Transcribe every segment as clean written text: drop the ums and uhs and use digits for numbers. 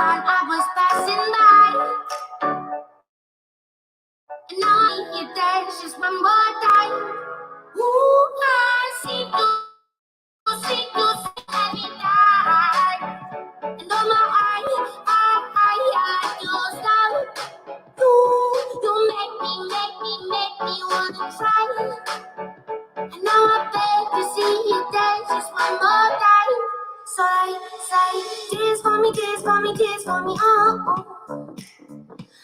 I was passing by, and now I hear dance just one more time. Ooh, I see you every time, and on my eye, your style. You make me wanna try. And now I beg to see you dance just one more time. So I say, dance for me, dance for me, dance for me, oh.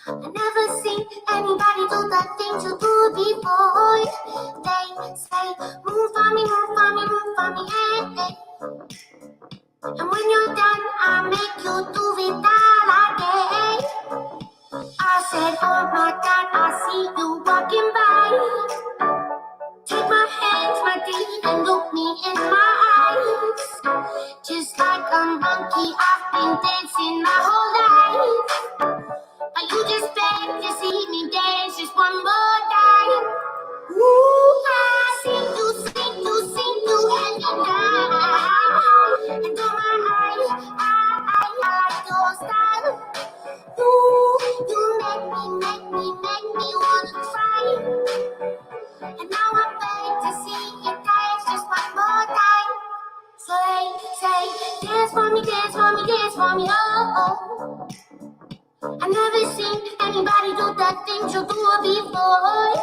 I never seen anybody do the things you do before. They say, move for me, move for me, move for me, hey, hey. And when you're done, I'll make you do it all again. I said, oh my God, I see you walking by. Take my hands, my feet, and look me in my eyes. Just like a monkey, I've been dancing my whole life. Are you just beg to see me dance just one more time? Ooh, I sing you every night. And on my eyes, I like your style. You make me wanna try. And now I'm back to see you dance just one more time. So they say, dance for me, dance for me, dance for me, oh, oh. I never seen anybody do the things you do before.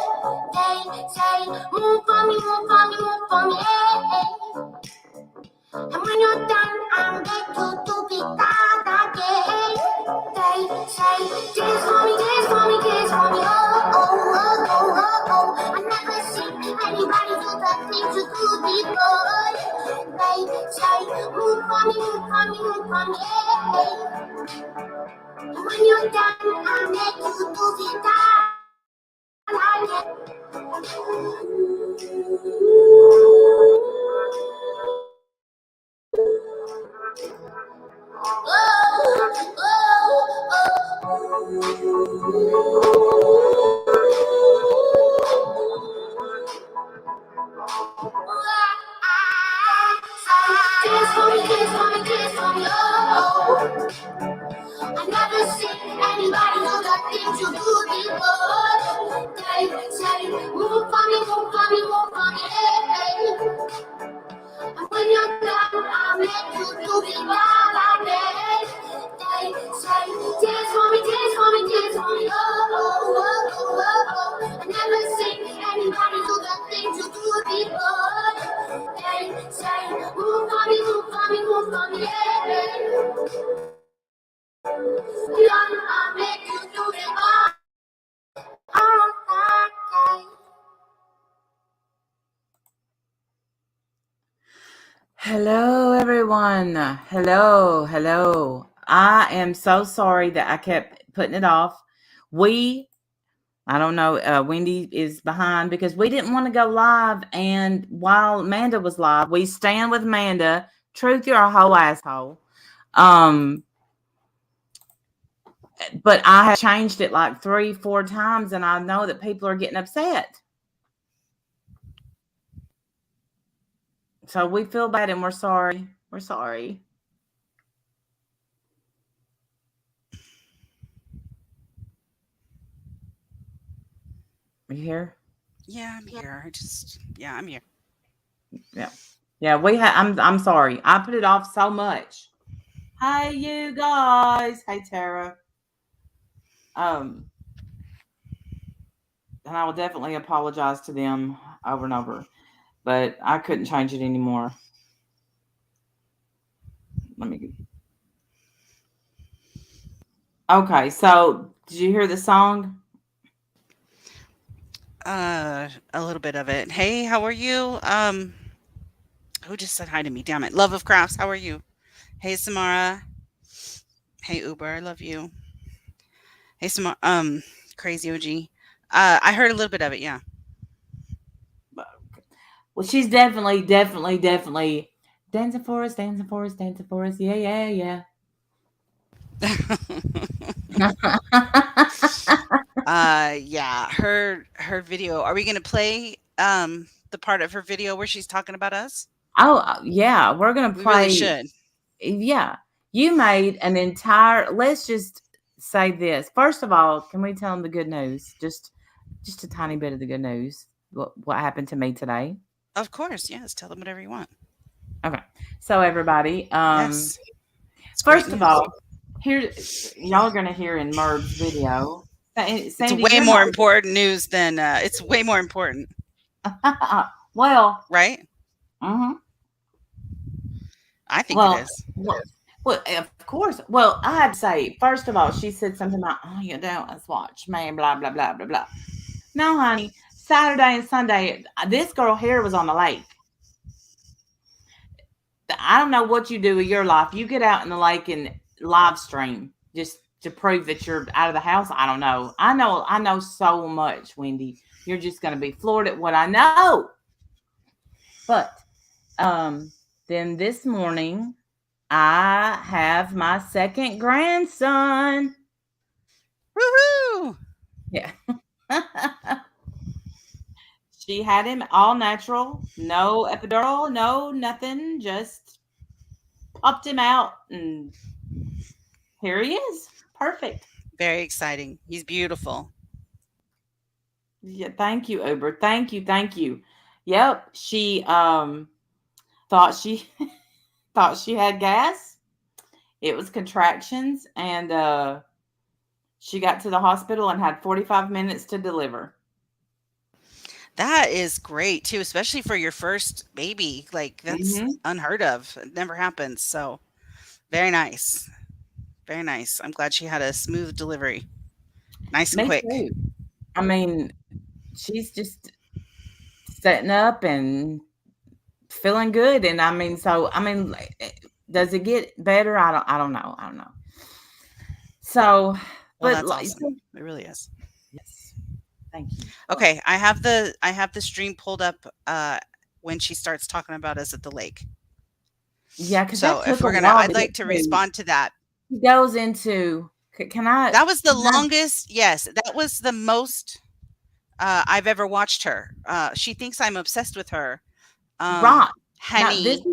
They say, move for me, move for me, move for me, hey, hey. And when you're done, I'm back to do it all again. They say, dance for me, dance for me, dance for me, oh, oh, oh, oh, oh, oh. I never seen anybody do the things you do before. They say, move for me, move for me, move for me, hey, hey. And when you're done, I'll make you do it all again. Dance for me, dance for me, dance for me, oh. I never seen anybody do the things you do before. They say, move for me, move for me, move for me, hey, hey. And when you're done, I'll make you do it all again. They say, dance for me, dance for me, dance for me, oh, oh, oh, oh, oh. I never seen anybody do the things you do before. They say, move for me, move for me, move for me, hey, hey. Done, I'll make you do it all again. Hello, everyone. Hello. I am so sorry that I kept putting it off. I don't know, Wendy is behind because we didn't want to go live. And while Amanda was live, we stand with Amanda. Truth, you're a whole asshole. But I have changed it like 3-4 times, and I know that people are getting upset. So we feel bad and we're sorry. We're sorry. Are you here? Yeah, I'm here. I'm here. Yeah. I'm sorry. I put it off so much. Hey, you guys. Hey, Tara. And I will definitely apologize to them over and over, but I couldn't change it anymore. Okay, so did you hear the song? A little bit of it. Hey, how are you? Who just said hi to me? Damn it. Love of Crafts, how are you? Hey, Samara. Hey, Uber, I love you. Hey, Samara. Crazy OG. I heard a little bit of it. Yeah. Well, she's definitely dancing for us. Yeah. Yeah. Her video. Are we gonna play the part of her video where she's talking about us? Oh, yeah, we're gonna We really play. should. Yeah. You made an entire, let's just say this. First of all, can we tell them the good news? Just a tiny bit of the good news. What happened to me today? Of course, yes. Tell them whatever you want. Okay. So everybody, Yes, it's great first of news. all, here y'all are gonna hear in Merb's video. It's Sandy, way you're more not important news than it's way more important, well, right? mhm. I think it Well, is. well, of course. Well, I had to say, first of all, she said something about, oh, you don't, let's watch, man, blah, blah, blah, blah, blah. No, honey, Saturday and Sunday, this girl here was on the lake. I don't know what you do with your life. You get out in the lake and live stream just to prove that you're out of the house. I don't know. I know so much, Wendy. You're just going to be floored at what I know. But then this morning, I have my second grandson. Woohoo! Yeah. She had him all natural, no epidural, no nothing, just popped him out and here he is. Perfect. Very exciting. He's beautiful. Yeah, thank you, Uber. Thank you, thank you. Yep, she thought she thought she had gas. It was contractions and she got to the hospital and had 45 minutes to deliver. That is great too, especially for your first baby. Like that's Mhm. unheard of. It never happens. So very nice. Very nice. I'm glad she had a smooth delivery. Nice and Me quick. too. I mean, she's just setting up and feeling good and I mean so I mean does it get better? I don't know. I don't know. So, Well, but that's like awesome. It really is. yes. Thank you. Okay, I have the stream pulled up when she starts talking about us at the lake. Yeah, because So that if took a we're gonna while I'd to get like to to. respond to that. He goes into can I That was the can I longest, yes, that was the most I've ever watched her. She thinks I'm obsessed with her. right. Now this Honey, is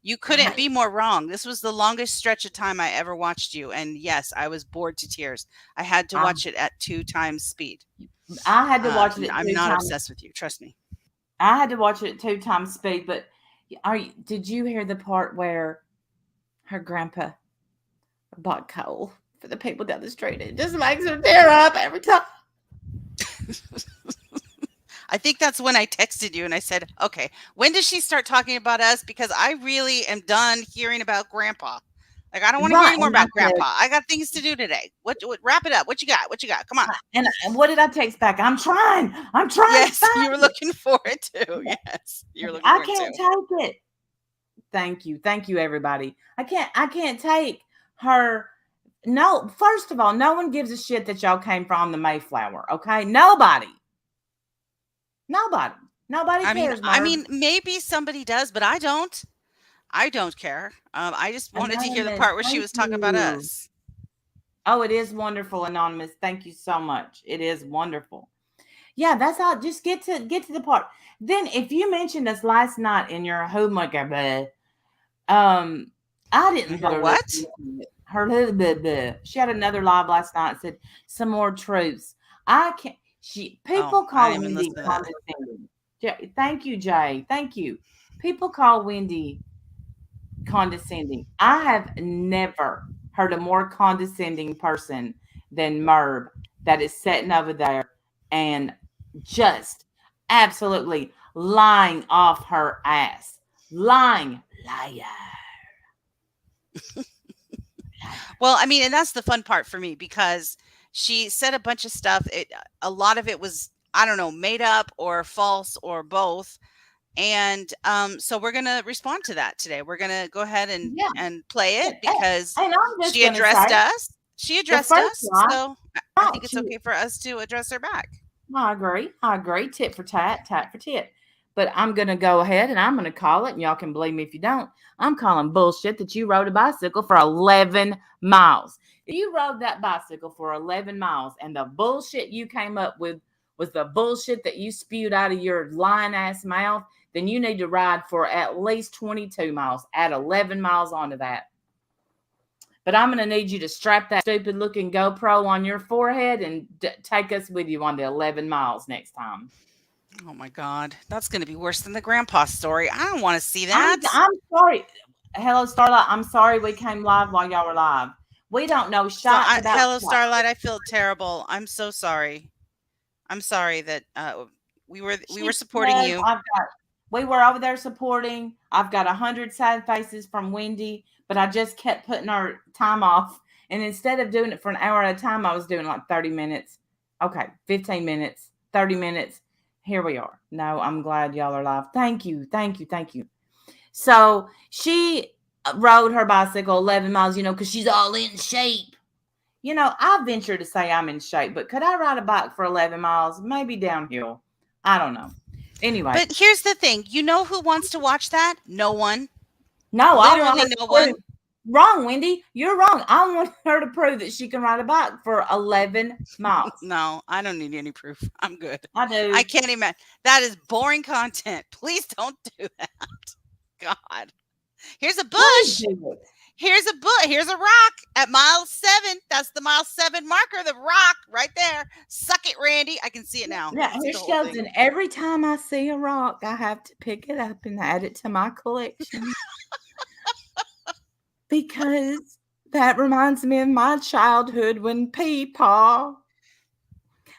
you couldn't be more wrong. This was the longest stretch of time I ever watched you. And yes, I was bored to tears. I had to I, watch it at 2 times speed. I had to watch it at I'm two not times. obsessed with you. Trust me. I had to watch it at 2 times speed, but did you hear the part where her grandpa bought coal for the people down the street? It just makes her tear up every time. I think that's when I texted you and I said, okay, when does she start talking about us? Because I really am done hearing about grandpa. Like, I don't want to hear Right. any more And I about said, grandpa. I got things to do today. Wrap it up. What you got? What you got? Come on. and what did I text back? I'm trying to Yes, you were find it. looking for it too. Yes, you were looking I for it can't too. take it. Thank you, everybody. I can't take her. No, first of all, no one gives a shit that y'all came from the Mayflower. Okay, nobody, nobody cares, I Merv. mean, maybe somebody does, but I don't. I don't care. I just wanted to hear the Anonymous, part where she thank was talking about you. us. Oh, it is wonderful, Anonymous. Thank you so much. It is wonderful. Yeah, that's all. Just get to the part. Then, if you mentioned us last night in your home, like I didn't Your bother what? listening to it. Her blah, blah, blah. She had another live last night. Said some more truths. I can't. Oh, People I call didn't even Wendy listen to that. condescending. Thank you, Jay. Thank you. People call Wendy condescending. I have never heard a more condescending person than Merb that is sitting over there and just absolutely lying off her ass. Lying. Liar. Well, I mean, and that's the fun part for me because she said a bunch of stuff. A lot of it was, I don't know, made up or false or both. And so we're gonna respond to that today. We're gonna go ahead Yeah. and play it And because I'm just she going to say addressed us. She the addressed first us, lie, so I right, think it's okay for us to address her back. I agree. I agree. Tit for tat, tat for tit. But I'm going to go ahead and I'm going to call it, and y'all can believe me if you don't. I'm calling bullshit that you rode a bicycle for 11 miles. If you rode that bicycle for 11 miles and the bullshit you came up with was the bullshit that you spewed out of your lying ass mouth, then you need to ride for at least 22 miles. Add 11 miles onto that. But I'm going to need you to strap that stupid looking GoPro on your forehead and take us with you on the 11 miles next time. Oh my God, that's going to be worse than the grandpa story. I don't want to see I'm that. I'm sorry. Hello, Starlight. I'm sorry we came live while y'all were live. We don't know So, shots about hello, shots. Starlight. I feel terrible. I'm so sorry. I'm sorry that we were She supporting says you. we were over there supporting. I've got 100 sad faces from Wendy, but I just kept putting our time off. And instead of doing it for an hour at a time, I was doing like 30 minutes. Okay, 15 minutes, 30 minutes. Here we are. No, I'm glad y'all are live. Thank you. Thank you. Thank you. So she rode her bicycle 11 miles, because she's all in shape. I venture to say I'm in shape, but could I ride a bike for 11 miles? Maybe downhill. I don't know. Anyway, But here's the thing. You know who wants to watch that? No one. no, I want Literally her to no prove. one. Wrong, Wendy. You're wrong. I want her to prove that she can ride a bike for 11 miles. No, I don't need any proof. I'm good. I do. I can't imagine. That is boring content. Please don't do that. God. Here's a Please bush. do it. Here's a bush. Here's a rock at mile 7. That's the mile 7 marker. The rock right there. Suck it, Randy. I can see it now. Yeah, I see here the she whole goes. thing. And every time I see a rock, I have to pick it up and add it to my collection. Because that reminds me of my childhood when Peepaw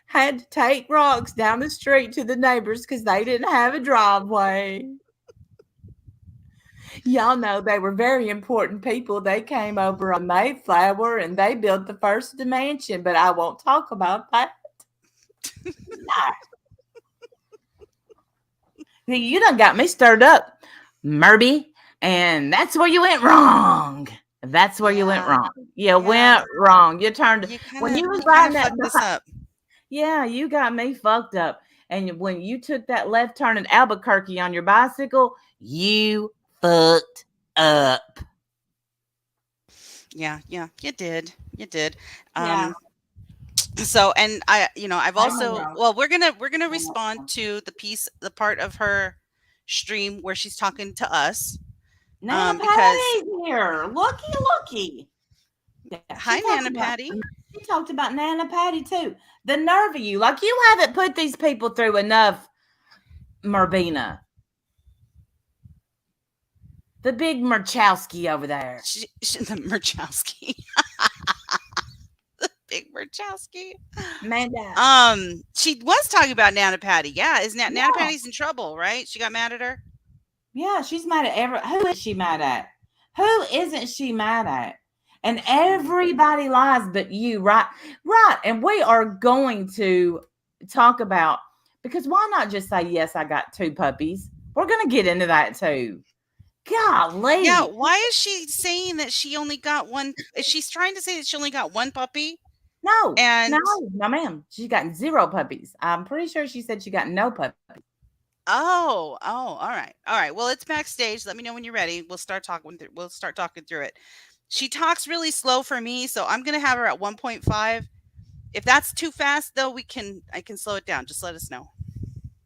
had to take rocks down the street to the neighbors because they didn't have a driveway. Y'all know they were very important people. They came over on Mayflower and they built the first mansion, but I won't talk about that. No. You done got me stirred up, Merby, and that's where you went wrong. That's where you went Yeah. wrong. You Yeah. went wrong. You turned You when you was kind riding of that fucked this bike. up. Yeah, you got me fucked up. And when you took that left turn in Albuquerque on your bicycle, you fucked up. Yeah, you did. You did. Yeah. So, and I've I don't also, know. well, we're gonna respond to the part of her stream where she's talking to us. Nana Because Patty's here. Looky. Yeah, hi, Nana Patty. she talked about Nana Patty too. The nerve of you. Like you haven't put these people through enough, Merbina. The big Murchowski over there. The Murchowski. Big Murchowski. Amanda. She was talking about Nana Patty. Yeah, is Nana Yeah. Patty's in trouble, right? She got mad at her. Yeah, she's mad at who is she mad at? Who isn't she mad at? And everybody lies but you, right? Right. And we are going to talk about, because why not just say, yes, I got 2 puppies? We're going to get into that too. Golly. Yeah, why is she saying that she only got one? She's trying to say that she only got one puppy. No, And no, ma'am. She's got 0 puppies. I'm pretty sure she said she got no puppies. oh, all right. Well, it's backstage. Let me know when you're ready. We'll start talking. We'll start talking through it. She talks really slow for me, so I'm gonna have her at 1.5. If that's too fast, though, I can slow it down. Just let us know.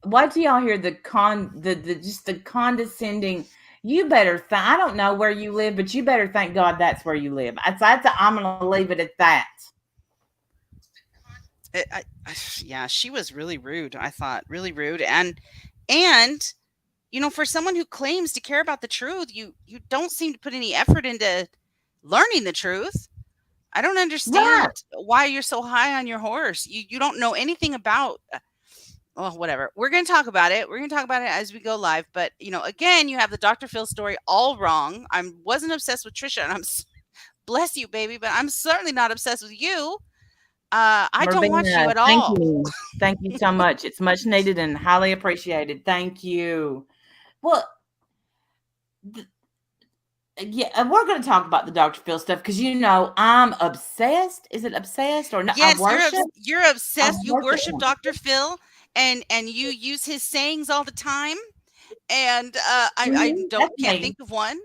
Why do y'all hear the just the condescending? You better I don't know where you live, but you better thank God that's where you live. I'm going to leave it at that. Yeah, she was really rude. I thought really rude, and for someone who claims to care about the truth, you don't seem to put any effort into learning the truth. I don't understand why you're so high on your horse. You don't know anything about. Whatever. We're going to talk about it. We're going to talk about it as we go live. But again, you have the Dr. Phil story all wrong. I wasn't obsessed with Trisha, and bless you, baby, but I'm certainly not obsessed with you. I don't watch you at all. Thank you so much. It's much needed and highly appreciated. Thank you. Well, yeah, we're going to talk about the Dr. Phil stuff because I'm obsessed. Is it obsessed or not? Yes, you're obsessed. You worship Dr. Phil, and you use his sayings all the time. And I can't think of one.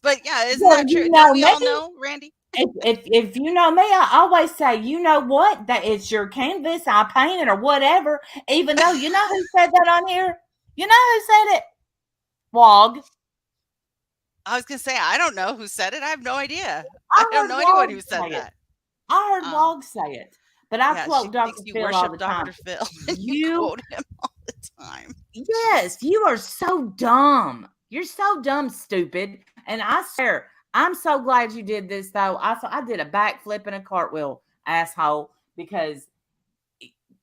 But yeah, isn't that true? Don't we all know, Randy? If you know me, I always say, you know what? That it's your canvas. I painted or whatever. Even though you know who said that on here. You know who said it? Wog. I was gonna say, I don't know who said it. I have no idea. I I don't heard know anyone Wog who said say it. that. I heard Oh, Wog say it. But I yeah, she quote thinks Dr. you Phil all worship the Dr. time. Phil and you You, quote him all the time. yes, you are so dumb. You're so dumb, stupid. And I swear, I'm so glad you did this, though. I did a backflip and a cartwheel, asshole, because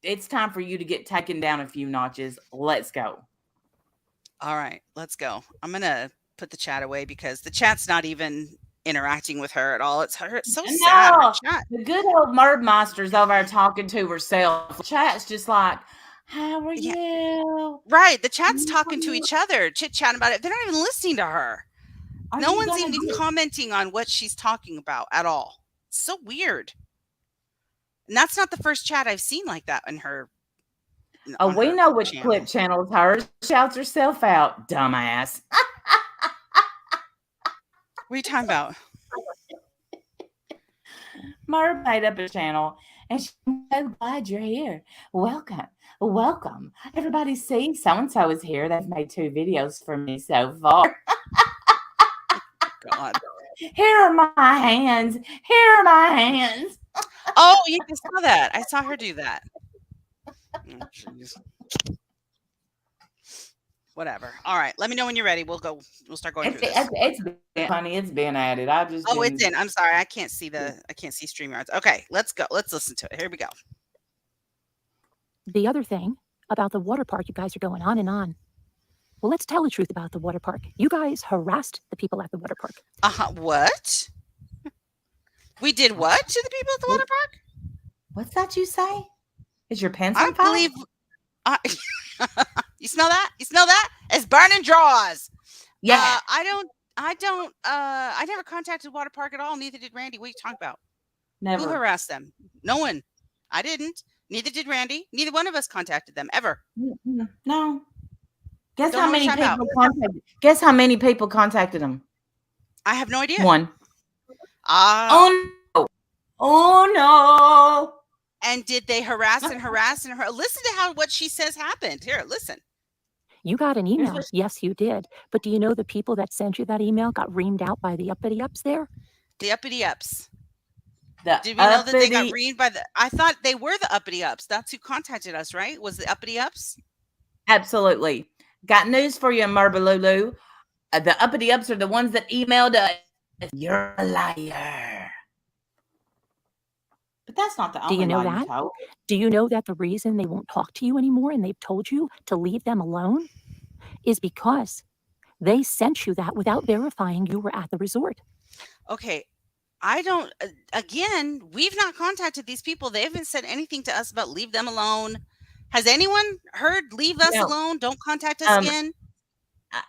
it's time for you to get taken down a few notches. Let's go. All right, let's go. I'm gonna put the chat away because the chat's not even interacting with her at all. It's her. It's so sad. Her No, chat. the good old merb monster's over there talking to herself. Chat's just like, how are Yeah, you? right. The chat's talking to each other, chit chatting about it. They're not even listening to her. Are No you one's gonna even get commenting on what she's talking about at all. It's so weird. And that's not the first chat I've seen like that Oh, on we her know which channel. clip channel's hers. Shouts herself out, dumbass. What are you talking about? Merb made up a channel, and I'm so glad you're here. Welcome, welcome. Everybody see, so-and-so is here. They've made 2 videos for me so far. God. Here are my hands. Here are my hands. Oh, yeah, I saw that. I saw her do that. Oh, jeez. Whatever. All right. Let me know when you're ready. We'll start going through this. It's been funny. It's been added. I've just Oh, it's been. in. I'm sorry. I can't see StreamYards. Okay, let's go. Let's listen to it. Here we go. The other thing about the water park, you guys are going on and on. Well, let's tell the truth about the water park. You guys harassed the people at the water park. What? We did what to the people at the water park? What's that you say? Is your pants I on don't fire? believe. You smell that? You smell that? It's burning drawers. Yeah. I never contacted water park at all. Neither did Randy. What are you talking about? Who Never. harassed them? No one. I didn't. Neither did Randy. Neither one of us contacted them ever. No. Guess Don't how know what many you're talking about. people contacted? Guess how many people contacted them? I have no idea. 1. Ah. Oh no. And did they harass and harass and harass? Listen to what she says happened. Here, listen. You got an email. Yes, you did. But do you know the people that sent you that email got reamed out by the uppity ups there? The uppity ups. The Did we know that they got uppity- reamed by the? I thought they were the uppity ups. That's who contacted us, right? Was the uppity ups? Absolutely. Got news for you, Merbalulu. The uppity ups are the ones that emailed us. You're a liar. But that's not the only Do you know lie you that? told. Do you know that the reason they won't talk to you anymore and they've told you to leave them alone is because they sent you that without verifying you were at the resort? Okay. I don't. Again, we've not contacted these people. They haven't said anything to us about leave them alone. Has anyone heard leave us No. alone? Don't contact us again.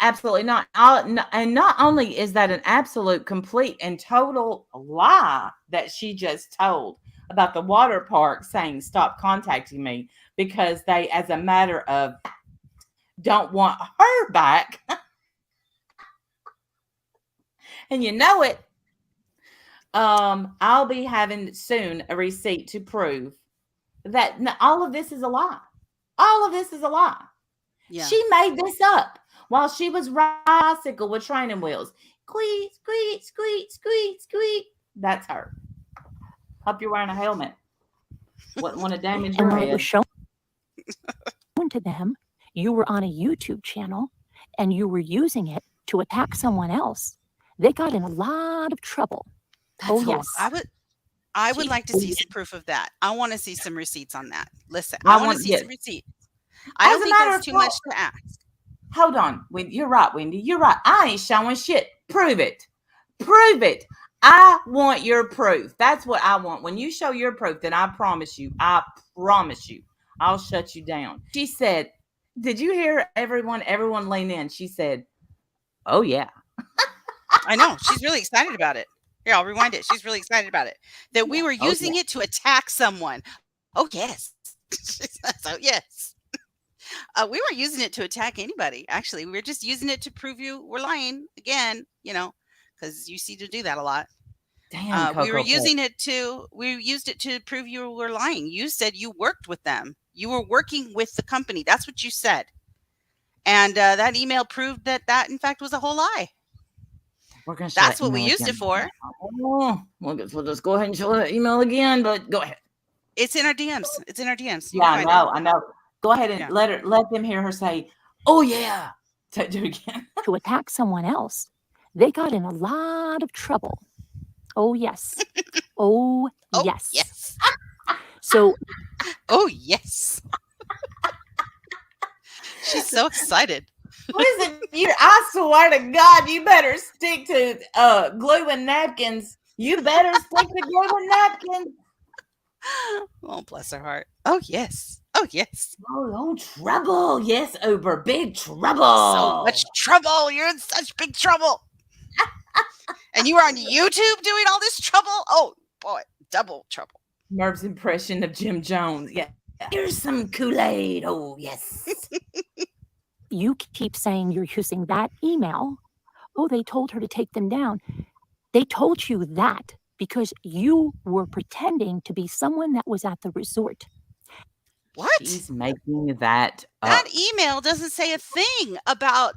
Absolutely not. And not only is that an absolute, complete, and total lie that she just told about the water park saying stop contacting me because they, as a matter of, don't want her back. And you know it. I'll be having soon a receipt to prove that all of this is a lie. All of this is a lie. Yeah. She made this up while she was riding a bicycle with training wheels. Squeak, squeak, squeak, squeak, squeak. That's her. Hope you're wearing a helmet. Wouldn't want to damage your And when it head. was shown to them, you were on a YouTube channel and you were using it to attack someone else. They got in a lot of trouble. Oh, yes. I would like to see some proof of that. I want to see some receipts on that. Listen, I want to see some receipts. I don't think that's too much to ask. Hold on. You're right, Wendy. You're right. I ain't showing shit. Prove it. Prove it. I want your proof. That's what I want. When you show your proof, then I promise you, I'll shut you down. She said, did you hear everyone lean in? She said, oh, yeah. I know. She's really excited about it. Here, I'll rewind it. She's really excited about it. That we were using it to attack someone. Oh, yes. So, yes. We weren't using it to attack anybody. Actually, we were just using it to prove you were lying again, because you see to do that a lot. Damn, we used it to prove you were lying. You said you worked with them. You were working with the company. That's what you said. And that email proved that in fact was a whole lie. We're gonna show That's that what we email used it again. for. Oh, we'll just go ahead and show that email again. But go ahead. It's in our DMs. It's in our DMs. You Yeah, can find it. I know. Go ahead and Yeah. let them hear her say, "Oh yeah." Do it again. To attack someone else, they got in a lot of trouble. Oh, yes. Oh, Oh, yes. yes. So Oh, yes. She's so excited. Listen, I swear to God, you better stick to glue and napkins. You better stick to glue and napkins. Oh, bless her heart. Oh, yes. Oh, yes. Oh, trouble. Yes, Uber. Big trouble. So much trouble. You're in such big trouble. And you were on YouTube doing all this trouble? Oh, boy. Double trouble. Merb's impression of Jim Jones. Yeah. Here's some Kool-Aid. Oh, yes. you keep saying you're using that email. Oh, they told her to take them down. They told you that because you were pretending to be someone that was at the resort. What? She's making that up. That email doesn't say a thing about.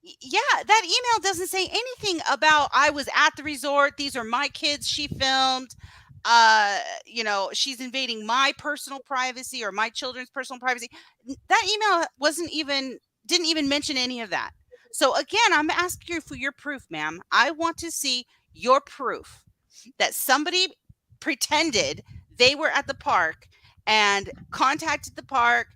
Yeah, that email doesn't say anything about I was at the resort. These are my kids she filmed. She's invading my personal privacy or my children's personal privacy. That email didn't even mention any of that. So again, I'm asking you for your proof, ma'am. I want to see your proof that somebody pretended they were at the park and contacted the park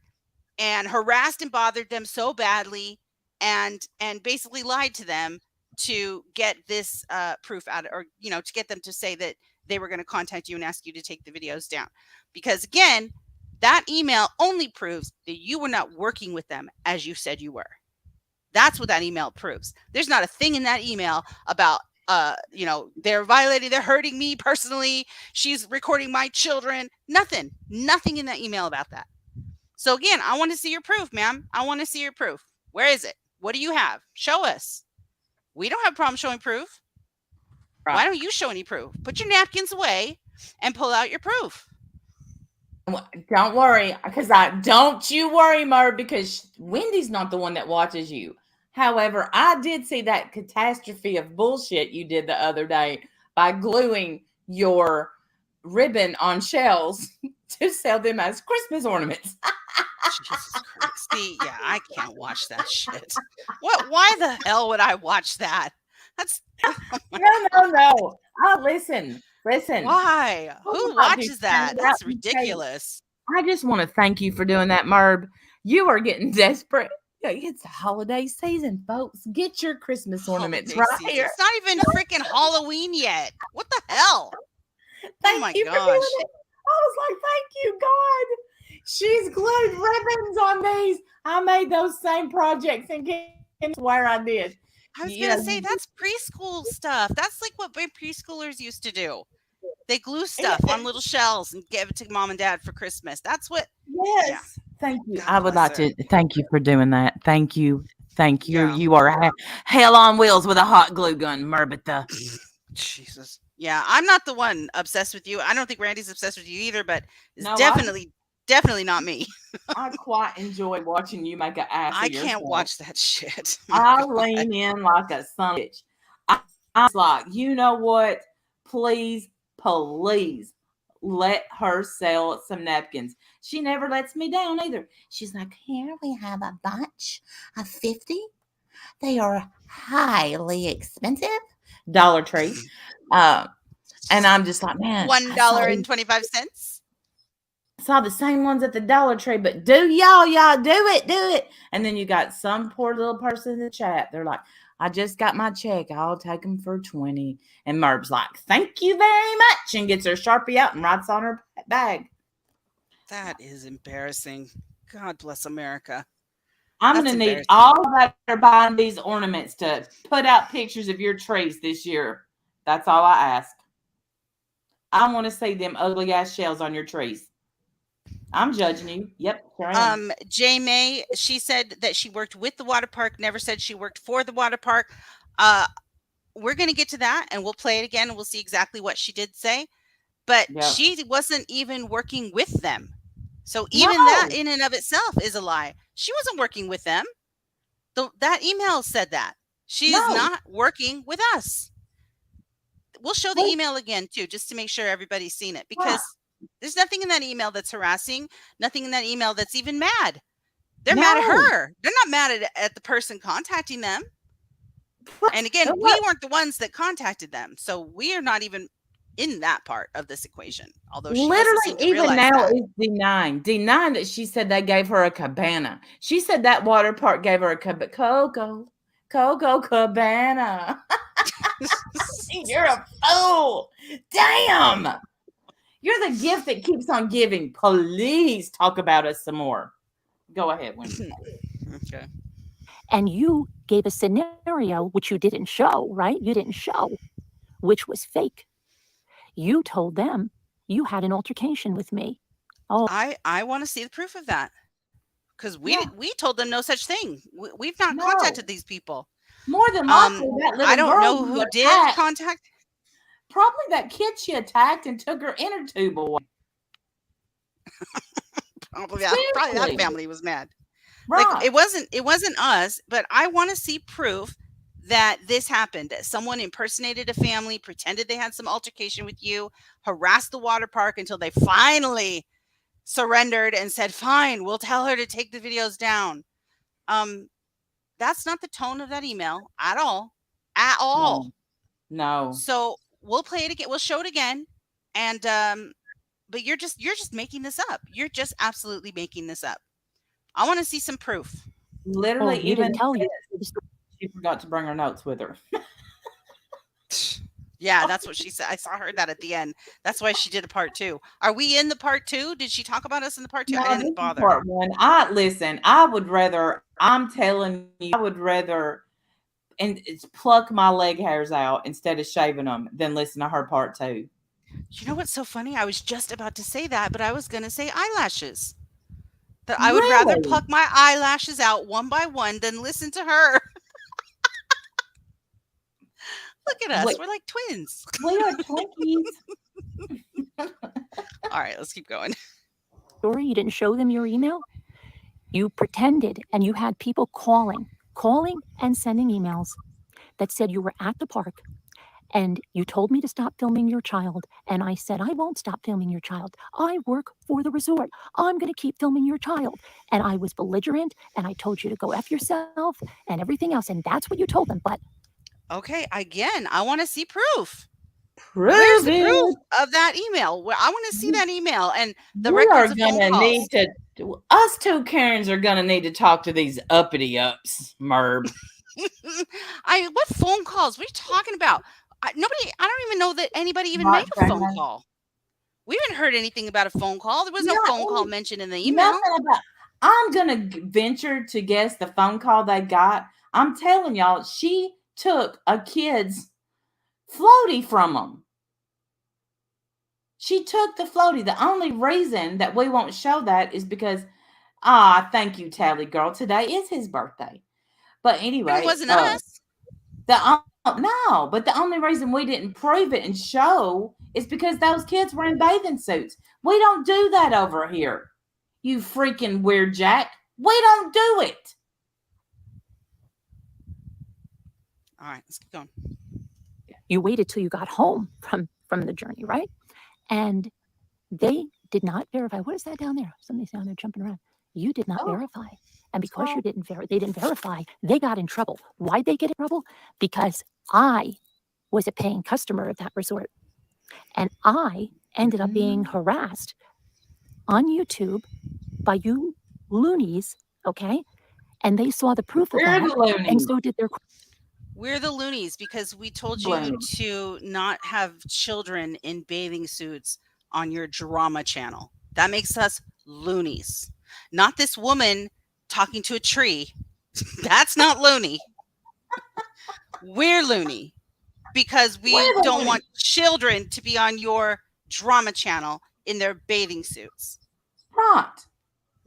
and harassed and bothered them so badly and basically lied to them to get this proof out, or to get them to say that they were going to contact you and ask you to take the videos down. Because again, that email only proves that you were not working with them as you said you were. That's what that email proves. There's not a thing in that email about they're violating, they're hurting me personally, she's recording my children. Nothing in that email about that. So again, I want to see your proof, ma'am. I want to see your proof. Where is it? What do you have? Show us. We don't have a problem showing proof. Right. Why don't you show any proof? Put your napkins away and pull out your proof. Don't worry, don't you worry, Merb, because Wendy's not the one that watches you. However, I did see that catastrophe of bullshit you did the other day by gluing your ribbon on shells to sell them as Christmas ornaments. Jesus Christ. See, yeah, I can't watch that shit. Why the hell would I watch that? That's no. Oh, listen. Why? Who watches that? That's ridiculous. I just want to thank you for doing that, Merb. You are getting desperate. It's the holiday season, folks. Get your Christmas ornaments right here. It's not even freaking Halloween yet. What the hell? Thank you for doing it. I was like, thank you, God. She's glued ribbons on these. I made those same projects and swear I did. I was going to say, that's preschool stuff. That's like what preschoolers used to do. They glue stuff on little shells and give it to mom and dad for Christmas. That's what. Yes. Yeah. Thank you. God, I would like to thank you for doing that. Thank you. Yeah. You are hell on wheels with a hot glue gun, Merbita. Jesus. Yeah, I'm not the one obsessed with you. I don't think Randy's obsessed with you either, but it's definitely not me. I quite enjoy watching you make an ass of yourself. I can't watch that shit. I lean in like a son bitch. I was like, you know what? Please let her sell some napkins. She never lets me down either. She's like, here we have a bunch of 50. They are highly expensive. Dollar Tree. And I'm just like, man. $1.25. Saw the same ones at the Dollar Tree, but y'all do it. And then you got some poor little person in the chat. They're like, I just got my check. I'll take them for 20. And Merb's like, thank you very much. And gets her Sharpie out and writes on her bag. That is embarrassing. God bless America. I'm going to need all that are buying these ornaments to put out pictures of your trees this year. That's all I ask. I want to see them ugly ass shells on your trees. I'm judging you. Yep. Sure am. J May, she said that she worked with the water park, never said she worked for the water park. We're going to get to that and we'll play it again and we'll see exactly what she did say. But she wasn't even working with them. So even that in and of itself is a lie. She wasn't working with them. That email said that. She is No. not working with us. We'll show the Wait, email again too, just to make sure everybody's seen it, right. because there's nothing in that email that's harassing, nothing in that email that's even mad. They're mad at No. her. They're not mad at the person contacting them. Right. And again, we What? weren't the ones that contacted them. So we are not even in that part of this equation, although she doesn't Literally, seem to even realize now that. is denying that she said they gave her a cabana. She said that water park gave her a Coco cabana. You're a fool. Damn. You're the gift that keeps on giving. Please talk about us some more. Go ahead, Wendy. Okay. And you gave a scenario which you didn't show, right? You didn't show, which was fake. You told them you had an altercation with me. Oh, I want to see the proof of that, because Yeah. we told them no such thing. We've not No. contacted these people. More than likely, that I little don't girl know you who did attacked, contact. probably that kid she attacked and took her inner tube away. Probably that Seriously. family was mad. Right. Like it wasn't us, but I want to see proof that this happened. That someone impersonated a family, pretended they had some altercation with you, harassed the water park until they finally surrendered and said, "Fine, we'll tell her to take the videos down." That's not the tone of that email at all. At all. No. So we'll play it again. We'll show it again. And but you're just making this up. You're just absolutely making this up. I want to see some proof. Literally, you even didn't tell you. she forgot to bring her notes with her. Yeah, that's what she said. I saw her that at the end. That's why she did a part 2. Are we in the part 2? Did she talk about us in the part 2? No, I this didn't is bother. part one. I would rather, I'm telling you, I would rather and it's pluck my leg hairs out instead of shaving them than listen to her part 2. You know what's so funny? I was just about to say that, but I was going to say eyelashes. That I would rather Really? pluck my eyelashes out one by one than listen to her. Look at us. Wait, We're like twins. we are Twinkies. All right, let's keep going. Story, you didn't show them your email. You pretended, and you had people calling and sending emails that said you were at the park, and you told me to stop filming your child, and I said, I won't stop filming your child. I work for the resort. I'm going to keep filming your child. And I was belligerent, and I told you to go F yourself and everything else, and that's what you told them. But Okay, again, I want to see proof. Prove Where's the it. proof of that email? I want to see that email and the We are records of phone gonna calls. need to. Us two Karens are gonna need to talk to these uppity ups, Merb. What phone calls? What are you talking about? I don't even know that anybody even Not made a phone friendly. call. We haven't heard anything about a phone call. There was no Not phone call any- mentioned in the email. Nothing about. I'm gonna venture to guess the phone call they got. I'm telling y'all, she took a kid's floaty from them. She took the floaty. The only reason that we won't show that is because, thank you, Tally girl. Today is his birthday. But But anyway, it wasn't us. no, but the only reason we didn't prove it and show is because those kids were in bathing suits. We don't do that over here. You freaking weird Jack. We don't do it. All right, let's keep going. you waited till you got home from the journey, right? And they did not verify. What is that down there? Somebody's down there jumping around. You did not verify. And because you didn't they didn't verify, they got in trouble. Why'd they get in trouble? Because I was a paying customer of that resort. And I ended up being harassed on YouTube by you loonies, okay? And they saw the proof of We're that. the loonies. And so did their We're the loonies because we told you to not have children in bathing suits on your drama channel. That makes us loonies. Not this woman talking to a tree. That's not loony. We're loony because we We're the don't loonies. want children to be on your drama channel in their bathing suits. Right.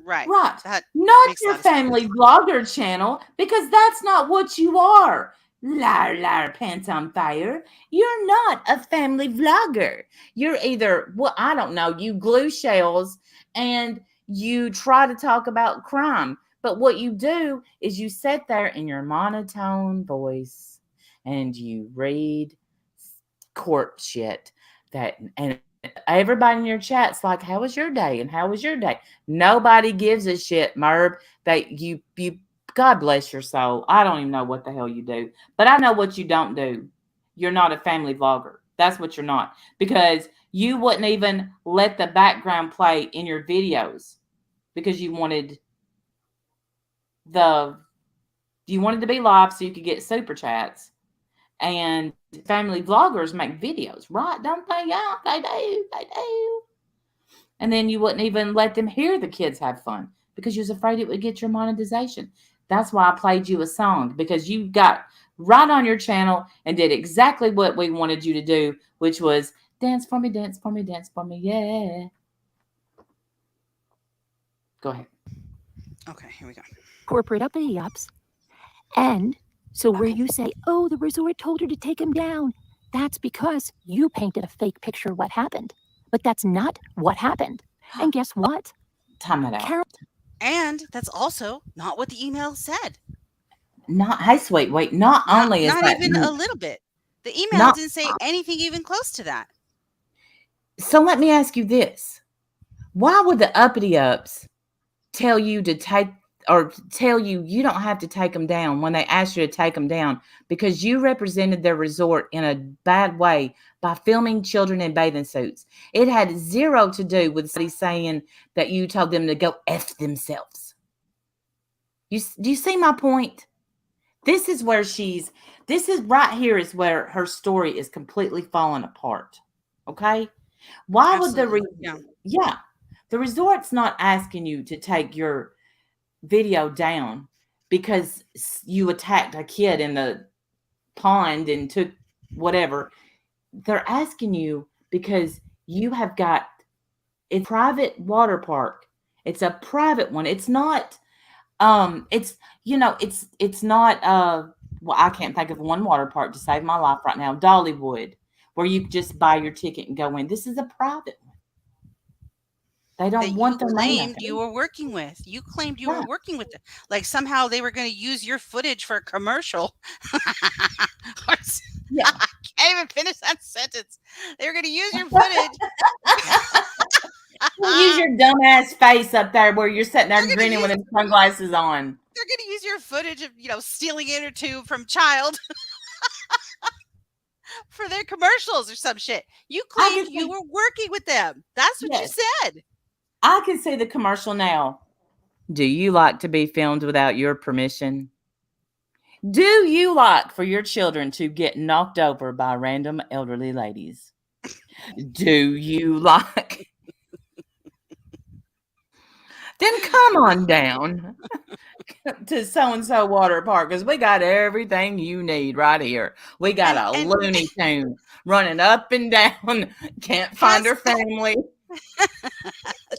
Right. Right. That Not makes a your lot of sense. family vlogger channel, because that's not what you are. Liar, liar, pants on fire. You're not a family vlogger. You're either, well, I don't know, you glue shells and you try to talk about crime. But what you do is you sit there in your monotone voice and you read court shit that, and everybody in your chat's like, how was your day? And how was your day? Nobody gives a shit, Merb, that you God bless your soul. I don't even know what the hell you do, but I know what you don't do. You're not a family vlogger. That's what you're not, because you wouldn't even let the background play in your videos because the you wanted to be live so you could get super chats. And family vloggers make videos, right? Don't they? Yeah, they do. They do. And then you wouldn't even let them hear the kids have fun because you was afraid it would get your monetization. That's why I played you a song, because you got right on your channel and did exactly what we wanted you to do, which was dance for me, dance for me, dance for me. Yeah. Go ahead. Okay, here we go. Corporate uppity ups. And so where Okay. you say, oh, the resort told her to take him down, that's because you painted a fake picture of what happened. But that's not what happened. And guess what? Time it out. Carol, And that's also not what the email said. Not, hey, sweet, wait. Not Not only is not that even a little bit. The email not, didn't say anything even close to that. so let me ask you this. Why would the uppity ups tell you to take, or tell you you don't have to take them down when they ask you to take them down, because you represented their resort in a bad way by filming children in bathing suits? It had zero to do with somebody saying that you told them to go F themselves. Do you see my point? This is where this is right here is where her story is completely falling apart. Okay? Why would Absolutely. Yeah. yeah, the resort's not asking you to take your video down because you attacked a kid in the pond and took whatever. They're asking you because you have got, it's a private water park. It's a private one. It's not it's, it's not well, I can't think of one water park to save my life right now. Dollywood, where you just buy your ticket and go in. This is a private one. They That don't you want their name out claimed there. you were working with. You claimed you were Right. working with them. Like somehow they were going to use your footage for a commercial. Yeah. I can't even finish that sentence. They were going to use your footage. Use your dumbass face up there where you're sitting there They're going to grinning with use them sunglasses on. they're going to use your footage of, stealing inner tube from child for their commercials or some shit. You I claimed can you see, were working with them. That's what you yes, said. I can see the commercial now. Do you like to be filmed without your permission? Do you like for your children to get knocked over by random elderly ladies? Do you like? Then come on down to so and so water park, because we got everything you need right here. We got a And Looney Tune running up and down, can't find has her family.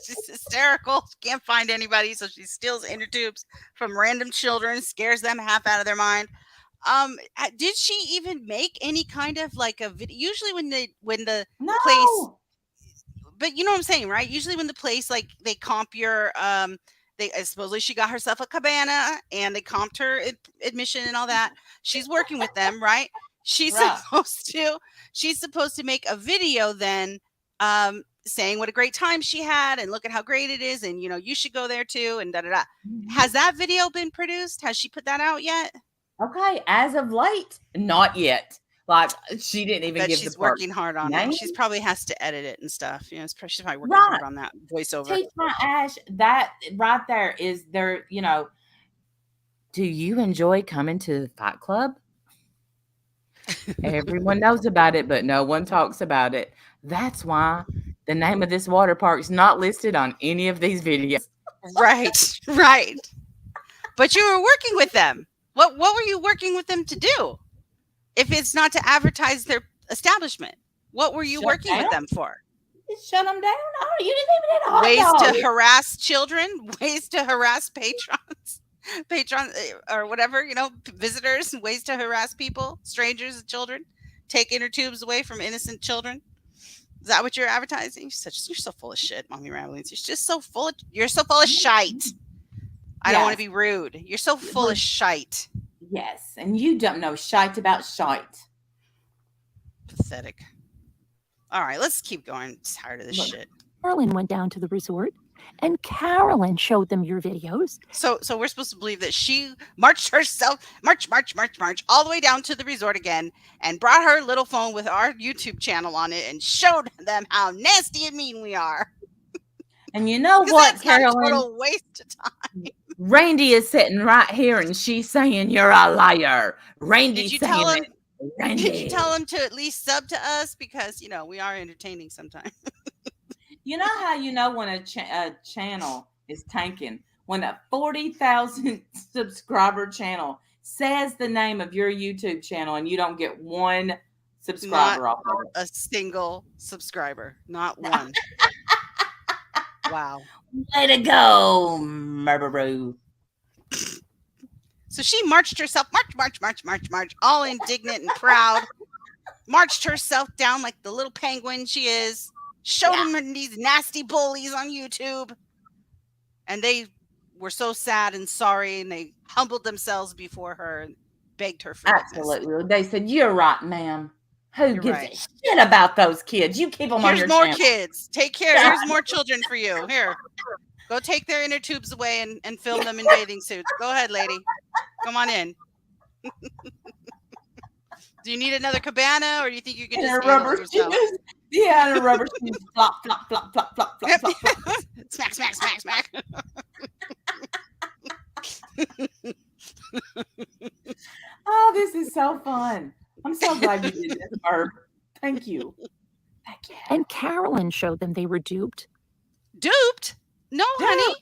she's hysterical. She can't find anybody, so she steals inner tubes from random children, scares them half out of their mind. Did she even make any kind of like a video? Usually when the place, No. but you know what I'm saying, right? Usually when the place, like, they comp your they supposedly she got herself a cabana and they comped her admission and all that. She's working with them, right? She's Right. supposed to she's supposed to make a video then, saying what a great time she had and look at how great it is, and you should go there too, and da da da. Mhm. Has that video been produced? Has she put that out yet? Okay, as of late, not yet. Like, she didn't even Bet give the she's park working hard on it. name. She's probably has to edit it and stuff. She's probably working Right. hard on that voiceover. Teach my Ash, that right there is there, do you enjoy coming to the Fight Club? Everyone knows about it, but no one talks about it. That's why the name of this water park is not listed on any of these videos. Right, right. But you were working with them. What were you working with them to do? If it's not to advertise their establishment, what were you Shut working with down? them for? Just shut them down? Oh, you didn't even hit a hot Ways dog. to harass children, ways to harass patrons or whatever, visitors, ways to harass people, strangers and children, take inner tubes away from innocent children. Is that what you're advertising? You're so full of shit, Mommy Ramblings. You're so full of shite. I don't want to Yes. be rude. You're so full of shite. Yes, and you don't know shite about shite. Pathetic. All right, let's keep going. I'm tired of this Look. shit. Carolyn went down to the resort, and Carolyn showed them your videos. So we're supposed to believe that she marched herself, march, all the way down to the resort again, and brought her little phone with our YouTube channel on it, and showed them how nasty and mean we are. And you know Because what, that's not a Carolyn? total waste of time. Randy is sitting right here, and she's saying you're a liar. Randy's Did you saying tell him? it. Randy. Did you tell him to at least sub to us? Because we are entertaining sometimes. You know how you know when a channel is tanking? When a 40,000 subscriber channel says the name of your YouTube channel and you don't get one subscriber off of it. A single subscriber, not one. Wow. Way to go, Merbaroo. So she marched herself, march, all indignant and proud. Marched herself down like the little penguin she is. Showed them these nasty bullies on YouTube. And they were so sad and sorry, and they humbled themselves before her and begged her for Absolutely. They said, "You're right, ma'am. Who You're gives right. a shit about those kids? You keep them on your Here's more channel." kids. Take care. Here's more children for you. Here. Go take their inner tubes away and film them in bathing suits. Go ahead, lady. Come on in. Do you need another cabana, or do you think you can just handle it yourself? Yeah, and a rubber shoes. Flop, flop, flop, flop, flop, flop, flop, flop. Smack, smack, smack, smack. Oh, this is so fun. I'm so glad you did this, Merb. Thank you. Thank you. And Carolyn showed them they were duped. Duped? No, honey.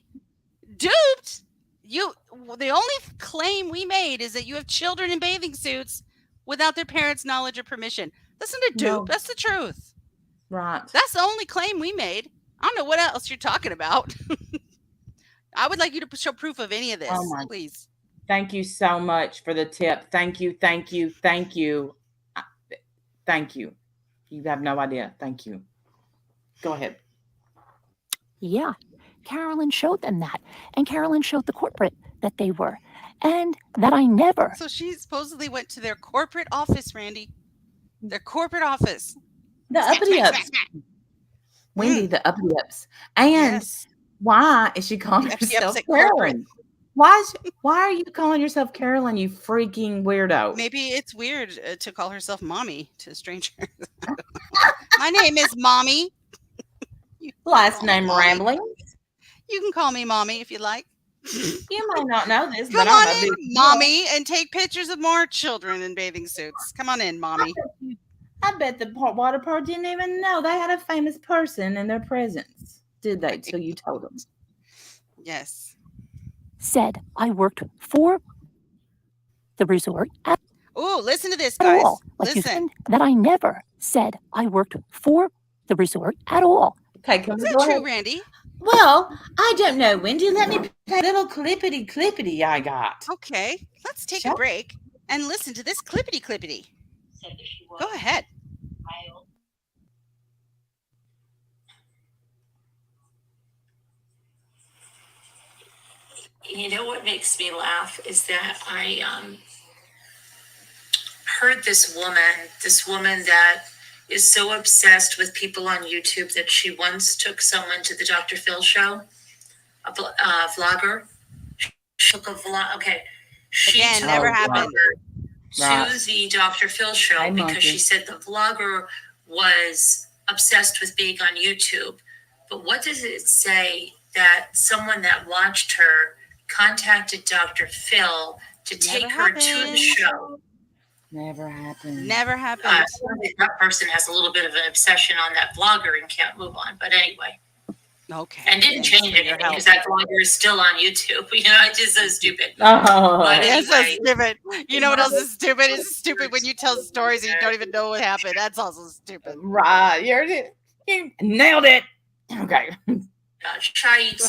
Duped? The only claim we made is that you have children in bathing suits without their parents' knowledge or permission. That's not a dupe. No. That's the truth. Right. That's the only claim we made. I don't know what else you're talking about. I would like you to show proof of any of this, please. Thank you so much for the tip. Thank you, thank you, thank you. Thank you. You have no idea. Thank you. Go ahead. Yeah, Carolyn showed them that. And Carolyn showed the corporate that they were. And that I never. So she supposedly went to their corporate office, Randy. Their corporate office. The uppity ups. Wendy, the uppity ups. And why is she calling herself Carolyn? Why are you calling yourself Carolyn, you freaking weirdo? Maybe it's weird to call herself mommy to strangers. My name is Mommy. Last name Rambling. You can call me Mommy if you like. You might not know this, Come but on I'm a in, big Mommy, and take pictures of more children in bathing suits. Come on in, Mommy. I bet the water park didn't even know they had a famous person in their presence. Did they? Till you told them. Yes. Said I worked for the resort at Oh, listen to this, guys. all. Like Listen. That I never said I worked for the resort at all. Okay, can Is we that go true, ahead? Randy? Well, I don't know, Wendy. Let me play a little clippity I got. Okay, let's take a break and listen to this clippity. Go ahead. You know what makes me laugh is that I heard this woman that is so obsessed with people on YouTube that she once took someone to the Dr. Phil show, a vlogger. She took a vlog. Okay, she Again, took never a happened. vlogger to the Dr. Phil show Hi, because monkey. she said the vlogger was obsessed with being on YouTube. But what does it say that someone that watched her contacted Dr. Phil to take her to the happened. show? Never happened. Never happened. That person has a little bit of an obsession on that vlogger and can't move on. But anyway, Okay. and didn't Thanks change for your anything help. because that vlogger is still on YouTube. You know, it's just so stupid. Oh, But It's so anyway, stupid. You know what else is stupid? It's stupid when you tell stories and you don't even know what happened. That's also stupid. right. You nailed it. Okay. shite,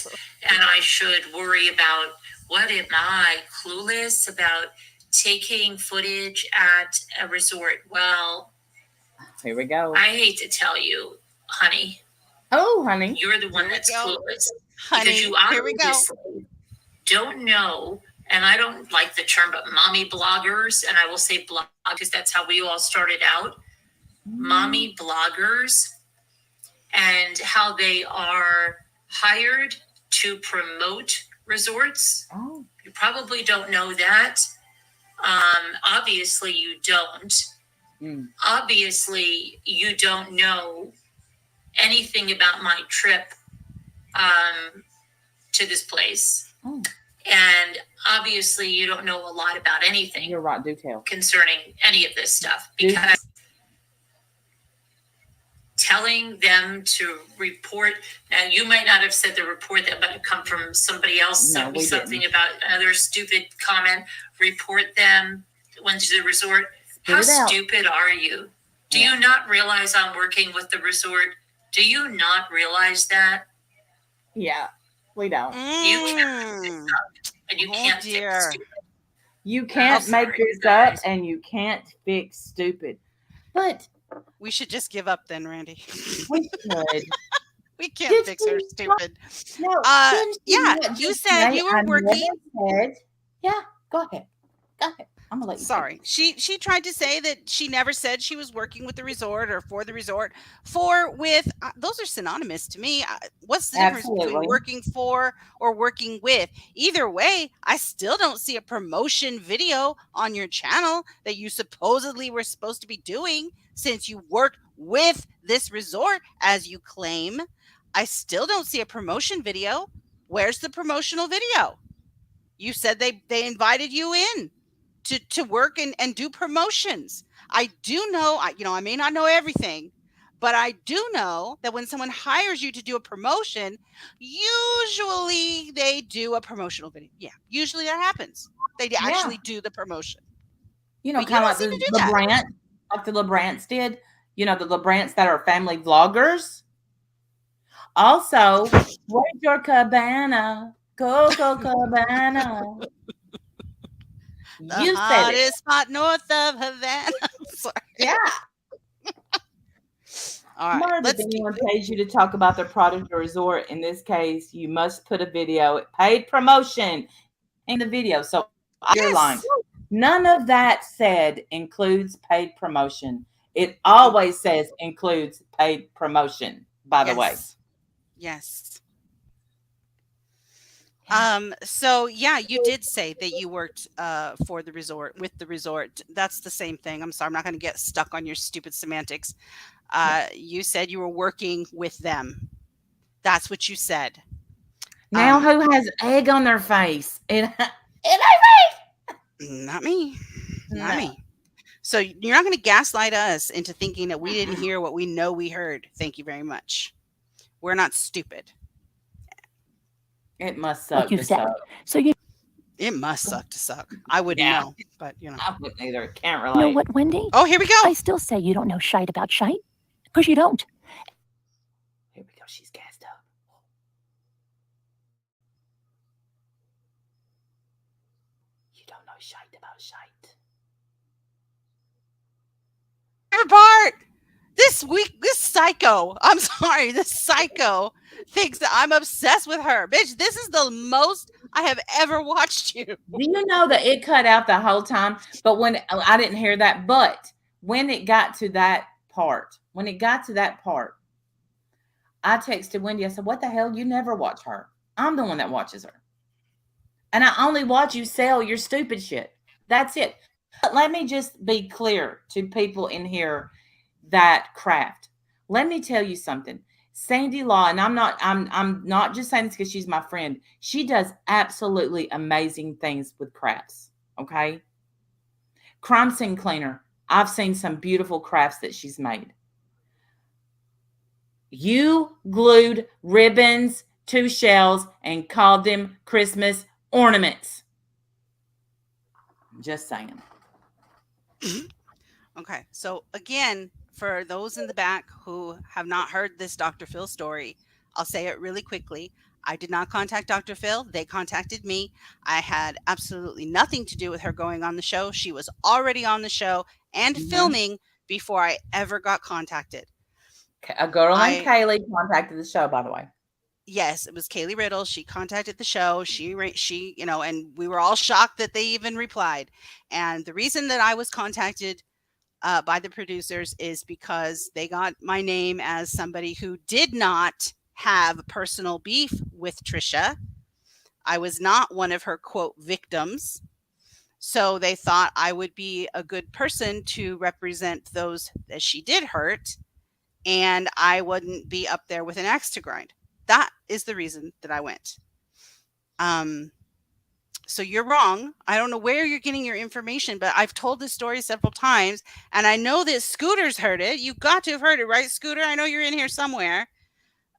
and I should worry about what am I clueless about taking footage at a resort. Well, Here we go. I hate to tell you, honey, Oh, honey. you're the one Here we that's go. clueless. Honey, Because you here we go. obviously don't know, and I don't like the term, but mommy bloggers, and I will say blog because that's how we all started out. Mommy bloggers, and how they are hired to promote resorts. Oh. You probably don't know that. Obviously, you don't. Obviously, you don't know anything about my trip to this place. Oh. And obviously, you don't know a lot about anything. You're right, do tell. Concerning any of this stuff. Because telling them to report, now you might not have said the report, that might have come from somebody else. No, Sent me we something didn't. about another stupid comment. Report them, went to the resort. Spit How it out. stupid are you? Do you not realize I'm working with the resort? Do you not realize that? Yeah, we don't. You can't fix this up, and you can't dear. fix stupid. You can't make sorry, this guys. up, and you can't fix stupid. But We should just give up then, Randy. we should. We can't Did fix her she stupid. No, didn't Yeah, not you just said say, you were I never working. said- Yeah, go ahead. Go ahead. I'm gonna let you. Sorry. She tried to say that she never said she was working with the resort or for the resort. For, with, those are synonymous to me. What's the difference Absolutely. between working for or working with? Either way, I still don't see a promotion video on your channel that you supposedly were supposed to be doing since you worked with this resort, as you claim. I still don't see a promotion video. Where's the promotional video? You said they invited you in to work and do promotions. I do know, I may not know everything, but I do know that when someone hires you to do a promotion, usually they do a promotional video. Yeah, usually that happens. They actually do the promotion. You know, But you kind of don't like seem the to do that. LeBrant, like the LeBrants did. You know, the LeBrants that are family vloggers. Also, where's your cabana? Coco Cabana. The You said it. hottest spot north of Havana. Sorry. Yeah. All right. Marv, if Let's anyone pays you to talk about their product or resort, in this case, you must put a video, paid promotion in the video. So you're lying. None of that said includes paid promotion. It always says includes paid promotion, by the way. Yes. So yeah, you did say that you worked for the resort, with the resort. That's the same thing. I'm sorry, I'm not going to get stuck on your stupid semantics. You said you were working with them. That's what you said. Now who has egg on their face? It ain't Not me. Not No. me. So you're not going to gaslight us into thinking that we didn't hear what we know we heard. Thank you very much. We're not stupid. It must suck. Like you to said. suck. So you It must suck to suck. I wouldn't Yeah. know, but you know. I wouldn't either. Can't relate. know what, Wendy? Oh, here we go. I still say you don't know shite about shite because you don't. Here we go. She's gassed up. You don't know shite about shite. Favorite part. This psycho, I'm sorry, this psycho thinks that I'm obsessed with her. Bitch, this is the most I have ever watched you. Do you know that it cut out the whole time? But when I didn't hear that, but when it got to that part, I texted Wendy. I said, "What the hell? You never watch her. I'm the one that watches her. And I only watch you sell your stupid shit. That's it." But let me just be clear to people in here that craft. Let me tell you something. Sandy Law, and I'm not just saying this because she's my friend. She does absolutely amazing things with crafts. Okay. Crime scene cleaner. I've seen some beautiful crafts that she's made. You glued ribbons to shells and called them Christmas ornaments. Just saying. Okay, so again, for those in the back who have not heard this Dr. Phil story, I'll say it really quickly. I did not contact Dr. Phil. They contacted me. I had absolutely nothing to do with her going on the show. She was already on the show and filming before I ever got contacted. A girl named Kaylee contacted the show, by the way. Yes, it was Kaylee Riddle. She contacted the show. And we were all shocked that they even replied. And the reason that I was contacted by the producers is because they got my name as somebody who did not have personal beef with Trisha. I was not one of her quote victims. So they thought I would be a good person to represent those that she did hurt, and I wouldn't be up there with an axe to grind. That is the reason that I went. Um, so you're wrong. I don't know where you're getting your information, but I've told this story several times, and I know that Scooter's heard it. You've got to have heard it, right, Scooter? I know you're in here somewhere.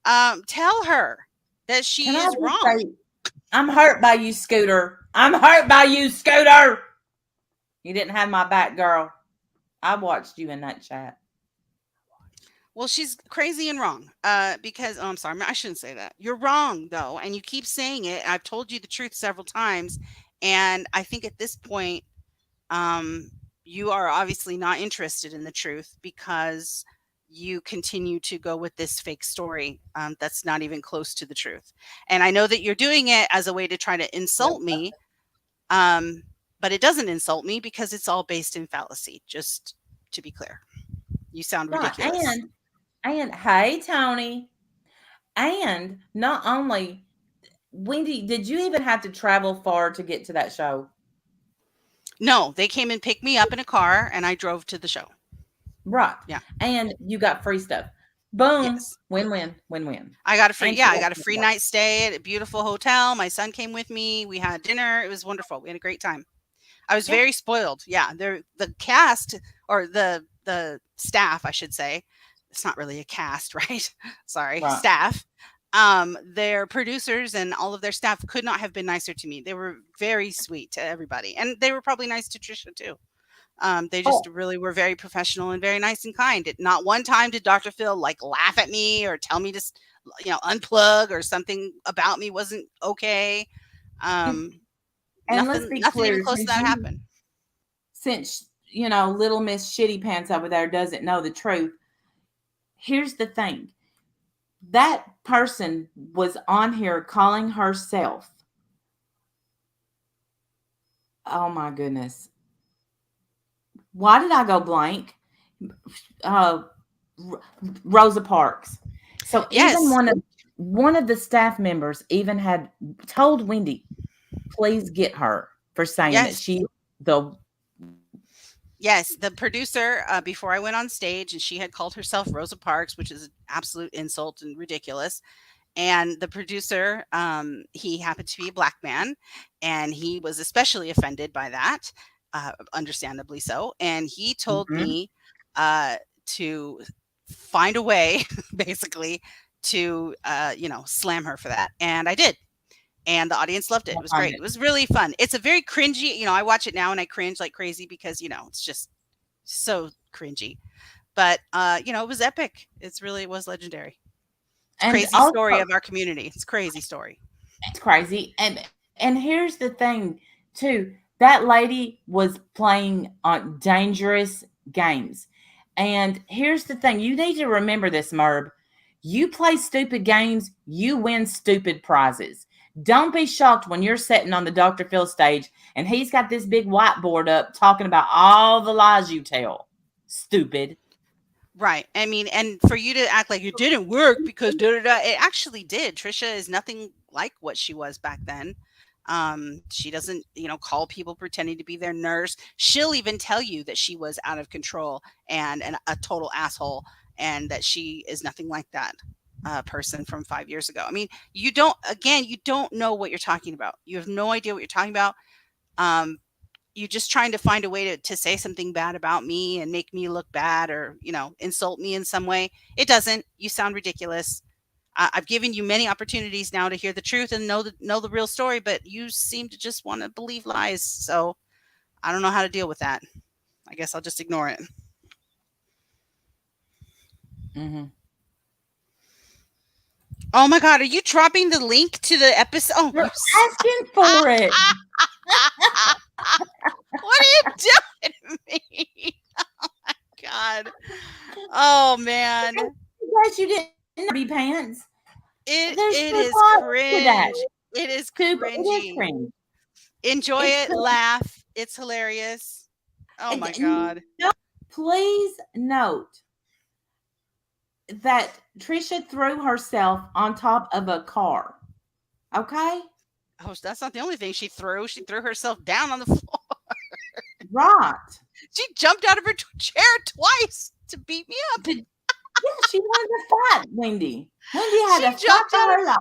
Tell her that she Can I is just wrong. say, I'm hurt by you, Scooter. I'm hurt by you, Scooter. You didn't have my back, girl. I watched you in that chat. Well, she's crazy and wrong. Because I'm sorry, I shouldn't say that. You're wrong though, and you keep saying it. I've told you the truth several times, and I think at this point, you are obviously not interested in the truth because you continue to go with this fake story that's not even close to the truth. And I know that you're doing it as a way to try to insult me, but it doesn't insult me because it's all based in fallacy. Just to be clear, you sound Right. ridiculous. And hey, Tony. And not only, Wendy, did you even have to travel far to get to that show? No, they came and picked me up in a car, and I drove to the show. Right. Yeah. And you got free stuff. Boom. Yes. Win-win. Win-win. I got a free And yeah, I got a free night stay at a beautiful hotel. My son came with me. We had dinner. It was wonderful. We had a great time. I was very spoiled. Yeah, the cast or the staff, I should say. It's not really a cast, right? Sorry, Right. staff. Their producers and all of their staff could not have been nicer to me. They were very sweet to everybody, and they were probably nice to Trisha too. They just really were very professional and very nice and kind. Not one time did Dr. Phil like laugh at me or tell me to, unplug or something about me wasn't okay. And let's be Nothing clear, even close to that happened. Since, Little Miss Shitty Pants over there doesn't know the truth, here's the thing. That person was on here calling herself, oh my goodness, why did I go blank? Rosa Parks. So Yes. even one of the staff members even had told Wendy, please get her for saying that she Yes, the producer, before I went on stage, and she had called herself Rosa Parks, which is an absolute insult and ridiculous. And the producer, he happened to be a black man, and he was especially offended by that, understandably so. And he told me to find a way, basically, to slam her for that, and I did. And the audience loved it. It was great. It was really fun. It's a very cringy, I watch it now and I cringe like crazy because, it's just so cringy. But, it was epic. It was legendary. It's a crazy story of our community. It's a crazy story. It's crazy. And here's the thing, too. That lady was playing on dangerous games. And here's the thing. You need to remember this, Merb. You play stupid games, you win stupid prizes. Don't be shocked when you're sitting on the Dr. Phil stage and he's got this big whiteboard up talking about all the lies you tell. Stupid. Right. I mean, and for you to act like it didn't work because it actually did. Trisha is nothing like what she was back then. She doesn't, call people pretending to be their nurse. She'll even tell you that she was out of control and a total asshole, and that she is nothing like that person from 5 years ago. I mean, you don't know what you're talking about. You have no idea what you're talking about. You're just trying to find a way to say something bad about me and make me look bad or, insult me in some way. It doesn't. You sound ridiculous. I've given you many opportunities now to hear the truth and know the real story, but you seem to just want to believe lies. So I don't know how to deal with that. I guess I'll just ignore it. Mm-hmm. Oh my God, are you dropping the link to the episode? Oh, you're asking for it. What are you doing to me? Oh my God. Oh man. Guys, you didn't be pants. There's It two is parts to that. cringe. It is It is cringy. cringe. Enjoy It's it, cringe. laugh. It's hilarious. Oh my And god. no, please note that Trisha threw herself on top of a car. Okay? Oh, that's not the only thing she threw. She threw herself down on the floor. Right. She jumped out of her chair twice to beat me up. Did, yeah, she wanted to fight Wendy. Wendy had She to fight jumped for out of her life.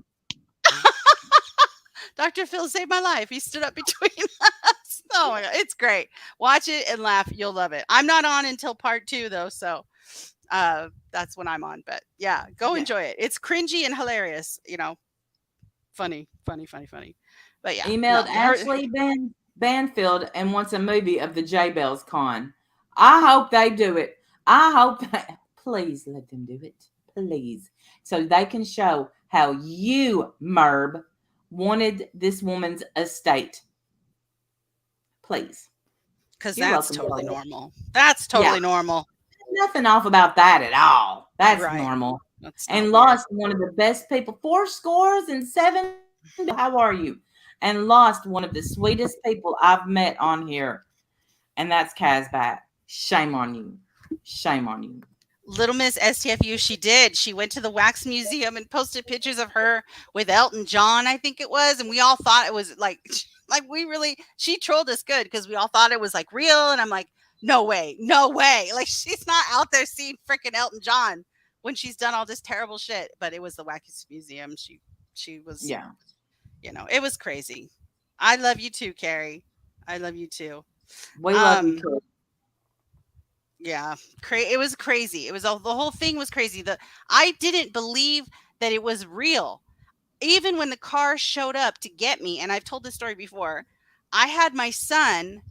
Dr. Phil saved my life. He stood up between us. Oh my god, it's great. Watch it and laugh. You'll love it. I'm not on until part 2 though, so that's when I'm on. But yeah, go Yeah. enjoy it. It's cringy and hilarious. Funny. But yeah, Emailed no, her. Ashley Banfield and wants a movie of the J Bells Con. I hope they do it. I hope that, please let them do it. Please. So they can show how you, Merb, wanted this woman's estate. Please. Because You're that's welcome. totally Darling. normal. That's Yeah. totally normal. Nothing off about that at all. That's Right. normal. That's not And weird. lost one of the best people, 4 scores and 7. How are you? And lost one of the sweetest people I've met on here. And that's Kazbat. Shame on you. Shame on you. Little Miss STFU, she did. She went to the Wax Museum and posted pictures of her with Elton John, I think it was, and we all thought it was like she trolled us good because we all thought it was like real, and I'm like, no way, like she's not out there seeing freaking Elton John when she's done all this terrible shit. But it was the Wax Museum. She was, Yeah. it was crazy. I love you too, Carrie. I love you too. We love you too. Yeah, it was crazy. It was the whole thing was crazy. I didn't believe that it was real. Even when the car showed up to get me, and I've told this story before, I had my son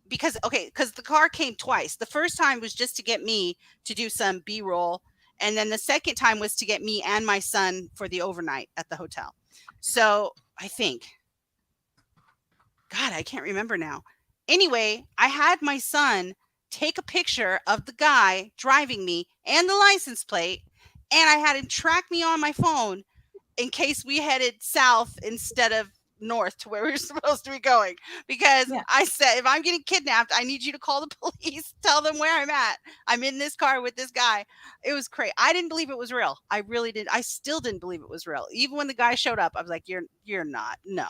because the car came twice. The first time was just to get me to do some B-roll, and then the second time was to get me and my son for the overnight at the hotel. So, I think God, I can't remember now. Anyway, I had my son take a picture of the guy driving me and the license plate, and I had him track me on my phone in case we headed south instead of north to where we were supposed to be going. Because I said, if I'm getting kidnapped, I need you to call the police, tell them where I'm at. I'm in this car with this guy. It was crazy. I didn't believe it was real. I really did. I still didn't believe it was real. Even when the guy showed up, I was like, you're not. No.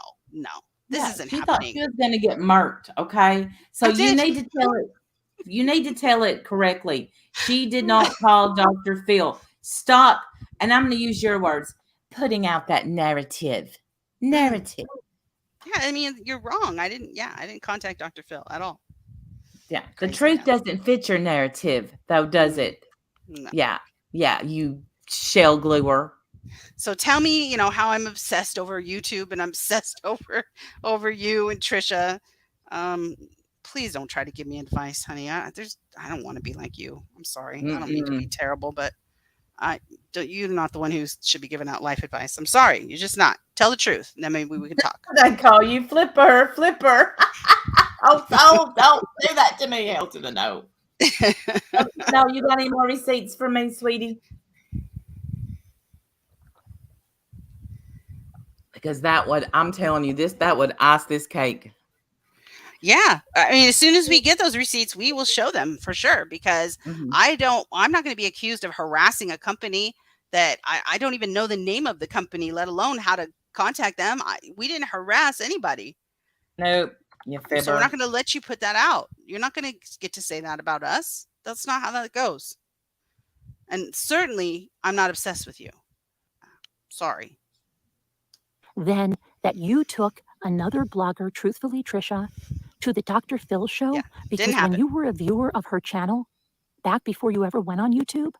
This isn't she happening. thought she was going to get murked, okay? So you need to tell it. You need to tell it correctly. She did not call Dr. Phil. Stop. And I'm going to use your words. Putting out that narrative. Yeah, I mean, you're wrong. I didn't contact Dr. Phil at all. Yeah. The truth doesn't fit your narrative, though, does it? No. Yeah, you shell gluer. So tell me, how I'm obsessed over YouTube and I'm obsessed over you and Trisha. Please don't try to give me advice, honey. I don't want to be like you. I'm sorry. I don't mean to be terrible, but you're not the one who should be giving out life advice. I'm sorry. You're just not. Tell the truth. Then maybe we can talk. I call you Flipper. Oh, don't do that to me. Hell to the no. No, you got any more receipts for me, sweetie? Because I'm telling you, that would ice this cake. Yeah. I mean, as soon as we get those receipts, we will show them for sure, because I'm not going to be accused of harassing a company that I don't even know the name of the company, let alone how to contact them. We didn't harass anybody. Nope. So we're not going to let you put that out. You're not going to get to say that about us. That's not how that goes. And certainly, I'm not obsessed with you. Sorry. Then that you took another blogger, truthfully, Trisha, to the Dr. Phil show because when you were a viewer of her channel, back before you ever went on YouTube,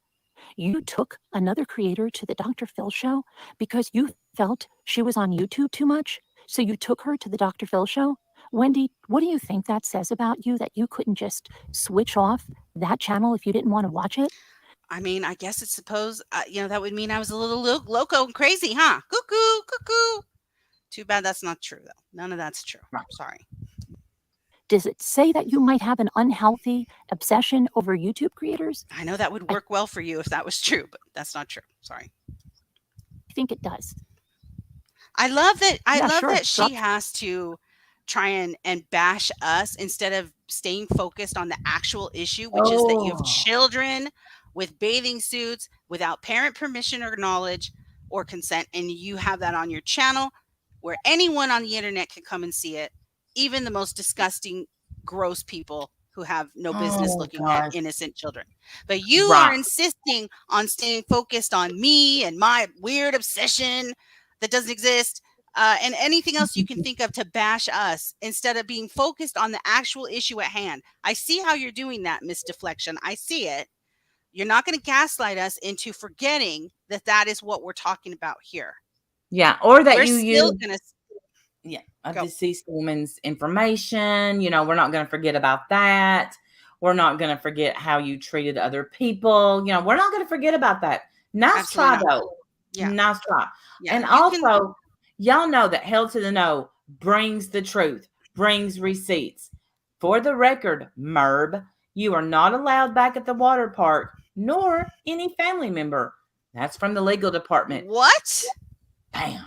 you took another creator to the Dr. Phil show because you felt she was on YouTube too much. So you took her to the Dr. Phil show. Wendy, what do you think that says about you, that you couldn't just switch off that channel if you didn't want to watch it? I mean, I guess it's suppose, that would mean I was a little loco and crazy, huh? Cuckoo. Too bad that's not true, though. None of that's true. Right. Sorry. Does it say that you might have an unhealthy obsession over YouTube creators? I know that would work well for you if that was true, but that's not true. Sorry. think it does. I love that. I Yeah, love sure. that she has to try and bash us instead of staying focused on the actual issue, which is that you have Oh, children with bathing suits without parent permission or knowledge or consent, and you have that on your channel where anyone on the internet can come and see it, even the most disgusting, gross people who have no business oh looking at gosh. innocent children. But you are Right. insisting on staying focused on me and my weird obsession that doesn't exist, and anything else you can think of to bash us instead of being focused on the actual issue at hand. I see how you're doing that, Miss Deflection. I see it. You're not going to gaslight us into forgetting that that is what we're talking about here. Yeah. Or that We're you still use going to a go. deceased woman's information. We're not going to forget about that. We're not going to forget how you treated other people. We're not going to forget about that. Nice Absolutely try, not. though. Yeah. Nice try. Yeah. And You can. also, y'all know that Hell to the No brings the truth, brings receipts. For the record, merb, you are not allowed back at the water park, nor any family member. That's from the legal department. What? Bam.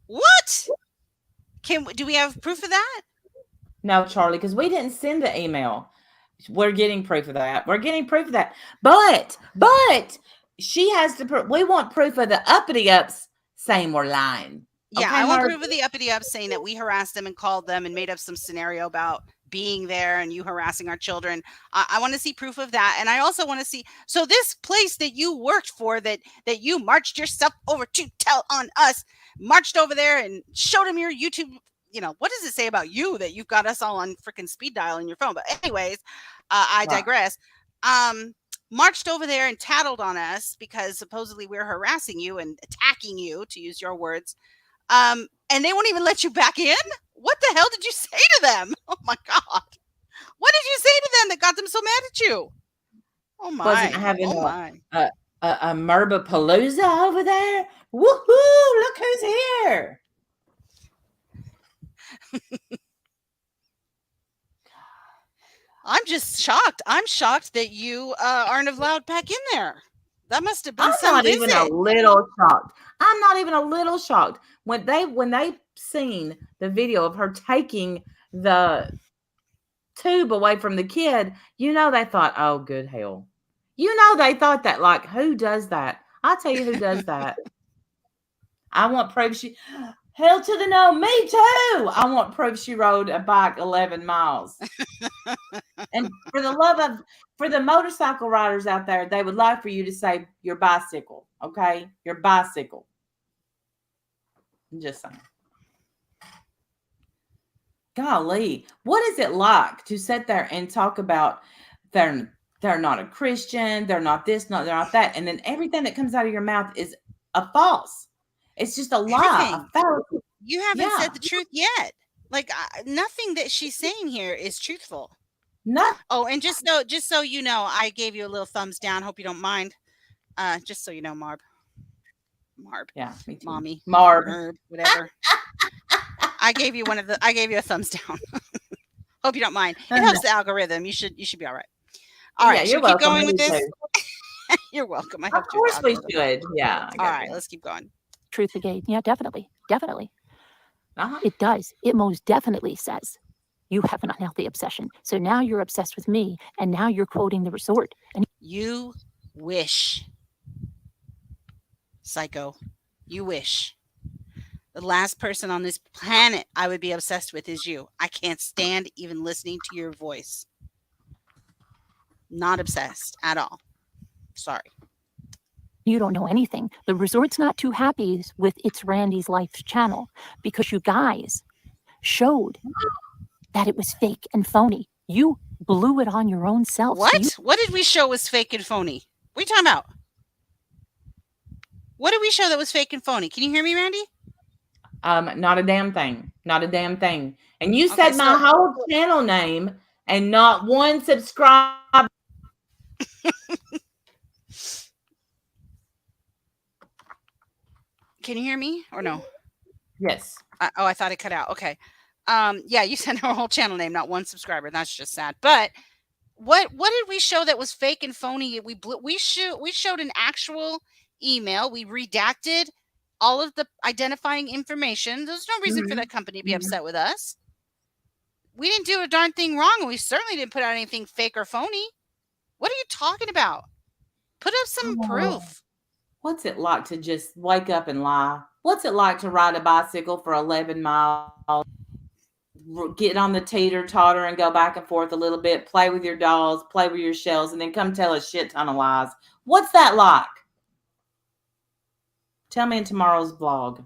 What? Do we have proof of that? No, Charlie, because we didn't send the email. We're getting proof of that. We're getting proof of that. But she has to. We want proof of the uppity ups saying we're lying. Yeah, Okay, I want Mark? proof of the uppity ups saying that we harassed them and called them and made up some scenario about being there and you harassing our children. I want to see proof of that. And I also want to see, so this place that you worked for, that you marched yourself over to tell on us, marched over there and showed them your YouTube. What does it say about you that you've got us all on freaking speed dial in your phone? But anyways, I Right. digress. Marched over there and tattled on us because supposedly we're harassing you and attacking you, to use your words. And they won't even let you back in? What the hell did you say to them? Oh my God. What did you say to them that got them so mad at you? Oh my. Wasn't having Oh my. a Merbapalooza over there? Woohoo! Look who's here. I'm just shocked. I'm shocked that you aren't allowed back in there. That must have been I'm some not visit. even a little shocked. I'm not even a little shocked. When they seen the video of her taking the tube away from the kid, they thought, oh, good hell. They thought that, like, who does that? I'll tell you who does that. I want proof hell to the no, me too. I want proof she rode a bike 11 miles. And for the motorcycle riders out there, they would like for you to say your bicycle, okay? Your bicycle. I'm just saying. Golly, what is it like to sit there and talk about they're not a Christian, they're not this, they're not that, and then everything that comes out of your mouth is a false. It's just a lie, a fallacy. You haven't Yeah. said the truth yet. Like nothing that she's saying here is truthful. No. Oh, and just so you know, I gave you a little thumbs down. Hope you don't mind. Just so you know, Marb. Yeah, me too. Mommy. Marb. Whatever. I gave you a thumbs down. Hope you don't mind. It helps the algorithm. You should be all right. All right, you're should we keep welcome. going with Me this? too. You're welcome. I Of helped you. course we should. Yeah. All right, let's keep going. Truth again. Yeah, definitely. Uh-huh. It does. It most definitely says you have an unhealthy obsession. So now you're obsessed with me, and now you're quoting the resort. And you wish, psycho, you wish. The last person on this planet I would be obsessed with is you. I can't stand even listening to your voice. Not obsessed at all. Sorry. you don't know anything. The resort's not too happy with It's Randy's Life channel because you guys showed that it was fake and phony. You blew it on your own self. What? What did we show was fake and phony? What are you talking about? What did we show that was fake and phony? Can you hear me, Randy? Not a damn thing. Not a damn thing. And you said my whole channel name and not one subscriber. Can you hear me or no? Yes. I thought it cut out. Okay. Yeah, you said our whole channel name, not one subscriber. That's just sad. But what did we show that was fake and phony? We showed an actual email. We redacted all of the identifying information. There's no reason for that company to be upset with us. We didn't do a darn thing wrong, and we certainly didn't put out anything fake or phony. What are you talking about? Put up some proof. What's it like to just wake up and lie? What's it like to ride a bicycle for 11 miles, get on the teeter-totter and go back and forth a little bit, play with your dolls, play with your shells, and then come tell a shit ton of lies? What's that like? Tell me in tomorrow's vlog.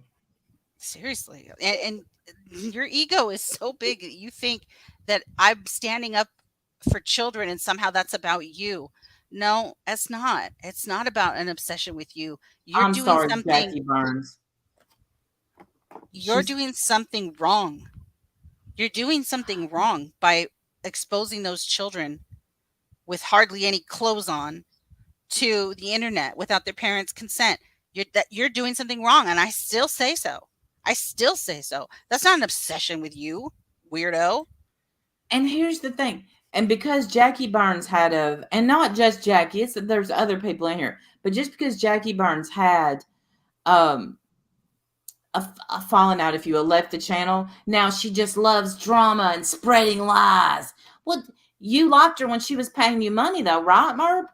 Seriously. And your ego is so big that you think that I'm standing up for children and somehow that's about you. No, it's not. It's not about an obsession with you. You're I'm doing sorry, something. Jackie Burns. You're doing something wrong. You're doing something wrong by exposing those children with hardly any clothes on to the internet without their parents' consent. You're doing something wrong, and I still say so. I still say so. That's not an obsession with you, weirdo. And here's the thing. And because Jackie Burns had and not just Jackie, there's other people in here, but just because Jackie Burns had a falling out, if you will, left the channel, now she just loves drama and spreading lies. Well, you liked her when she was paying you money, though, right, Merb?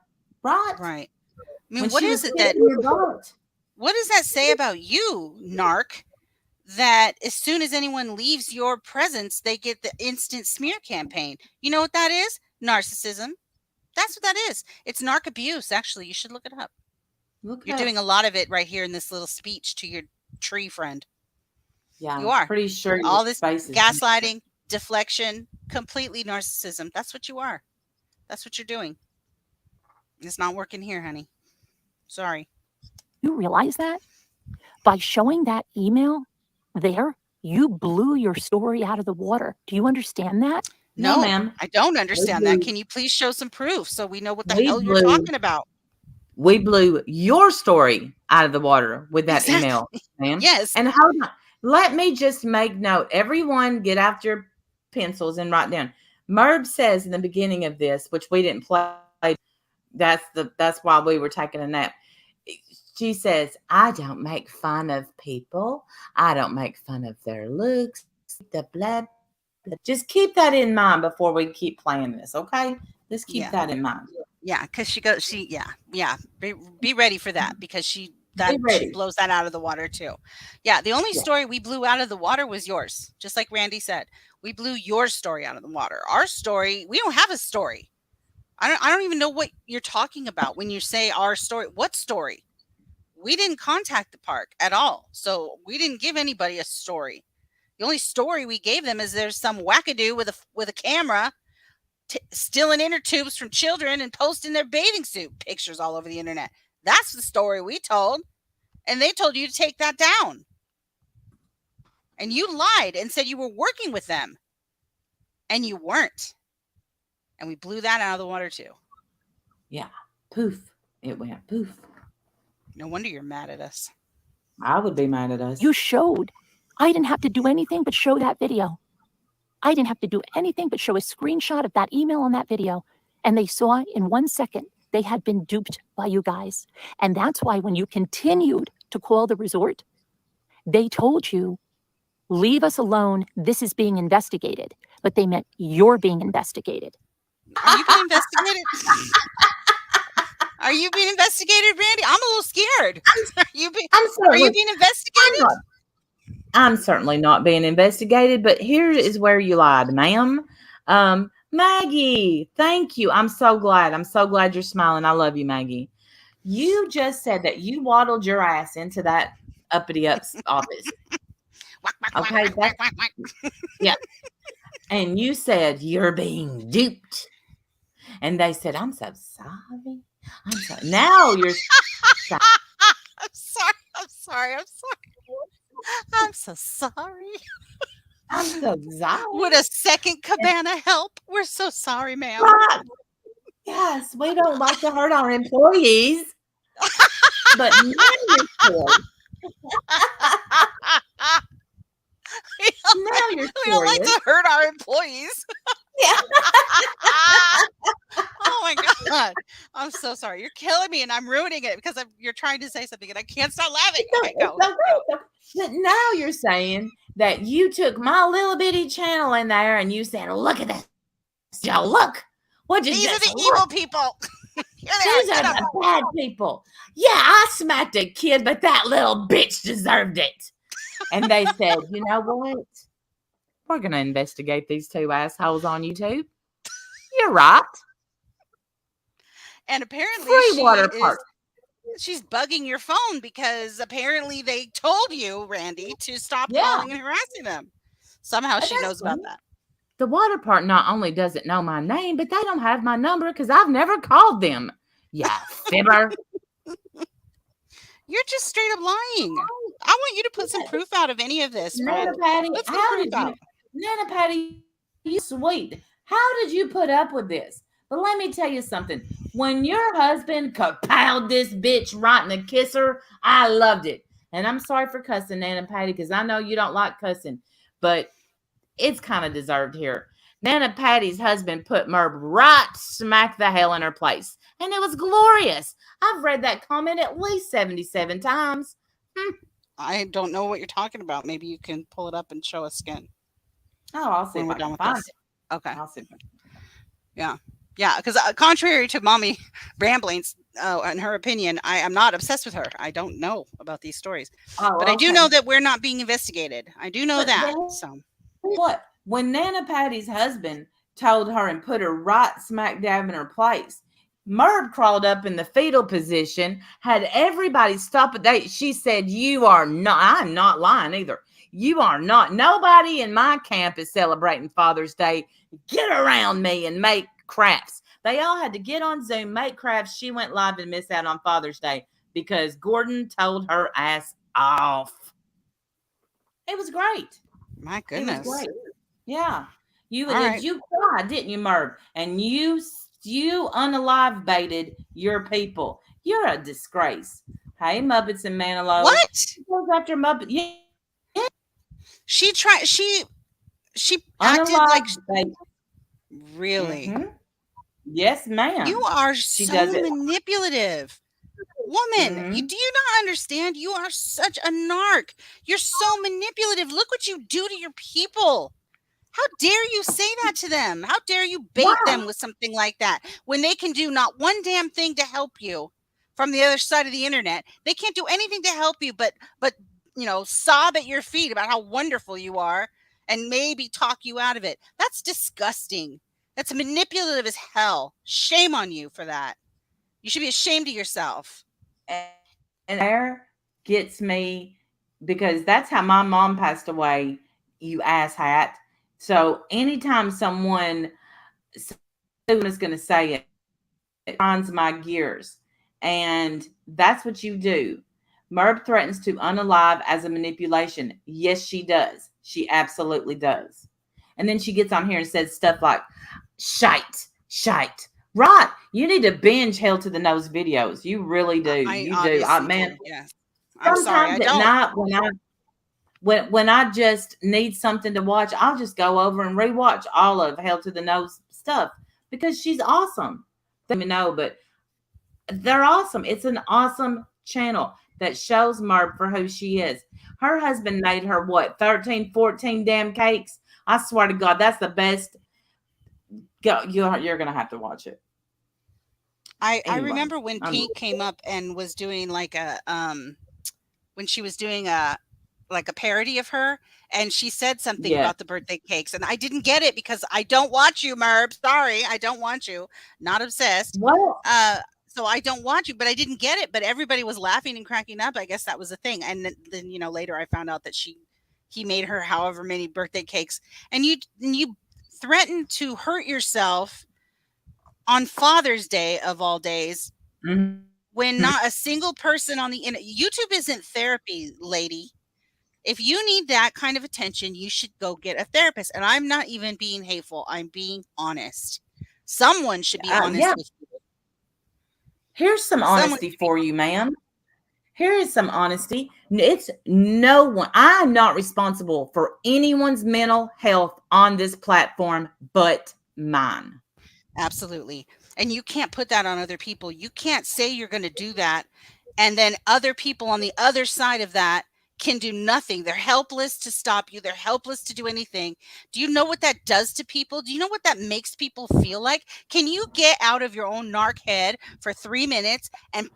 Right? Right. I mean, When what she is was it that? kicking your butt. What does that say about you, narc? That as soon as anyone leaves your presence, they get the instant smear campaign. You know what that is? Narcissism. That's what that is. It's narc abuse, actually. You should look it up. You're doing a lot of it right here in this little speech to your tree friend. Yeah, You are. pretty sure All this gaslighting, deflection, completely narcissism. That's what you are. That's what you're doing. It's not working here, honey. Sorry. You realize that? By showing that email there, you blew your story out of the water. Do you understand that? No, ma'am. I don't understand that. Can you please show some proof so we know what the We hell you're talking about? We blew your story out of the water with that email, ma'am. Yes. And hold on. Let me just make note. Everyone get out your pencils and write down. Merb says in the beginning of this, which we didn't play, that's why we were taking a nap. She says, I don't make fun of people. I don't make fun of their looks. The blah, blah. Just keep that in mind before we keep playing this, okay? Just keep that in mind. Yeah, because be ready for that, because she blows that out of the water too. Yeah, the only story we blew out of the water was yours. Just like Randy said, we blew your story out of the water. Our story, we don't have a story. I don't even know what you're talking about when you say our story. What story? We didn't contact the park at all, so we didn't give anybody a story. The only story we gave them is there's some wackadoo with a camera stealing inner tubes from children and posting their bathing suit pictures all over the internet. That's the story we told, and they told you to take that down. And you lied and said you were working with them, and you weren't. And we blew that out of the water too. Yeah, poof. It went poof. No wonder you're mad at us. I would be mad at us. You showed. I didn't have to do anything but show that video. I didn't have to do anything but show a screenshot of that email on that video. And they saw in 1 second they had been duped by you guys. And that's why when you continued to call the resort, they told you, leave us alone. This is being investigated. But they meant you're being investigated. Are you being investigated? Are you being investigated, Randy? I'm a little scared. Are you being investigated? I'm certainly not being investigated, but here is where you lied, ma'am. Maggie, thank you. I'm so glad. I'm so glad you're smiling. I love you, Maggie. You just said that you waddled your ass into that uppity ups office. Okay. Yeah. And you said you're being duped. And they said, I'm so sorry. Now you're I'm sorry. I'm so sorry. I'm so sorry. Would a second cabana help? We're so sorry, ma'am. Right. Yes, we don't like to hurt our employees. But now you're we don't like to hurt our employees. Yeah. Oh my God. God. I'm so sorry. You're killing me and I'm ruining it because you're trying to say something and I can't stop laughing. Okay, It's go. okay. But now you're saying that you took my little bitty channel in there and you said, look at this, Joe, look. Would you These are just the look? evil people. Here they are. These are Get them. the bad people. Yeah, I smacked a kid, but that little bitch deserved it. And they said, you know what? We're going to investigate these two assholes on YouTube. You're right. And apparently Free water park. she's bugging your phone because apparently they told you, Randy, to stop Yeah. calling and harassing them. Somehow And she that's knows about funny. that. The water park not only doesn't know my name, but they don't have my number because I've never called them. Yeah, fibber. You're just straight up lying. I want you to put some proof out of any of this, Nana friend. Patty, Put some how proof did you, out. Nana Patty, you sweet. How did you put up with this? But let me tell you something. When your husband compiled this bitch right in the kisser, I loved it. And I'm sorry for cussing, Nana Patty, because I know you don't like cussing, but it's kind of deserved here. Nana Patty's husband put Merb right smack the hell in her place. And it was glorious. I've read that comment at least 77 times. I don't know what you're talking about. Maybe you can pull it up and show us again Oh, I'll see when if we're I done can with find this. it. Okay. I'll see if I can. Yeah, because contrary to mommy ramblings, in her opinion, I am not obsessed with her. I don't know about these stories, but I do know that we're not being investigated. I do know that. So what? When Nana Patty's husband told her and put her right smack dab in her place, Merb crawled up in the fetal position, had everybody stop it. She said, you are not, I'm not lying either. You are not, nobody in my camp is celebrating Father's Day. Get around me and make crafts. They all had to get on Zoom, make crafts. She went live and missed out on Father's Day because Gordon told her ass off. It was great. my It goodness. was great. Yeah. You All right. you cried, didn't you, Merv? And you unalive baited your people. You're a disgrace. Hey, Muppets and Manilow. What? Goes after Muppet. Yeah. She tried. She acted like Unalive bait. really. Mhm. Yes, ma'am. You are She so does it. manipulative. Woman, Mhm. do you not understand? You are such a narc. You're so manipulative. Look what you do to your people. How dare you say that to them? How dare you bait Wow. them with something like that when they can do not one damn thing to help you from the other side of the internet? They can't do anything to help you but sob at your feet about how wonderful you are and maybe talk you out of it. That's disgusting. That's manipulative as hell. Shame on you for that. You should be ashamed of yourself. And there gets me because that's how my mom passed away, you asshat. So anytime someone is going to say it, it grinds my gears. And that's what you do. Merb threatens to unalive as a manipulation. Yes, she does. She absolutely does. And then she gets on here and says stuff like, shite. Right. You need to binge Hell to the Nose videos. You really do. I do. Man, do. Yes. I'm sorry. I sometimes at don't. night when I just need something to watch, I'll just go over and rewatch all of Hell to the Nose stuff because she's awesome. Let me know, but they're awesome. It's an awesome channel that shows Merb for who she is. Her husband made her 13, 14 damn cakes. I swear to God, that's the best. You're gonna have to watch it. I Anyway, remember when Pink came up and was doing like a when she was doing a parody of her, and she said something about the birthday cakes, and I didn't get it because I don't watch you, Merb. Sorry, I don't want you. Not obsessed. What? So I don't want you, but I didn't get it. But everybody was laughing and cracking up. I guess that was the thing. And then later I found out that he made her however many birthday cakes, and you threatened to hurt yourself on Father's Day of all days. Mm-hmm. When not a single person on the internet, YouTube isn't therapy, lady. If you need that kind of attention, you should go get a therapist. And I'm not even being hateful. I'm being honest. Someone should be honest with you. Here's some honesty for you, ma'am. Here is some honesty. It's no one. I'm not responsible for anyone's mental health on this platform but mine. Absolutely. And you can't put that on other people. You can't say you're going to do that, and then other people on the other side of that can do nothing. They're helpless to stop you. They're helpless to do anything. Do you know what that does to people? Do you know what that makes people feel like? Can you get out of your own narc head for 3 minutes and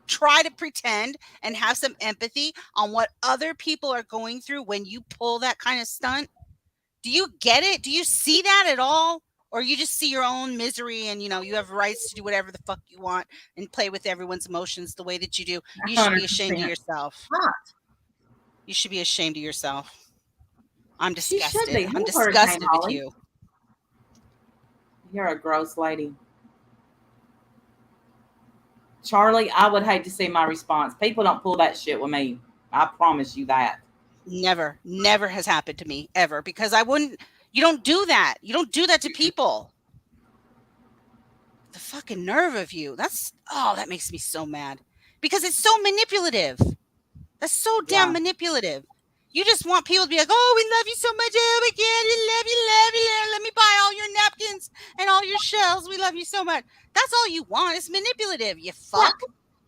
try to pretend and have some empathy on what other people are going through when you pull that kind of stunt? Do you get it? Do you see that at all? Or you just see your own misery and, you have rights to do whatever the fuck you want and play with everyone's emotions the way that you do? You should be ashamed of 100% yourself. not. You should be ashamed of yourself. I'm She should disgusted. be. I'm Who her name, disgusted with Holly? you. You're a gross lady. Charlie, I would hate to see my response. People don't pull that shit with me. I promise you that. Never has happened to me ever, because I wouldn't. You don't do that. You don't do that to people. The fucking nerve of you. That makes me so mad, because it's so manipulative. That's so damn Yeah. manipulative. You just want people to be like, oh, we love you so much. Oh my God, we love you. Let me buy all your napkins and all your shells. We love you so much. That's all you want. It's manipulative, you fuck.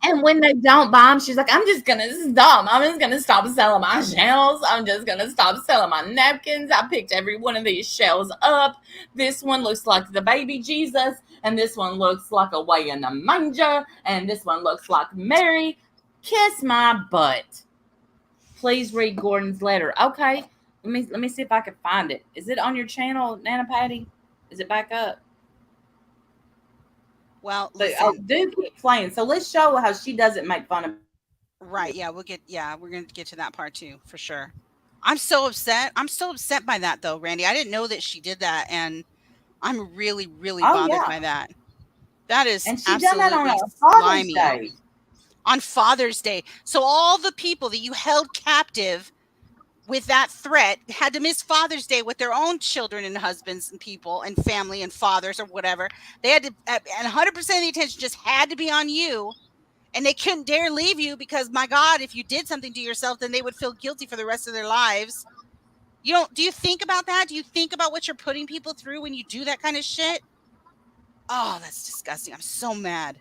And when they don't buy them, she's like, this is dumb. I'm just going to stop selling my shells. I'm just going to stop selling my napkins. I picked every one of these shells up. This one looks like the baby Jesus. And this one looks like a way in the manger. And this one looks like Mary. Kiss my butt. Please read Gordon's letter. Okay. Let me see if I can find it. Is it on your channel, Nana Patty? Is it back up? Well, But, listen. do keep playing. So let's show how she doesn't make fun of. Right. Yeah, we're going to get to that part too, for sure. I'm so upset. I'm so upset by that though, Randy. I didn't know that she did that, and I'm really, really bothered by that. That is And she absolutely done that on Father's slimy. Day. On Father's Day. So all the people that you held captive with that threat had to miss Father's Day with their own children and husbands and people and family and fathers or whatever. They had to, and 100% of the attention just had to be on you. And they couldn't dare leave you because, my God, if you did something to yourself, then they would feel guilty for the rest of their lives. Do you think about that? Do you think about what you're putting people through when you do that kind of shit? Oh, that's disgusting. I'm so mad.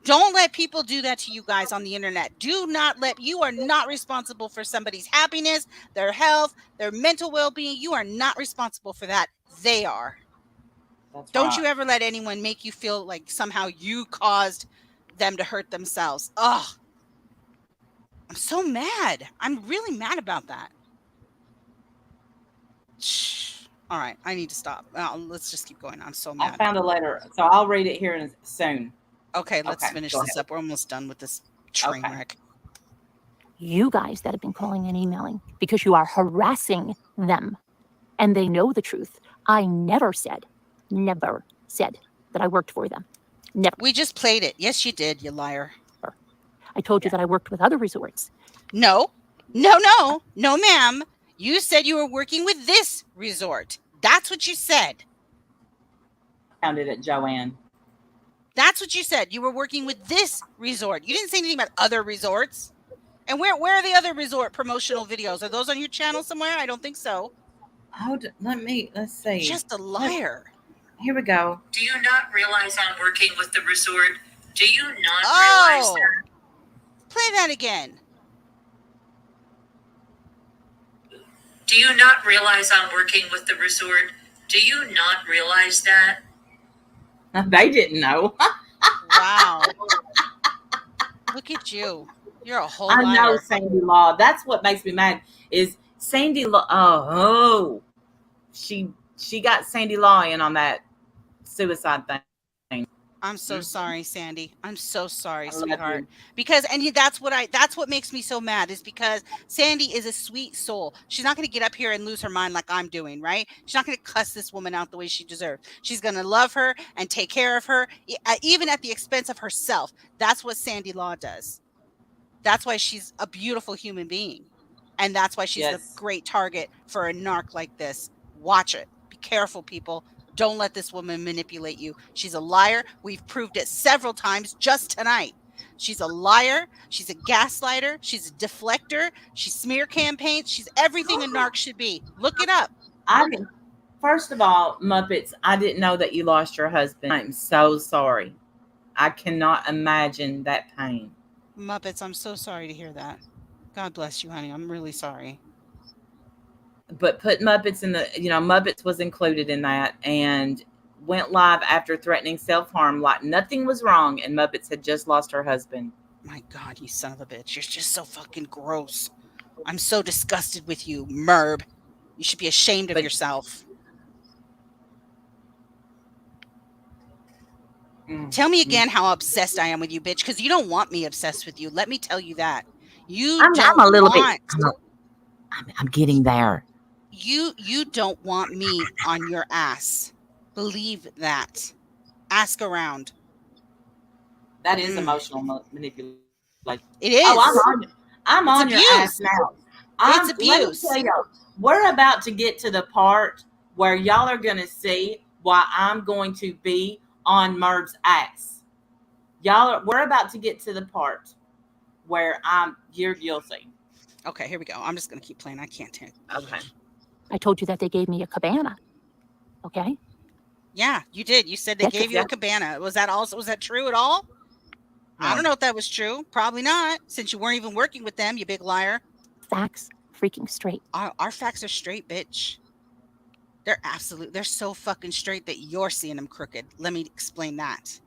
Don't let people do that to you guys on the internet. You are not responsible for somebody's happiness, their health, their mental well-being. You are not responsible for that. They are. Don't you ever let anyone make you feel like somehow you caused them to hurt themselves. Oh, I'm so mad. I'm really mad about that. All right, I need to stop. Let's just keep going. I'm so mad. I found a letter, so I'll read it here soon. Okay, let's finish this up. We're almost done with this train wreck. You guys that have been calling and emailing because you are harassing them, and they know the truth. I never said that I worked for them. Never. We just played it. Yes, you did, you liar. I told you that I worked with other resorts. No, ma'am. You said you were working with this resort. That's what you said. Found it at Joanne. That's what you said. You were working with this resort. You didn't say anything about other resorts. And where are the other resort promotional videos? Are those on your channel somewhere? I don't think so. Let's see. Just a liar. Here we go. Do you not realize I'm working with the resort? Do you not realize that? Play that again. Do you not realize I'm working with the resort? Do you not realize that? They didn't know. Wow. Look at you. You're a whole liar. I know Sandy Law. That's what makes me mad is Sandy Law. Oh, she got Sandy Law in on that suicide thing. I'm so sorry, Sandy. I'm so sorry, sweetheart. Because that's what makes me so mad is because Sandy is a sweet soul. She's not going to get up here and lose her mind like I'm doing, right? She's not going to cuss this woman out the way she deserves. She's going to love her and take care of her, even at the expense of herself. That's what Sandy Law does. That's why she's a beautiful human being. And that's why she's a great target for a narc like this. Watch it. Be careful, people. Don't let this woman manipulate you. She's a liar. We've proved it several times just tonight. She's a liar. She's a gaslighter. She's a deflector. She smear campaigns. She's everything a narc should be. Look it up. First of all, Muppets, I didn't know that you lost your husband. I'm so sorry. I cannot imagine that pain. Muppets, I'm so sorry to hear that. God bless you, honey. I'm really sorry. But put Muppets in the, Muppets was included in that and went live after threatening self-harm like nothing was wrong and Muppets had just lost her husband. My God, you son of a bitch. You're just so fucking gross. I'm so disgusted with you, merb. You should be ashamed of But yourself. Tell me again how obsessed I am with you, bitch, because you don't want me obsessed with you. Let me tell you that. You I'm don't a little want. I'm getting there. You don't want me on your ass. Believe that. Ask around. That is emotional manipulation. It Oh, is. I'm It's on your ass abuse. now. It's Let me abuse. tell you, we're about to get to the part where y'all are going to see why I'm going to be on Merb's ass. We're about to get to the part where you'll see. Okay, here we go. I'm just gonna keep playing. I can't take. Okay. I told you that they gave me a cabana. Okay. Yeah, you did. You said they gave you a cabana. Was that true at all? No. I don't know if that was true. Probably not, since you weren't even working with them, you big liar. Facts freaking straight. Our facts are straight, bitch. They're so fucking straight that you're seeing them crooked. Let me explain that.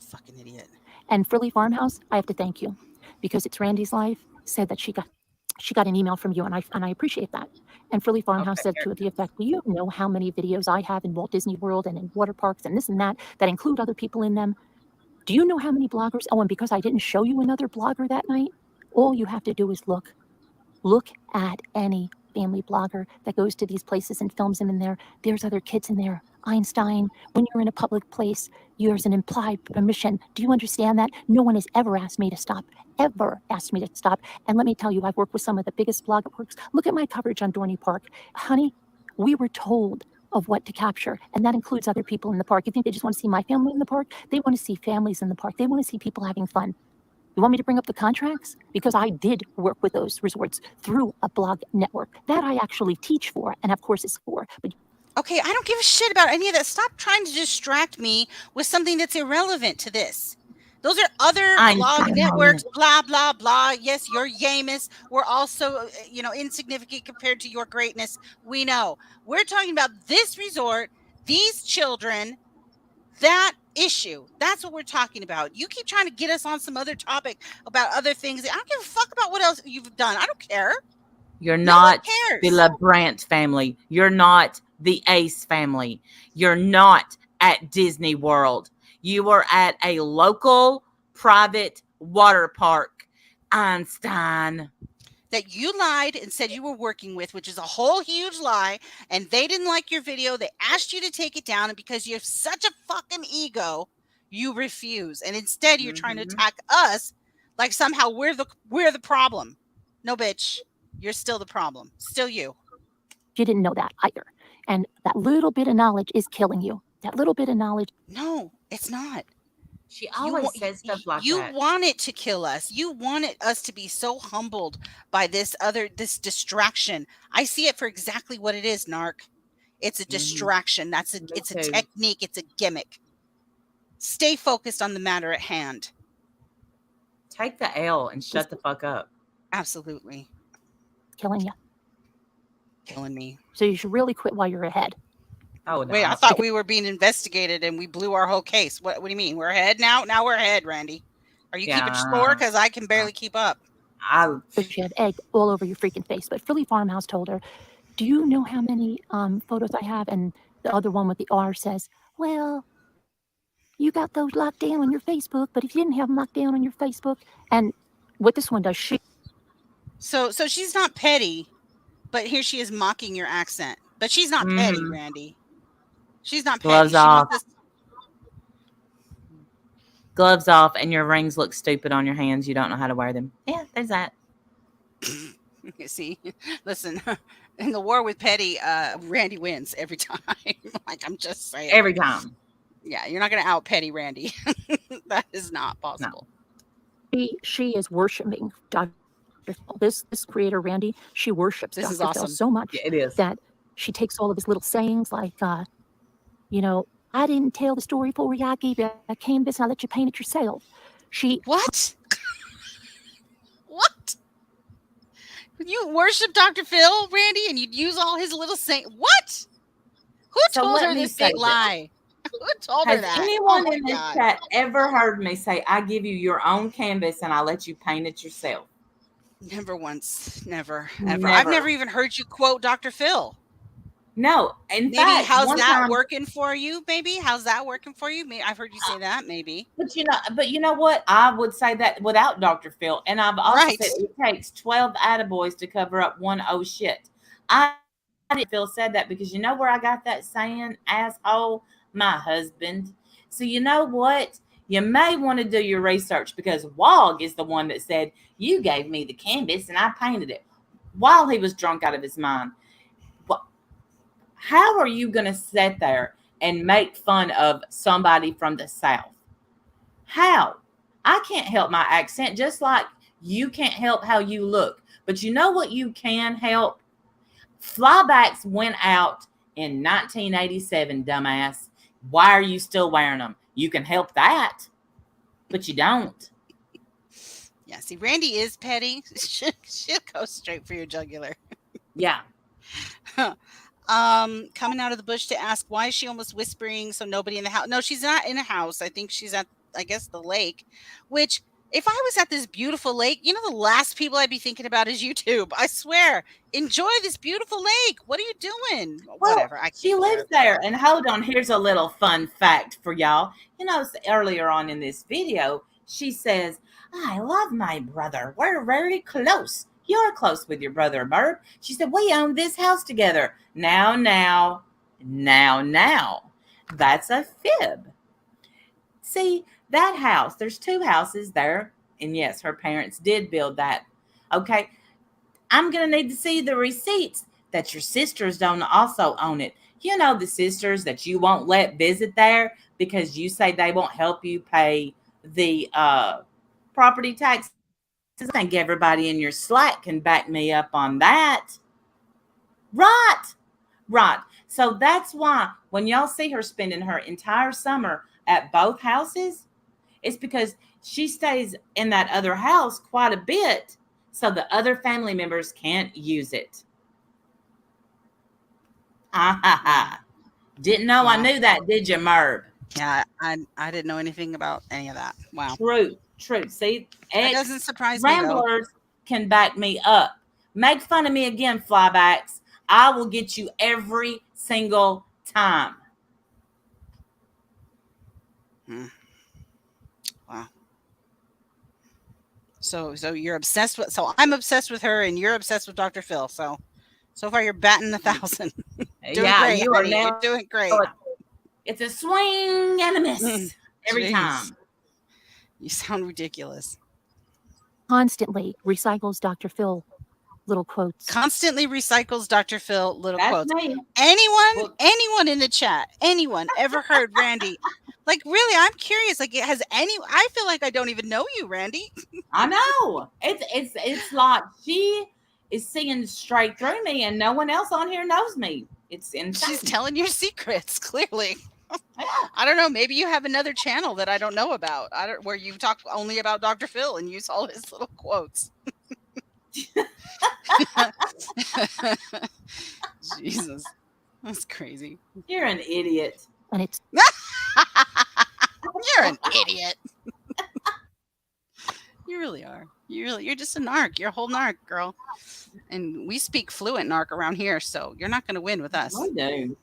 Fucking idiot. And Frilly Farmhouse, I have to thank you because it's Randy's life said that she got an email from you, and I appreciate that. And Frilly Farmhouse said to the effect, do you know how many videos I have in Walt Disney World and in water parks and this and that include other people in them? Do you know how many bloggers? Oh, and because I didn't show you another blogger that night, all you have to do is look at any family blogger that goes to these places and films them in there. There's other kids in there. Einstein, when you're in a public place, there's an implied permission. Do you understand that? No one has ever asked me to stop. And let me tell you, I've worked with some of the biggest blog networks. Look at my coverage on Dorney Park. Honey, we were told of what to capture, and that includes other people in the park. You think they just want to see my family in the park? They want to see families in the park. They want to see people having fun. You want me to bring up the contracts? Because I did work with those resorts through a blog network that I actually teach for and have courses for. But okay, I don't give a shit about any of that. Stop trying to distract me with something that's irrelevant to this. Those are other blog networks, blah, blah, blah. Yes, you're Yamus. We're also, insignificant compared to your greatness. We know. We're talking about this resort, these children, that issue. That's what we're talking about. You keep trying to get us on some other topic about other things. I don't give a fuck about what else you've done. I don't care. You're not the LeBrant family. You're not the Ace family. You're not at Disney World. You are at a local private water park, Einstein. That you lied and said you were working with, which is a whole huge lie, and they didn't like your video. They asked you to take it down, and because you have such a fucking ego, you refuse. And instead, you're trying to attack us like somehow we're the problem. No, bitch, you're still the problem. Still you. You didn't know that either. And that little bit of knowledge is killing you. That little bit of knowledge. No, it's not. She always says stuff like that. You want it to kill us. You wanted us to be so humbled by this distraction. I see it for exactly what it is, Narc. It's a distraction. It's a technique. It's a gimmick. Stay focused on the matter at hand. Take the L and shut the fuck up. Absolutely. Killing you. Killing me. So you should really quit while you're ahead. Oh, no. Wait, I thought we were being investigated and we blew our whole case. What do you mean? We're ahead now? Now we're ahead, Randy. Are you keeping score? Because I can barely keep up. She had egg all over your freaking face. But Frilly Farmhouse told her, do you know how many photos I have? And the other one with the R says, well, you got those locked down on your Facebook, but if you didn't have them locked down on your Facebook, and what this one does, So she's not petty, but here she is mocking your accent. But she's not petty, Randy. She's not petty. Gloves off. Gloves off, and your rings look stupid on your hands. You don't know how to wear them. Yeah, there's that. You see, listen, in the war with petty, Randy wins every time. Like, I'm just saying. Every time. Yeah, you're not going to out petty Randy. That is not possible. No. She is worshiping Dr. Phil. This creator, Randy, she worships Dr. Phil so much it is. that she takes all of his little sayings like, I didn't tell the story for you. I gave you a canvas and I let you paint it yourself. She What? What? You worship Dr. Phil, Randy, and you'd use all his little what? Who So told let her me this say big this. lie? Who told her Has that? Oh anyone my in this God. chat ever heard me say, I give you your own canvas and I let you paint it yourself? Never once. Never, ever. I've Never. never even heard you quote Dr. Phil. No. In Maybe fact, how's one that time, working for you? Maybe how's that working for you? Maybe I've heard you say that. Maybe but you know what? I would say that without Dr. Phil. And I've also right. said it takes 12 attaboys to cover up one oh shit. I didn't Phil said that because you know where I got that saying, asshole? My husband. So you know what? You may want to do your research because Wog is the one that said, you gave me the canvas and I painted it while he was drunk out of his mind. How are you going to sit there and make fun of somebody from the South? How? I can't help my accent, just like you can't help how you look. But you know what you can help? Flybacks went out in 1987, dumbass. Why are you still wearing them? You can help that, but you don't. Yeah. See, Randy is petty. She'll go straight for your jugular. Yeah. Coming out of the bush to ask why is she almost whispering so nobody in the house. No, she's not in a house. I think she's at, I guess, the lake, which if I was at this beautiful lake, the last people I'd be thinking about is YouTube. I swear. Enjoy this beautiful lake. What are you doing? Well, Whatever. I she can't lives care. there. And hold on, here's a little fun fact for y'all. Earlier on in this video, she says, I love my brother. We're very close. You're close with your brother, Merb. She said, we own this house together. Now. That's a fib. See, that house, there's two houses there. And yes, her parents did build that. Okay. I'm going to need to see the receipts that your sisters don't also own it. The sisters that you won't let visit there because you say they won't help you pay the property taxes. I think everybody in your Slack can back me up on that. Right. So that's why when y'all see her spending her entire summer at both houses, it's because she stays in that other house quite a bit so the other family members can't use it. Didn't know I Wow. knew that, did you, Merb? Yeah, I didn't know anything about any of that. Wow. True. See, That doesn't ex surprise me though. ramblers can back me up. Make fun of me again, flybacks. I will get you every single time. Wow. So you're obsessed with. So I'm obsessed with her, and you're obsessed with Dr. Phil. So far you're batting 1,000. Doing Yeah, great, you are honey. You're now. doing great. It's a swing and a miss every Jeez. time. You sound ridiculous. constantly recycles Dr. Phil little quotes. Constantly recycles Dr. Phil little That's quotes. me. Anyone in the chat, anyone ever heard Randy? Like, really, I'm curious. Like, I feel like I don't even know you, Randy. I know. It's like she is seeing straight through me and no one else on here knows me. It's insane. She's telling your secrets, clearly. Yeah. I don't know. Maybe you have another channel that I don't know about. Where you talk only about Dr. Phil and use all his little quotes. Jesus, that's crazy. You're an idiot. And it's You're an idiot. You really are. You're just a narc. You're a whole narc, girl. And we speak fluent narc around here, so you're not going to win with us. I do.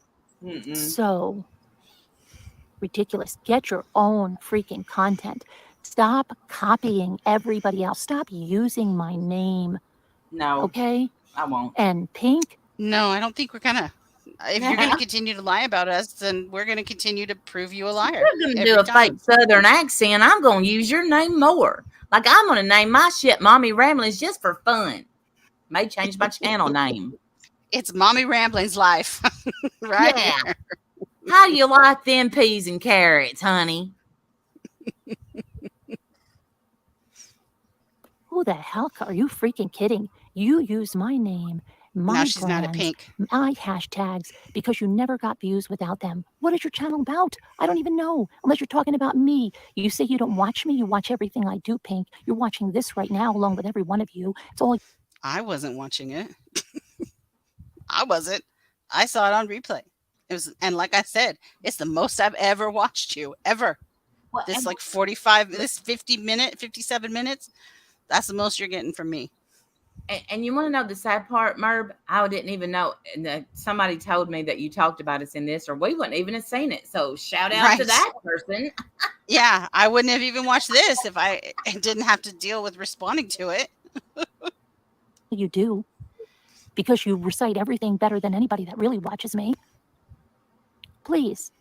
Mm-mm. so ridiculous. Get your own freaking content. Stop copying everybody else. Stop using my name. No, Okay? I won't. And Pink, No, I don't think we're gonna. If you're gonna continue to lie about us, then we're gonna continue to prove you a liar. You're gonna do every a time. fake Southern accent. I'm gonna use your name more. Like I'm gonna name my shit Mommy Ramblings just for fun. May change my channel name. It's Mommy Ramblings Life, right? Yeah. here. How do you like them peas and carrots, honey? who the hell are you freaking kidding? You use my name my Now she's mad at brands, Pink. my hashtags, because you never got views without them. What is your channel about? I don't even know, unless you're talking about me. You say you don't watch me. You watch everything I do, Pink. You're watching this right now, along with every one of you. It's all I wasn't watching it. I wasn't. I saw it on replay. It was, and like I said, it's the most I've ever watched you ever. Well, This and, like 45, this 57 minutes. That's the most you're getting from me. and you want to know the sad part, Merb? I didn't even know. And somebody told me that you talked about us in this, or we wouldn't even have seen it. So shout out to Right. that person. Yeah, I wouldn't have even watched this if I didn't have to deal with responding to it. you do, because you recite everything better than anybody that really watches me. Please,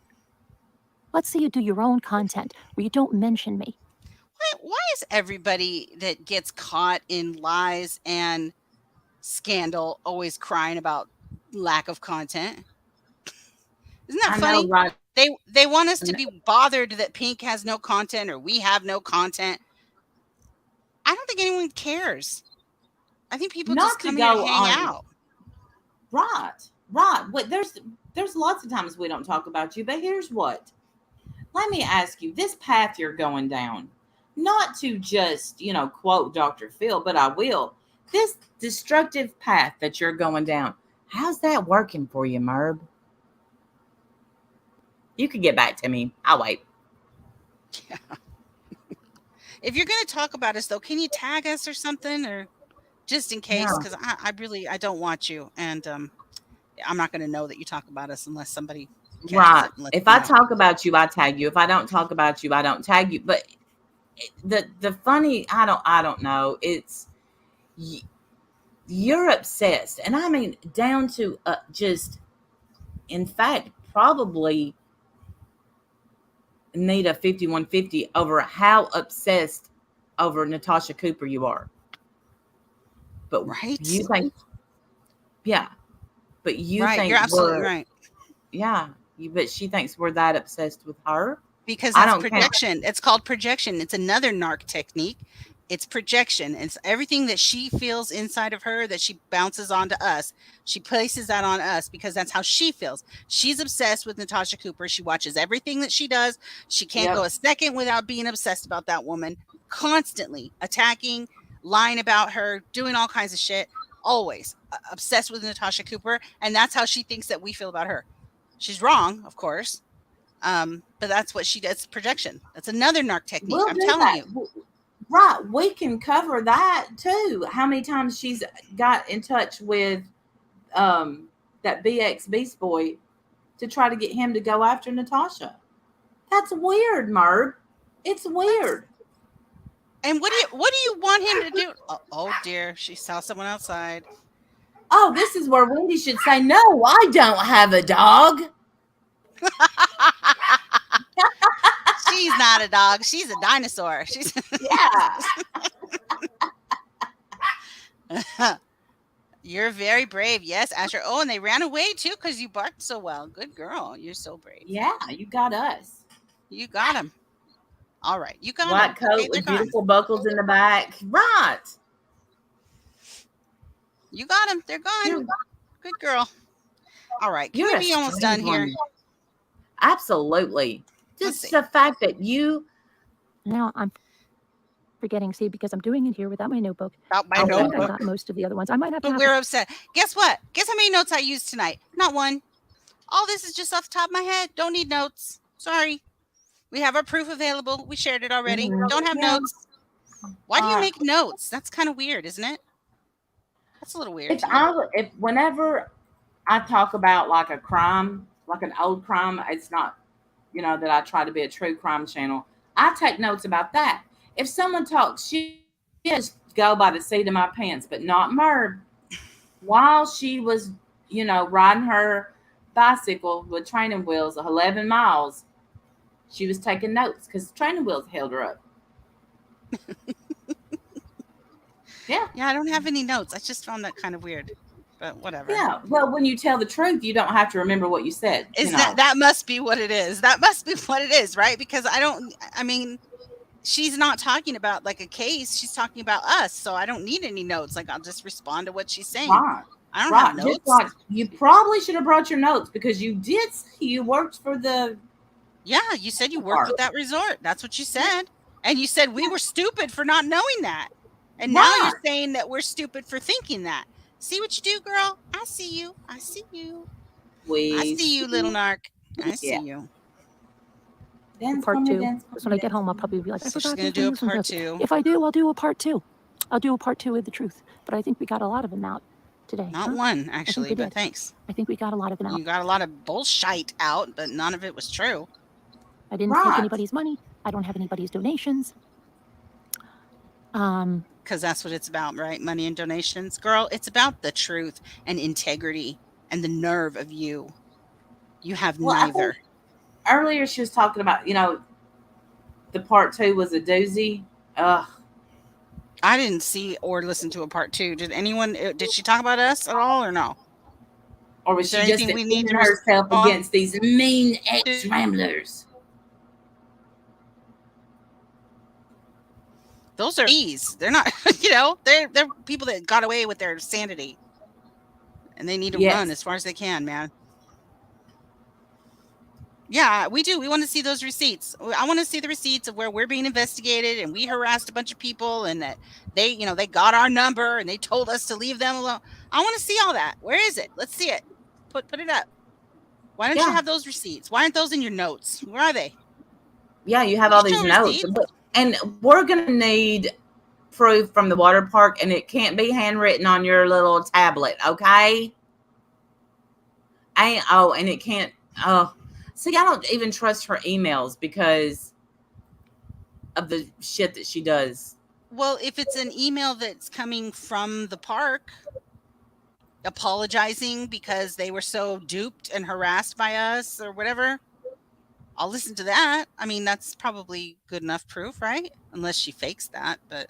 let's see you do your own content where you don't mention me. Why is everybody that gets caught in lies and scandal always crying about lack of content? Isn't that I know, funny? right? They want us to be bothered that Pink has no content or we have no content. I don't think anyone cares. I think people Not just to come here to go hang on. out. Right. But there's lots of times we don't talk about you. But here's what. Let me ask you: this path you're going down, not to just quote Dr. Phil, but I will. This destructive path that you're going down, how's that working for you, Merb? You could get back to me. I'll wait. Yeah. If you're going to talk about us, though, can you tag us or something, or just in case? Yeah. Because I don't want you, and I'm not going to know that you talk about us unless somebody catches Right. it. And lets If me I know. talk about you, I tag you. If I don't talk about you, I don't tag you. But the funny, I don't know. It's you're obsessed, and I mean down to just. In fact, probably need a 5150 over how obsessed over Natasha Cooper you are. But Right? you think, yeah. But you Right. think You're absolutely we're, right. yeah. But she thinks we're that obsessed with her. Because I that's don't care. projection. It's called projection. It's another narc technique. It's projection. It's everything that she feels inside of her that she bounces onto us. She places that on us because that's how she feels. She's obsessed with Natasha Cooper. She watches everything that she does. She can't go a second without being obsessed about that woman, constantly attacking, lying about her, doing all kinds of shit, always obsessed with Natasha Cooper. And that's how she thinks that we feel about her. She's wrong, of course. But that's what she does. Projection. That's another narc technique. We'll I'm do telling that. you. Right. We can cover that too. How many times she's got in touch with that BX Beast Boy to try to get him to go after Natasha. That's weird, Merb. It's weird. And what do you want him to do? Oh dear, she saw someone outside. Oh, this is where Wendy should say, "No, I don't have a dog." She's not a dog. She's a dinosaur. She's Yeah. You're very brave. Yes, Asher. Oh, and they ran away too because you barked so well. Good girl. You're so brave. Yeah, you got us. You got him. All right. You got White him. coat Okay, they're with gone. beautiful buckles in the back. Right. You got him. They're gone. Good girl. All right. Can You're we be almost done here? Absolutely. Let's Just see. the fact that you. Now I'm forgetting, see, because I'm doing it here without my notebook. About my I think I notebook. got most of the other ones. I might have to But have we're upset. Guess what? Guess how many notes I used tonight? Not one. All this is just off the top of my head. Don't need notes. Sorry. We have our proof available. We shared it already. Don't have notes. Why do you make notes? That's kind of weird, isn't it? That's a little weird. If whenever I talk about like a crime, like an old crime, it's not, that I try to be a true crime channel. I take notes about that. If someone talks shit, just go by the seat of my pants, but not Merb. While she was, riding her bicycle with training wheels 11 miles, she was taking notes because training wheels held her up. Yeah. Yeah, I don't have any notes. I just found that kind of weird. But whatever. Yeah. Well, when you tell the truth, you don't have to remember what you said. That must be what it is. That must be what it is, right? Because she's not talking about like a case. She's talking about us. So I don't need any notes. Like I'll just respond to what she's saying. Right. I don't have Right. Just notes. like you probably should have brought your notes because you did say you worked for the Yeah, you said you worked park. with that resort. That's what you said. And you said we were stupid for not knowing that. And now Right. you're saying that we're stupid for thinking that. See what you do, girl? I see you. I see you. I We see you, little narc. I see yeah. you. Dance Part for me, two. dance for Because me, when I get dance home, for I'll me. probably be like, I So she's forgot gonna to do a bring some part notes. 2. If I do, I'll do a part 2. I'll do a part 2 with the truth. But I think we got a lot of them out today. Not huh? one, actually, we but did. thanks. I think we got a lot of them out. You got a lot of bullshit out, but none of it was true. I didn't take Right. anybody's money. I don't have anybody's donations. Because that's what it's about, right? Money and donations. Girl, it's about the truth and integrity and the nerve of you. You have Well, I think neither. earlier she was talking about, the part 2 was a doozy. Ugh. I didn't see or listen to a part 2. Did anyone? Did she talk about us at all or no? Or was Is she there just anything we need defending to herself respond? against these mean ex-ramblers? Those are these. They're not. They're people that got away with their sanity, and they need to Yes. run as far as they can, man. Yeah, we do. We want to see those receipts. I want to see the receipts of where we're being investigated and we harassed a bunch of people and that they got our number and they told us to leave them alone. I want to see all that. Where is it? Let's see it. Put it up. Why don't you Yeah. have those receipts? Why aren't those in your notes? Where are they? Yeah, you have all these show notes. receipts. And we're going to need proof from the water park, and it can't be handwritten on your little tablet, okay? And it can't. See, I don't even trust her emails because of the shit that she does. Well, if it's an email that's coming from the park apologizing because they were so duped and harassed by us or whatever, I'll listen to that. I mean, that's probably good enough proof, right? Unless she fakes that, but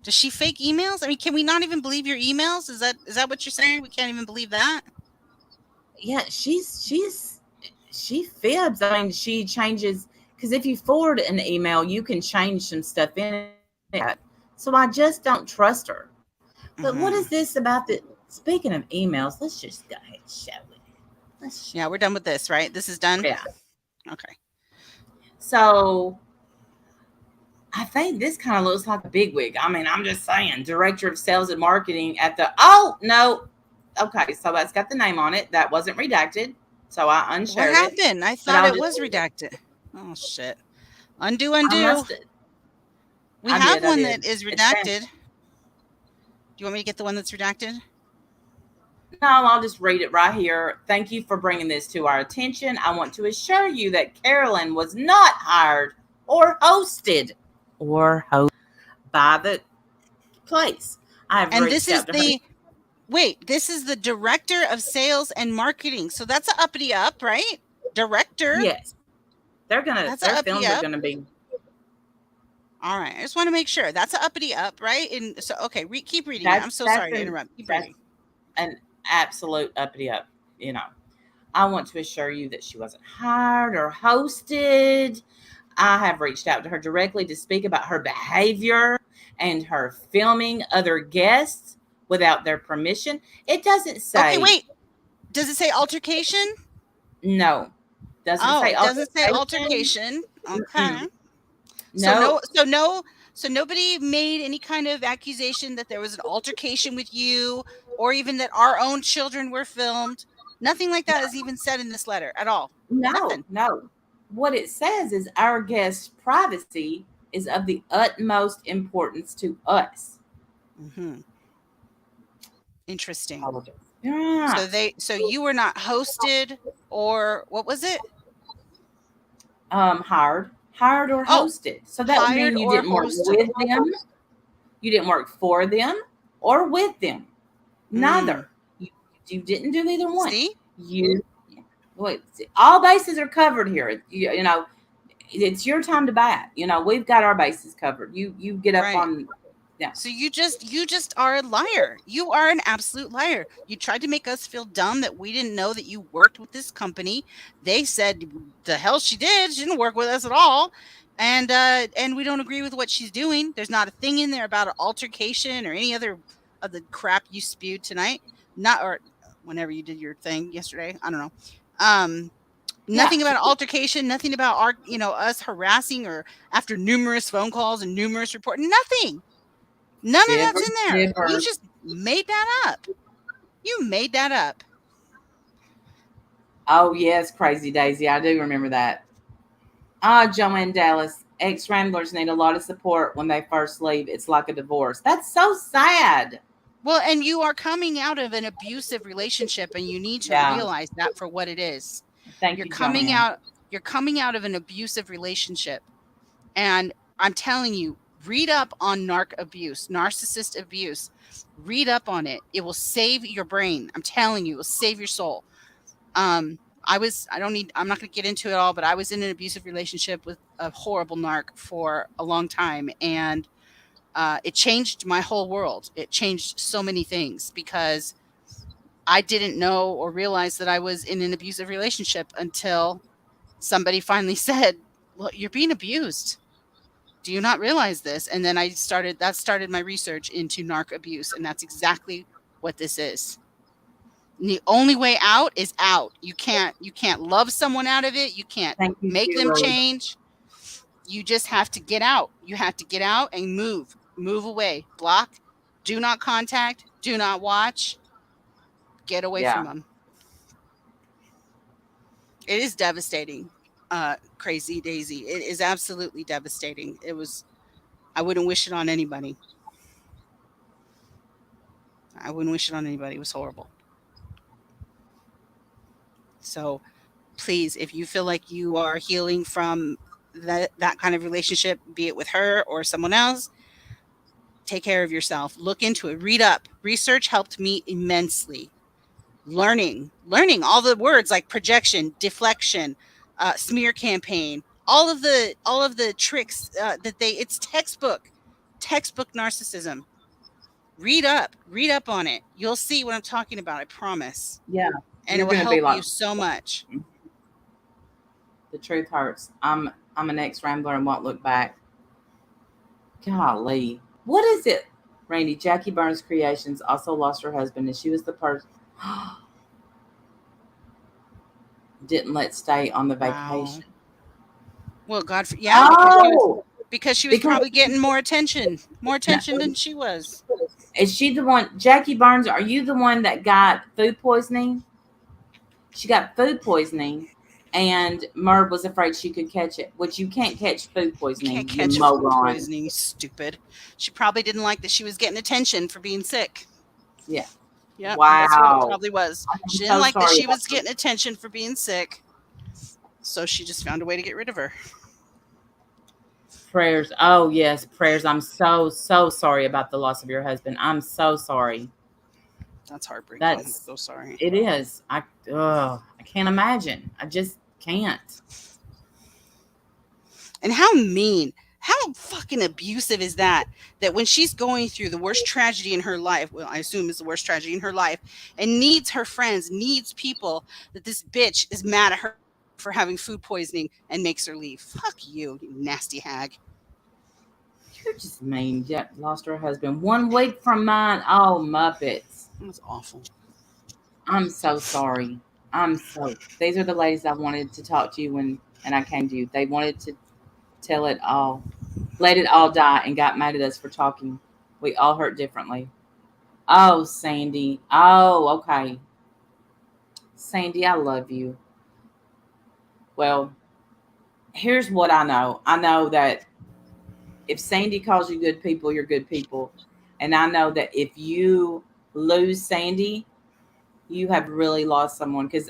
does she fake emails? I mean, can we not even believe your emails? Is that what you're saying? We can't even believe that? Yeah, she fibs. I mean, she changes, because if you forward an email, you can change some stuff in it. So I just don't trust her. But what is this about the? Speaking of emails, let's just go ahead and show it. Yeah, we're done with this, right? This is done? Yeah. Okay. So I think this kind of looks like a bigwig. I mean, I'm just saying, director of sales and marketing at the. Oh no. Okay, so that's got the name on it. That wasn't redacted, so I unshared What happened? I thought it was redacted. Oh shit! Undo. We have one that is redacted. Do you want me to get the one that's redacted? No, I'll just read it right here. Thank you for bringing this to our attention. I want to assure you that Carolyn was not hired or hosted by the place. I have reached out to her. Wait, this is the director of sales and marketing. So that's an uppity up, right? Director. Yes. Their films are gonna be. All right. I just want to make sure that's an uppity up, right? And so, okay, keep reading. I'm so sorry to interrupt. Keep reading. An absolute uppity up. I want to assure you that she wasn't hired or hosted. I have reached out to her directly to speak about her behavior and her filming other guests without their permission. It doesn't say. Okay, wait. Does it say altercation? No. Doesn't say altercation. Doesn't say altercation. Okay. No. So nobody made any kind of accusation that there was an altercation with you or even that our own children were filmed. Nothing like that is even said in this letter at all. Nothing. No. What it says is our guest's privacy is of the utmost importance to us. Mm-hmm. Interesting. Yeah. So you were not hosted or what was it? Hired or hosted. So that would mean you didn't work with them. You didn't work for them or with them. Neither. You didn't do either one. See? All bases are covered here. It's your time to bat. We've got our bases covered. You get up on. Yeah. So you just are a liar. You are an absolute liar. You tried to make us feel dumb that we didn't know that you worked with this company. They said the hell she did. She didn't work with us at all. And we don't agree with what she's doing. There's not a thing in there about an altercation or any other of the crap you spewed tonight, not or whenever you did your thing yesterday. I don't know. Um, Yeah, Nothing about altercation, nothing about our, us harassing or after numerous phone calls and numerous reports. Nothing. None of shiver, that's in there. You shiver. just made that up. You made that up. Oh yes, Crazy Daisy. I do remember that. Joanne Dallas. Ex Ramblers need a lot of support when they first leave. It's like a divorce. That's so sad. Well, and you are coming out of an abusive relationship and you need to Yeah. realize that for what it is. Thank You're you, coming Joanne. out you're coming out of an abusive relationship. And I'm telling you, read up on narcissist abuse. Read up on it. It will save your brain. I'm telling you, it will save your soul. I'm not going to get into it all, but I was in an abusive relationship with a horrible narc for a long time. And it changed my whole world. It changed so many things because I didn't know or realize that I was in an abusive relationship until somebody finally said, "Well, you're being abused. Do you not realize this?" And then that started my research into narc abuse, and that's exactly what this is. And the only way out is out. You can't love someone out of it. You can't Thank you, make them Julie. change. You just have to get out. You have to get out and move away, block, do not contact, do not watch, get away from Yeah. them. It is devastating. Crazy Daisy. It is absolutely devastating. I wouldn't wish it on anybody. I wouldn't wish it on anybody. It was horrible. So please, if you feel like you are healing from that kind of relationship, be it with her or someone else, take care of yourself. Look into it. Read up. Research helped me immensely. Learning all the words like projection, deflection, smear campaign, all of the tricks that it's textbook narcissism. Read up on it. You'll see what I'm talking about. I promise, Yeah. and it You're will gonna be help like, you so much. the truth hurts. I'm an ex Rambler and won't look back. Golly. What is it? Randy, Jackie Burns Creations also lost her husband and she was the person didn't let stay on the Wow. vacation. Well, yeah, Oh, because she was because probably getting more attention no, than she was. is she the one? Jackie Burns, are you the one that got food poisoning? She got food poisoning, and Merb was afraid she could catch it, which you can't catch food You can't poisoning, you catch food moron. poisoning, you stupid. She probably didn't like that she was getting attention for being sick. Yeah. Yep, that's what it Wow. probably was. I'm She didn't so like that sorry she about was getting attention for being sick, so she just found a way to get rid of her. prayers. Oh yes, prayers. I'm so sorry about the loss of your husband. I'm so sorry. That's heartbreaking. I'm That's so sorry. it is. I can't imagine. I just can't. And how fucking abusive is that? That when she's going through the worst tragedy in her life, well, I assume it's the worst tragedy in her life, and needs her friends, needs people, that this bitch is mad at her for having food poisoning and makes her leave. Fuck you, you nasty hag. You're just mean. Yeah, lost her husband 1 week from mine. Oh, Muppets. That was awful. I'm so sorry. These are the ladies I wanted to talk to you when, and I came to you. They wanted to tell it all, let it all die, and got mad at us for talking. We all hurt differently. Oh, Sandy. Oh, okay. Sandy, I love you. Well, here's what I know. I know that if Sandy calls you good people, you're good people. And I know that if you lose Sandy, you have really lost someone because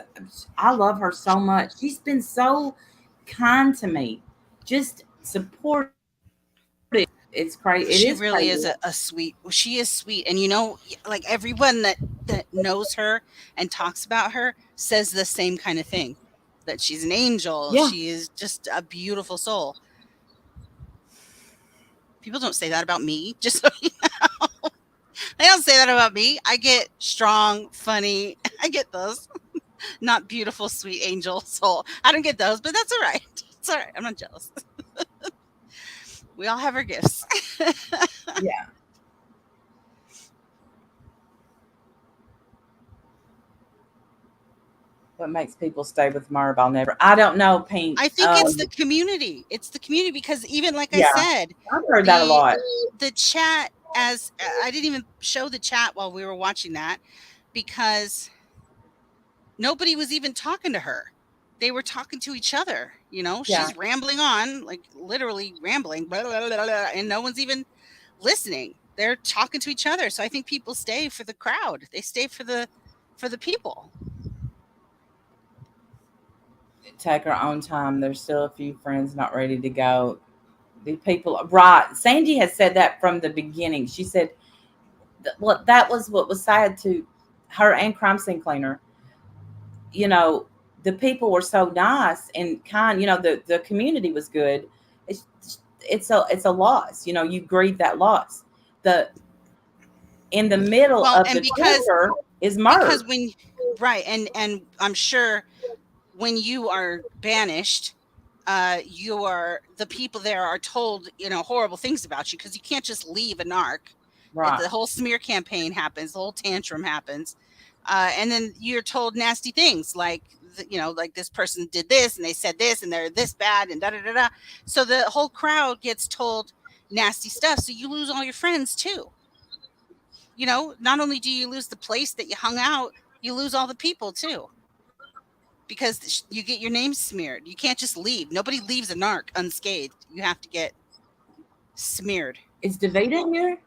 I love her so much. She's been so kind to me, just supportive. It's crazy. It She is really is crazy. a sweet. She is sweet, and like everyone that knows her and talks about her says the same kind of thing. That she's an angel. Yeah. She is just a beautiful soul. People don't say that about me. Just so you know. They don't say that about me. I get strong, funny. I get those. Not beautiful, sweet angel soul. I don't get those, but that's all right. It's all right. I'm not jealous. We all have our gifts. Yeah. What makes people stay with Merb? I don't know, Pink. I think it's the community. It's the community because even like I Yeah, said, I've heard that a the lot. the chat as I didn't even show the chat while we were watching that because nobody was even talking to her. They were talking to each other. Yeah. She's rambling on, like literally rambling, blah, blah, blah, blah, and no one's even listening. They're talking to each other. So I think people stay for the crowd. They stay for the people. Take our own time. There's still a few friends not ready to go. The people, right? Sandy has said that from the beginning. She said, "Well, that was what was sad to her and Crime Scene Cleaner. You know, the people were so nice and kind. You know, the community was good. It's it's a loss. You know, you grieve that loss. The in the middle Well, of and the Twitter is because Merv. when right, and I'm sure when you are banished, you are the people there are told horrible things about you because you can't just leave a narc. Right. The whole smear campaign happens, the whole tantrum happens, and then you're told nasty things like like this person did this and they said this and they're this bad and da da da da. So the whole crowd gets told nasty stuff, so you lose all your friends too. Not only do you lose the place that you hung out, you lose all the people too because you get your name smeared. You can't just leave. Nobody leaves a narc unscathed. You have to get smeared. Is Davida here?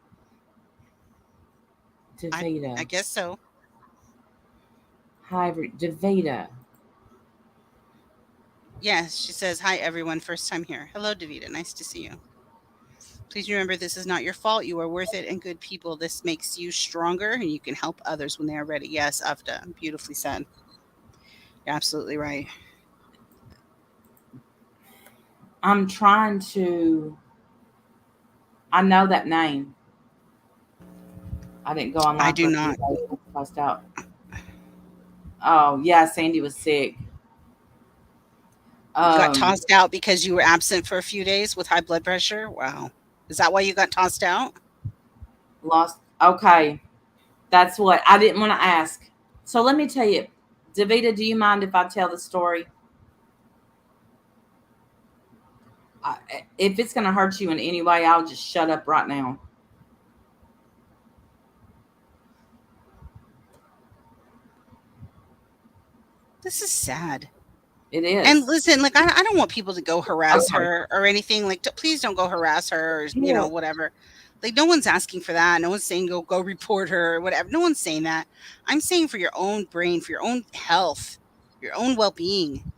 I Davida. guess so. Hi, Davida. Yes, she says, "Hi, everyone. First time here. Hello, Davida. Nice to see you. Please remember this is not your fault. You are worth it and good people. This makes you stronger and you can help others when they are ready." Yes, Afda. Beautifully said. You're absolutely right. I'm trying to. I know that name. I didn't go online I do for a few not. days and passed out. Oh yeah, Sandy was sick. You got Um, tossed out because you were absent for a few days with high blood pressure? Wow. Is that why you got tossed out? lost. Okay, that's what I didn't want to ask. So let me tell you, Davida, do you mind if I tell the story? I, if it's going to hurt you in any way, I'll just shut up right now. This is sad. It is. And listen, like I don't want people to go harass Okay. her or anything. Like, please don't go harass her or Yeah. whatever. Like, no one's asking for that. No one's saying go report her or whatever. No one's saying that. I'm saying for your own brain, for your own health, your own well-being,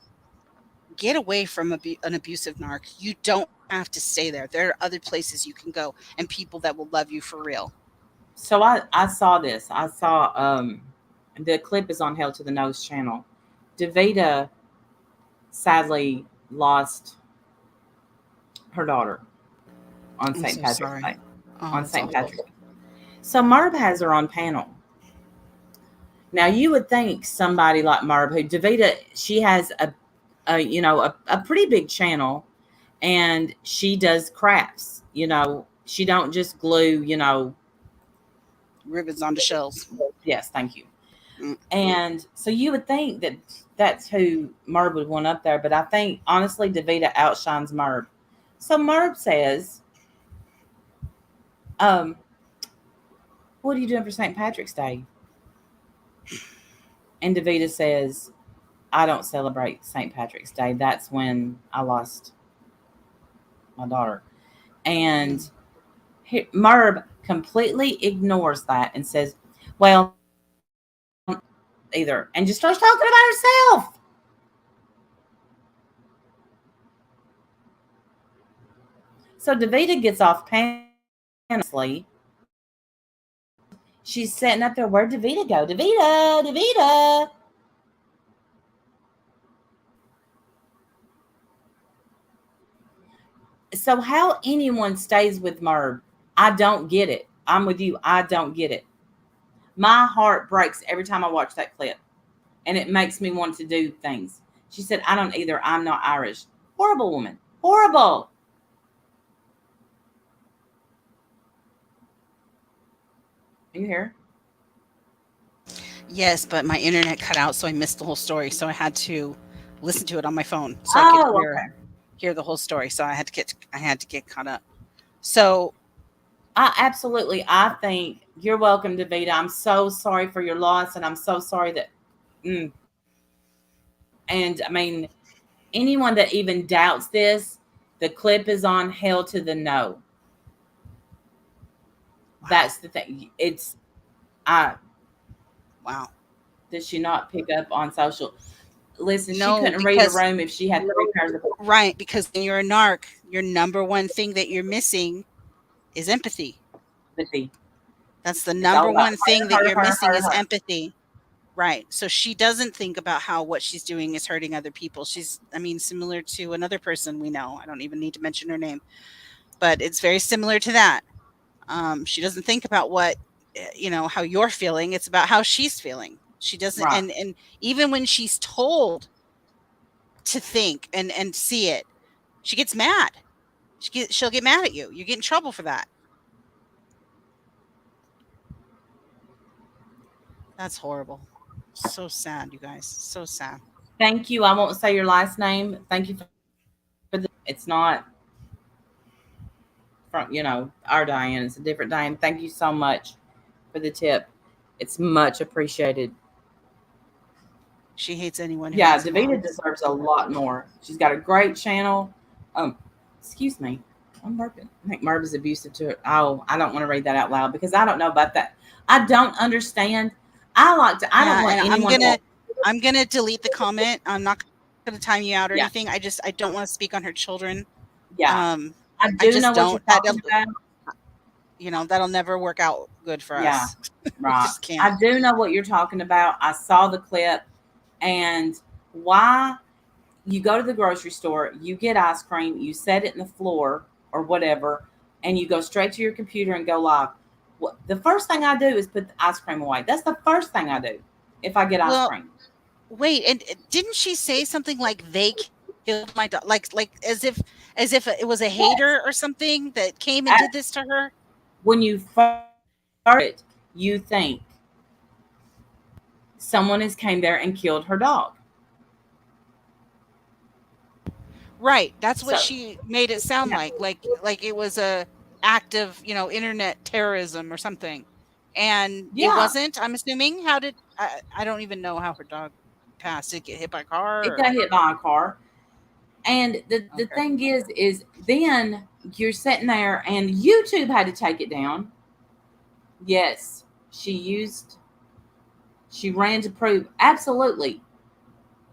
get away from an abusive narc. You don't have to stay there. There are other places you can go and people that will love you for real. So I saw this. I saw the clip is on Hell to the Nose channel. Davida sadly lost her daughter on I'm St. so Patrick's sorry. Day. Oh, On that's St. awful. Patrick's. So Merb has her on panel. Now you would think somebody like Merb, who Davida, she has a pretty big channel, and she does crafts. She don't just glue. Ribbons on the shelves. Yes, thank you. Mm. And so you would think that that's who Merb would want up there, but I think honestly Davida outshines Merb. So Merb says, "What are you doing for St. Patrick's Day?" And Davida says, "I don't celebrate St. Patrick's Day. That's when I lost my daughter." And Merb completely ignores that and says, "Well, either," and just starts talking about herself. So Davida gets off panel. She's sitting up there. Where'd Davida go? Davida. So how anyone stays with Merb, I don't get it. I'm with you. I don't get it. My heart breaks every time I watch that clip, and it makes me want to do things. She said, "I don't either. I'm not Irish." Horrible woman. Horrible. Are you here? Yes, but my internet cut out, so I missed the whole story. So I had to listen to it on my phone so I could Oh, okay. hear the whole story. So I had to get caught up. So I think you're welcome, Davita. I'm so sorry for your loss, and I'm so sorry that. Mm, and I mean, anyone that even doubts this, the clip is on Hell to the No. wow, That's the thing. It's I wow. Does she not pick up on social? Listen, she No, couldn't read a because room if she had three pairs of right, because when you're a narc, your number one thing that you're missing is empathy. empathy. That's the It's all number about one thing that you're missing is her. empathy. Right. So she doesn't think about how what she's doing is hurting other people. She's, I mean, similar to another person we know. I don't even need to mention her name, but it's very similar to that. She doesn't think about what, how you're feeling. It's about how she's feeling. She doesn't, Right. and even when she's told to think and see it, she gets mad. She'll get mad at you. You get in trouble for that. That's horrible. So sad, you guys. So sad. Thank you. I won't say your last name. Thank you for it's not from our Diane. It's a different Diane. Thank you so much for the tip. It's much appreciated. She hates anyone who Yeah, has Davita emotions. deserves a lot more. She's got a great channel. Um, excuse me. I'm working. I think Merb is abusive to her. Oh, I don't want to read that out loud because I don't know about that. I don't understand. I don't Yeah, want and anyone to. I'm gonna delete the comment. I'm not gonna time you out or anything. Yeah, I don't want to speak on her children. yeah. I I just do know don't. what you're talking about. That'll never work out good for Yeah, us. We right. just can't. I do know what you're talking about. I saw the clip and why you go to the grocery store, you get ice cream, you set it in the floor or whatever, and you go straight to your computer and go live. The first thing I do is put the ice cream away. That's the first thing I do if I get ice Well, cream. wait, and didn't she say something like they killed my dog? Like as if it was a hater or Yes. something that came and did At, this to her? when you first it, you think someone has came there and killed her dog. Right. That's what So she made it sound yeah, like it was a act of, internet terrorism or something. And it yeah, wasn't, I'm assuming. How did I don't even know how her dog passed. Did it get hit by a car it or got hit by a car. And the okay. thing is then you're sitting there and YouTube had to take it down. Yes, she used she ran to prove absolutely.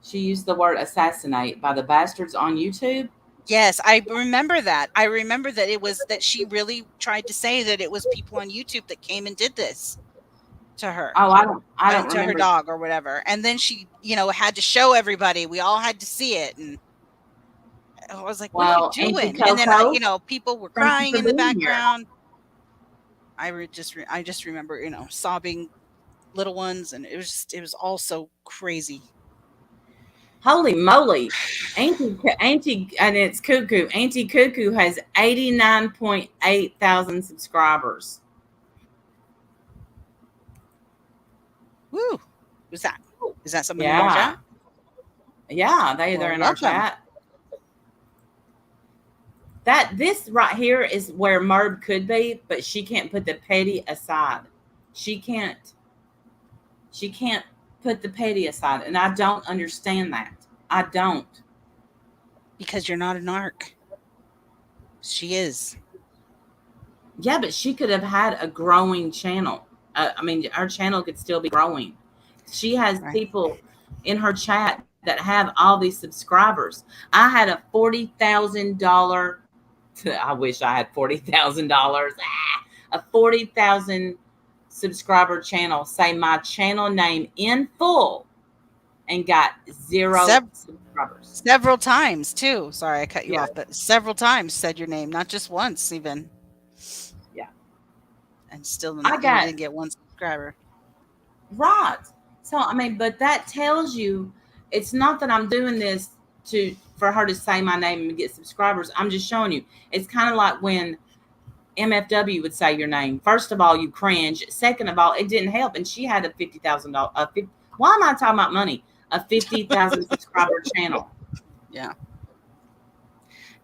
She used the word assassinate by the bastards on YouTube. Yes, I remember that. I remember that it was that she really tried to say that it was people on YouTube that came and did this to her Oh, I don't and to her remember. dog or whatever. And then she, had to show everybody. We all had to see it. And I was like, "What are you Well, Auntie doing?" And then Coco, people were thank you crying for in the being here. background. I just remember, sobbing little ones, and it was all so crazy. Holy moly. Auntie, and it's Cuckoo. Auntie Cuckoo has 89.8 thousand subscribers. Woo! Who's that? Is that someone in our Yeah. chat? Yeah, they're Well, in our welcome. chat. That this right here is where Merb could be, but she can't put the petty aside. She can't she can't put the petty aside, and I don't understand that. I don't. Because you're not a narc. She is. Yeah, but she could have had a growing channel. I mean, our channel could still be growing. She has Right. people in her chat that have all these subscribers. I had a $40,000. I wish I had $40,000. A 40,000 subscriber channel say my channel name in full and got zero Sev- subscribers. Several times too. Sorry, I cut you Yeah, off, but several times said your name, not just once even, yeah. and still I got didn't get one subscriber. right. So I mean, but that tells you it's not that I'm doing this to for her to say my name and get subscribers. I'm just showing you. It's kind of like when MFW would say your name. First of all, you cringe. Second of all, it didn't help. And she had a $50,000. Why am I talking about money? A 50,000 subscriber channel. Yeah.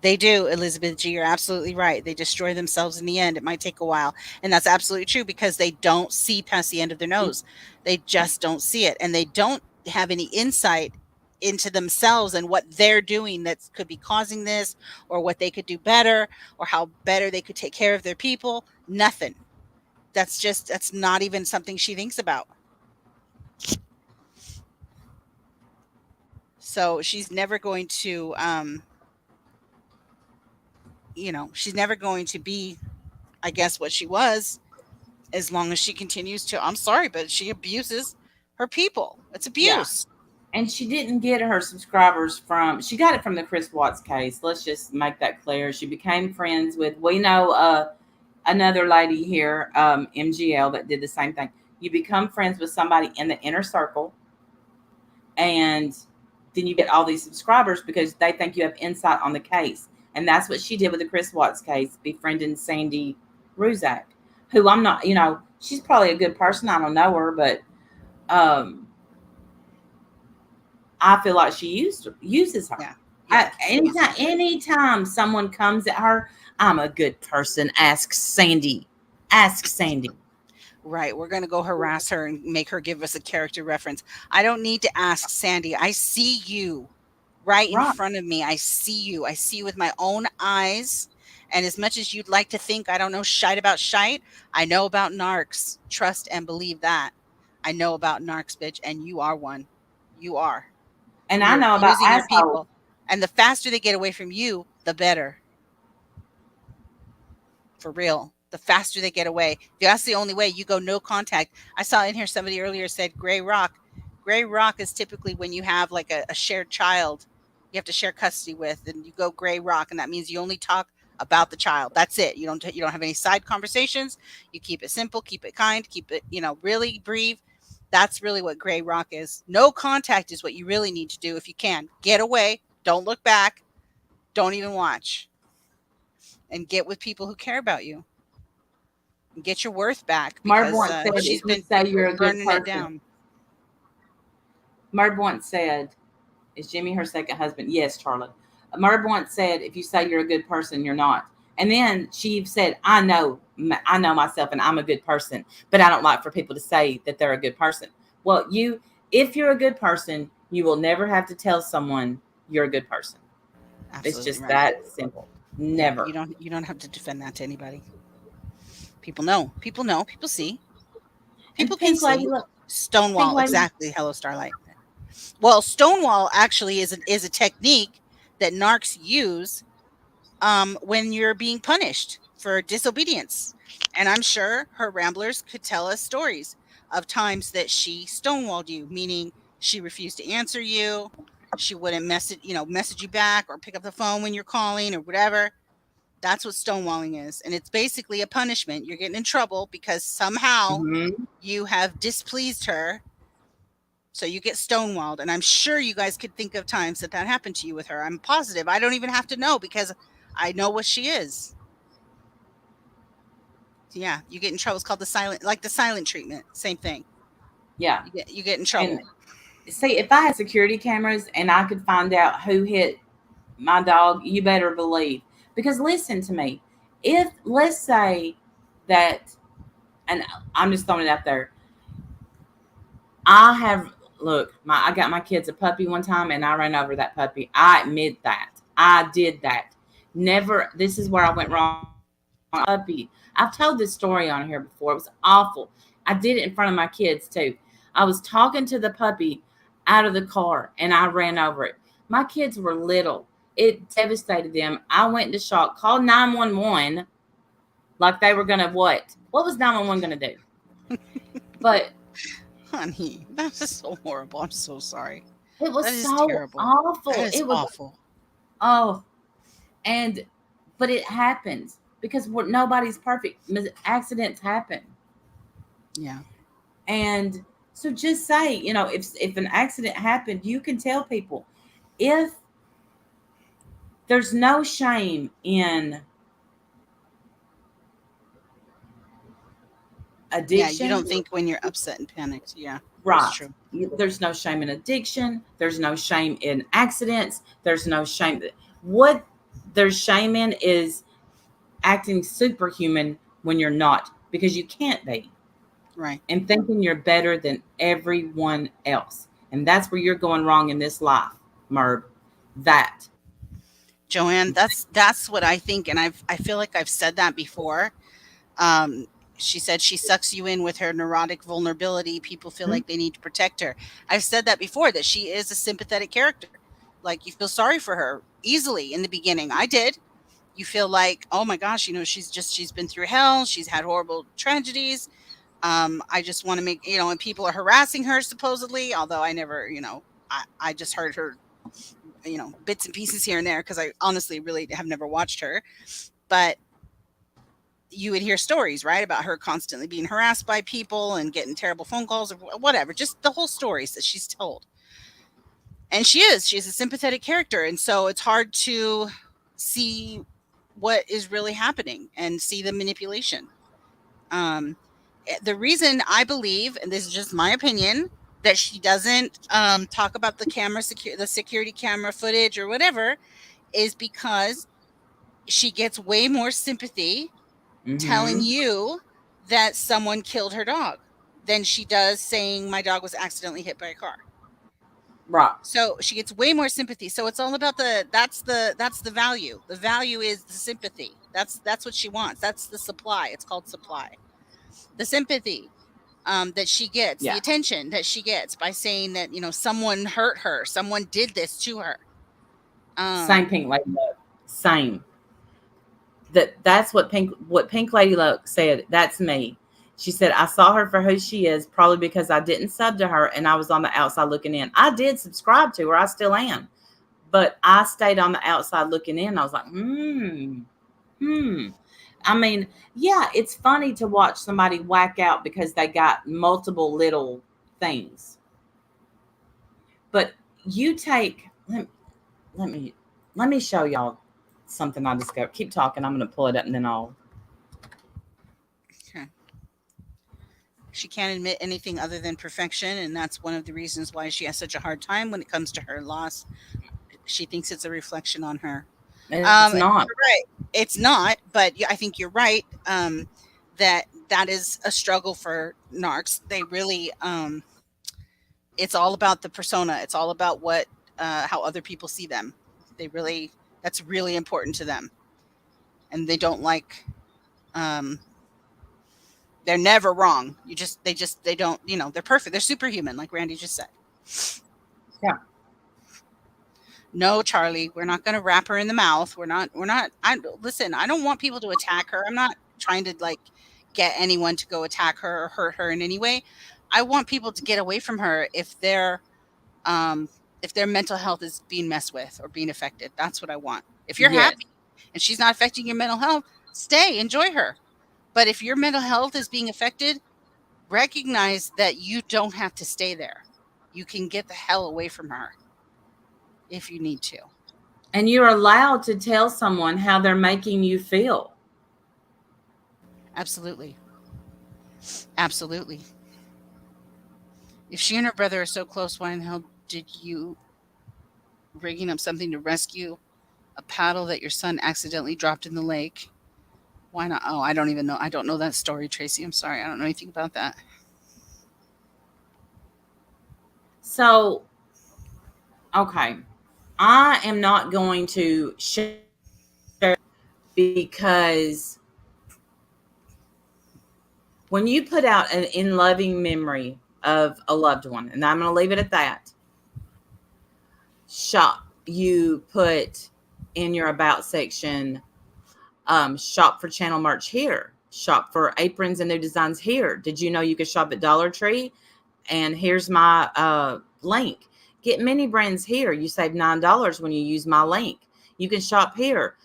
They do, Elizabeth G. You're absolutely right. They destroy themselves in the end. It might take a while. And that's absolutely true because they don't see past the end of their nose. They just don't see it. And they don't have any insight into themselves and what they're doing that could be causing this, or what they could do better, or how better they could take care of their people. Nothing. That's not even something she thinks about. So she's never going to, she's never going to be, I guess, what she was, as long as she continues to, I'm sorry, but she abuses her people. It's Yeah. abuse. And she didn't get her subscribers she got it from the Chris Watts case. Let's just make that clear. She became friends with, we know another lady here, MGL, that did the same thing. You become friends with somebody in the inner circle, and then you get all these subscribers because they think you have insight on the case. And that's what she did with the Chris Watts case, befriending Sandy Ruzak, who I'm not, she's probably a good person. I don't know her, but I feel like she uses her. Yeah. Yeah. Anytime someone comes at her, I'm a good person. Ask Sandy. Ask Sandy. Right. We're going to go harass her and make her give us a character reference. I don't need to ask Sandy. I see you right in Right. front of me. I see you. I see you with my own eyes. And as much as you'd like to think I don't know shite about shite, I know about narcs. Trust and believe that. I know about narcs, bitch. And you are one. You are. And I You're know about abusing your assholes. people. And the faster they get away from you, the better. For real. The faster they get away. If that's the only way, you go no contact. I saw in here somebody earlier said gray rock. Gray rock is typically when you have like a shared child you have to share custody with, and you go gray rock, and that means you only talk about the child. That's it. You don't have any side conversations. You keep it simple, keep it kind, keep it, really brief. That's really what gray rock is. No contact is what you really need to do if you can. Get away. Don't look back. Don't even watch. And get with people who care about you. And get your worth back Merb because once said, she's if you been say you're a good burning it person. down. Merb once said, is Jimmy her second husband? Yes, Charlotte. Merb once said, if you say you're a good person, you're not. And then she said, I know myself and I'm a good person, but I don't like for people to say that they're a good person. Well, if you're a good person, you will never have to tell someone you're a good person. It's Absolutely just right. that simple. Yeah, Never. you don't have to defend that to anybody. People know. People know. People see. And People can Pink Lady, see. look, Pink Stonewall, Lady, exactly. Hello, Starlight. Well, Stonewall actually is a technique that narcs use when you're being punished for disobedience. And I'm sure her ramblers could tell us stories of times that she stonewalled you, meaning she refused to answer you, she wouldn't message you back or pick up the phone when you're calling or whatever. That's what stonewalling is. And it's basically a punishment. You're getting in trouble because somehow mhm. you have displeased her. So you get stonewalled. And I'm sure you guys could think of times that happened to you with her. I'm positive. I don't even have to know because I know what she is. Yeah, you get in trouble. It's called the silent treatment. Same thing. Yeah. You get in And trouble. see, if I had security cameras and I could find out who hit my dog, you better believe. Because listen to me. If, let's say that, and I'm just throwing it out there, I got my kids a puppy one time and I ran over that puppy. I admit that. I did that. Never, this is where I went wrong. Puppy. I've told this story on here before. It was awful. I did it in front of my kids too. I was talking to the puppy out of the car and I ran over it. My kids were little. It devastated them. I went into shock, called 911 like they were going to what? What was 911 going to do? But Honey, that is so horrible. I'm so sorry. it was That is so terrible. That awful. is It was, awful. oh, and, but it happens because nobody's perfect. Accidents happen. Yeah. And so just say, if an accident happened, you can tell people. If there's no shame in Yeah, you Addiction, don't think when you're upset and panicked. Yeah, it's right. true. There's no shame in addiction. There's no shame in accidents. There's no shame. What there's shame in is acting superhuman when you're not, because you can't be, Right. and thinking you're better than everyone else. And that's where you're going wrong in this life, Merb. That. Joanne, that's what I think, and I feel like I've said that before. Um, she said she sucks you in with her neurotic vulnerability. People feel Mhm. like they need to protect her. I've said that before, that she is a sympathetic character. Like, you feel sorry for her easily in the beginning. I did. You feel like, oh my gosh, she's been through hell. She's had horrible tragedies. I just want to make, and people are harassing her supposedly, although I never, I just heard her, bits and pieces here and there, because I honestly really have never watched her. But you would hear stories, right, about her constantly being harassed by people and getting terrible phone calls or whatever, just the whole stories that she's told. And she's a sympathetic character. And so it's hard to see what is really happening and see the manipulation. Um, the reason I believe, and this is just my opinion, that she doesn't talk about the security camera footage or whatever, is because she gets way more sympathy telling Mhm. you that someone killed her dog than she does saying my dog was accidentally hit by a car. Right. So she gets way more sympathy. So it's all about that's the value. The value is the sympathy. That's what she wants. That's the supply. It's called supply. The sympathy that she gets, the Yeah. attention that she gets by saying that, someone hurt her, someone did this to her. Same Um, Pink Lady Luck. Same. That's what Pink Lady Luck said. That's me. She said, I saw her for who she is, probably because I didn't sub to her and I was on the outside looking in. I did subscribe to her. I still am. But I stayed on the outside looking in. I was like, hmm. I mean, yeah, it's funny to watch somebody whack out because they got multiple little things. But you take let me let me show y'all something I discovered. Keep talking. I'm going to pull it up and then I'll. okay. She can't admit anything other than perfection, and that's one of the reasons why she has such a hard time when it comes to her loss. She thinks it's a reflection on her. It's not. You're right. It's not, but I think you're right. That is a struggle for narcs. They really, it's all about the persona. It's all about how other people see them. They really, that's really important to them, and they don't like. Um, they're never wrong. They don't. They're perfect. They're superhuman, like Randy just said. Yeah. No, Charlie, we're not going to wrap her in the mouth. We're not. Listen, I don't want people to attack her. I'm not trying to like get anyone to go attack her or hurt her in any way. I want people to get away from her um if their mental health is being messed with or being affected. That's what I want. If you're Yes. happy and she's not affecting your mental health, stay, enjoy her. But if your mental health is being affected, recognize that you don't have to stay there. You can get the hell away from her if you need to. And you're allowed to tell someone how they're making you feel. Absolutely. Absolutely. If she and her brother are so close, why in the hell did you rigging up something to rescue a paddle that your son accidentally dropped in the lake? Why not? Oh, I don't even know. I don't know that story, Tracy. I'm sorry. I don't know anything about that. So, okay. I am not going to share because when you put out an in loving memory of a loved one, and I'm going to leave it at that, you put in your about section, shop for channel merch here, shop for aprons and new designs here. Did you know you could shop at Dollar Tree? And here's my link. Get many brands here. You save $9 when you use my link. You can shop here.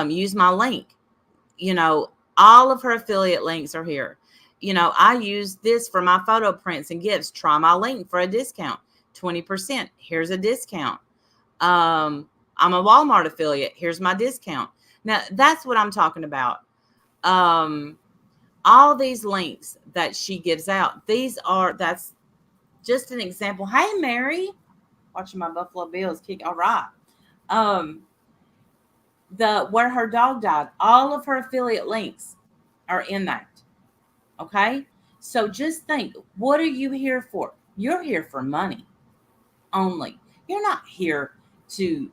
Use my link. You know, all of her affiliate links are here. You know, I use this for my photo prints and gifts. Try my link for a discount, 20%. Here's a discount. I'm a Walmart affiliate. Here's my discount. Now, that's what I'm talking about. Um, all these links that she gives out, that's just an example. Hey, Mary, watching my Buffalo Bills kick. All right. Um, the where her dog died, all of her affiliate links are in that. Okay. So just think, what are you here for? You're here for money only. You're not here to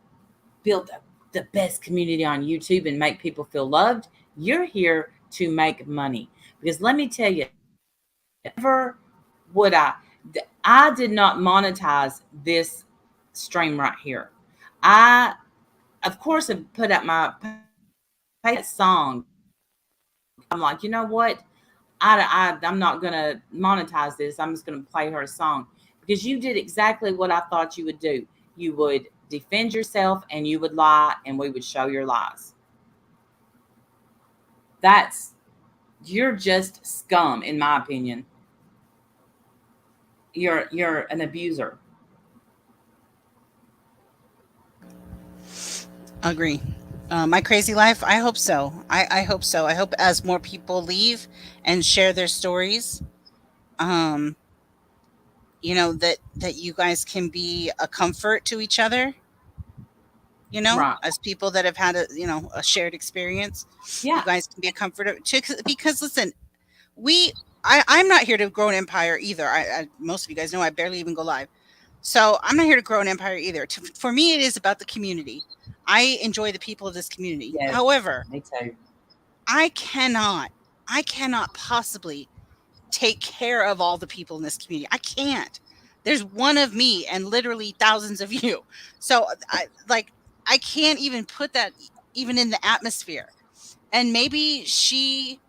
build the best community on YouTube and make people feel loved. You're here to make money. Because let me tell you, never would I did not monetize this stream right here. I, of course, have put out my song. I'm like, you know what? I'm not going to monetize this. I'm just going to play her song because you did exactly what I thought you would do. You would defend yourself and you would lie and we would show your lies. That's, you're just scum, in my opinion. You're an abuser. Agree. My crazy life. I hope so. I hope so. I hope as more people leave and share their stories, um, that you guys can be a comfort to each other. Right. As people that have had a shared experience, you Yeah. guys can be a comfort because listen, we I'm not here to grow an empire either. Most of you guys know I barely even go live. So I'm not here to grow an empire either. For me, it is about the community. I enjoy the people of this community. Yes. However, Me too. I cannot, I cannot possibly take care of all the people in this community. I can't. There's one of me and literally thousands of you. So I can't even put that even in the atmosphere. And maybe she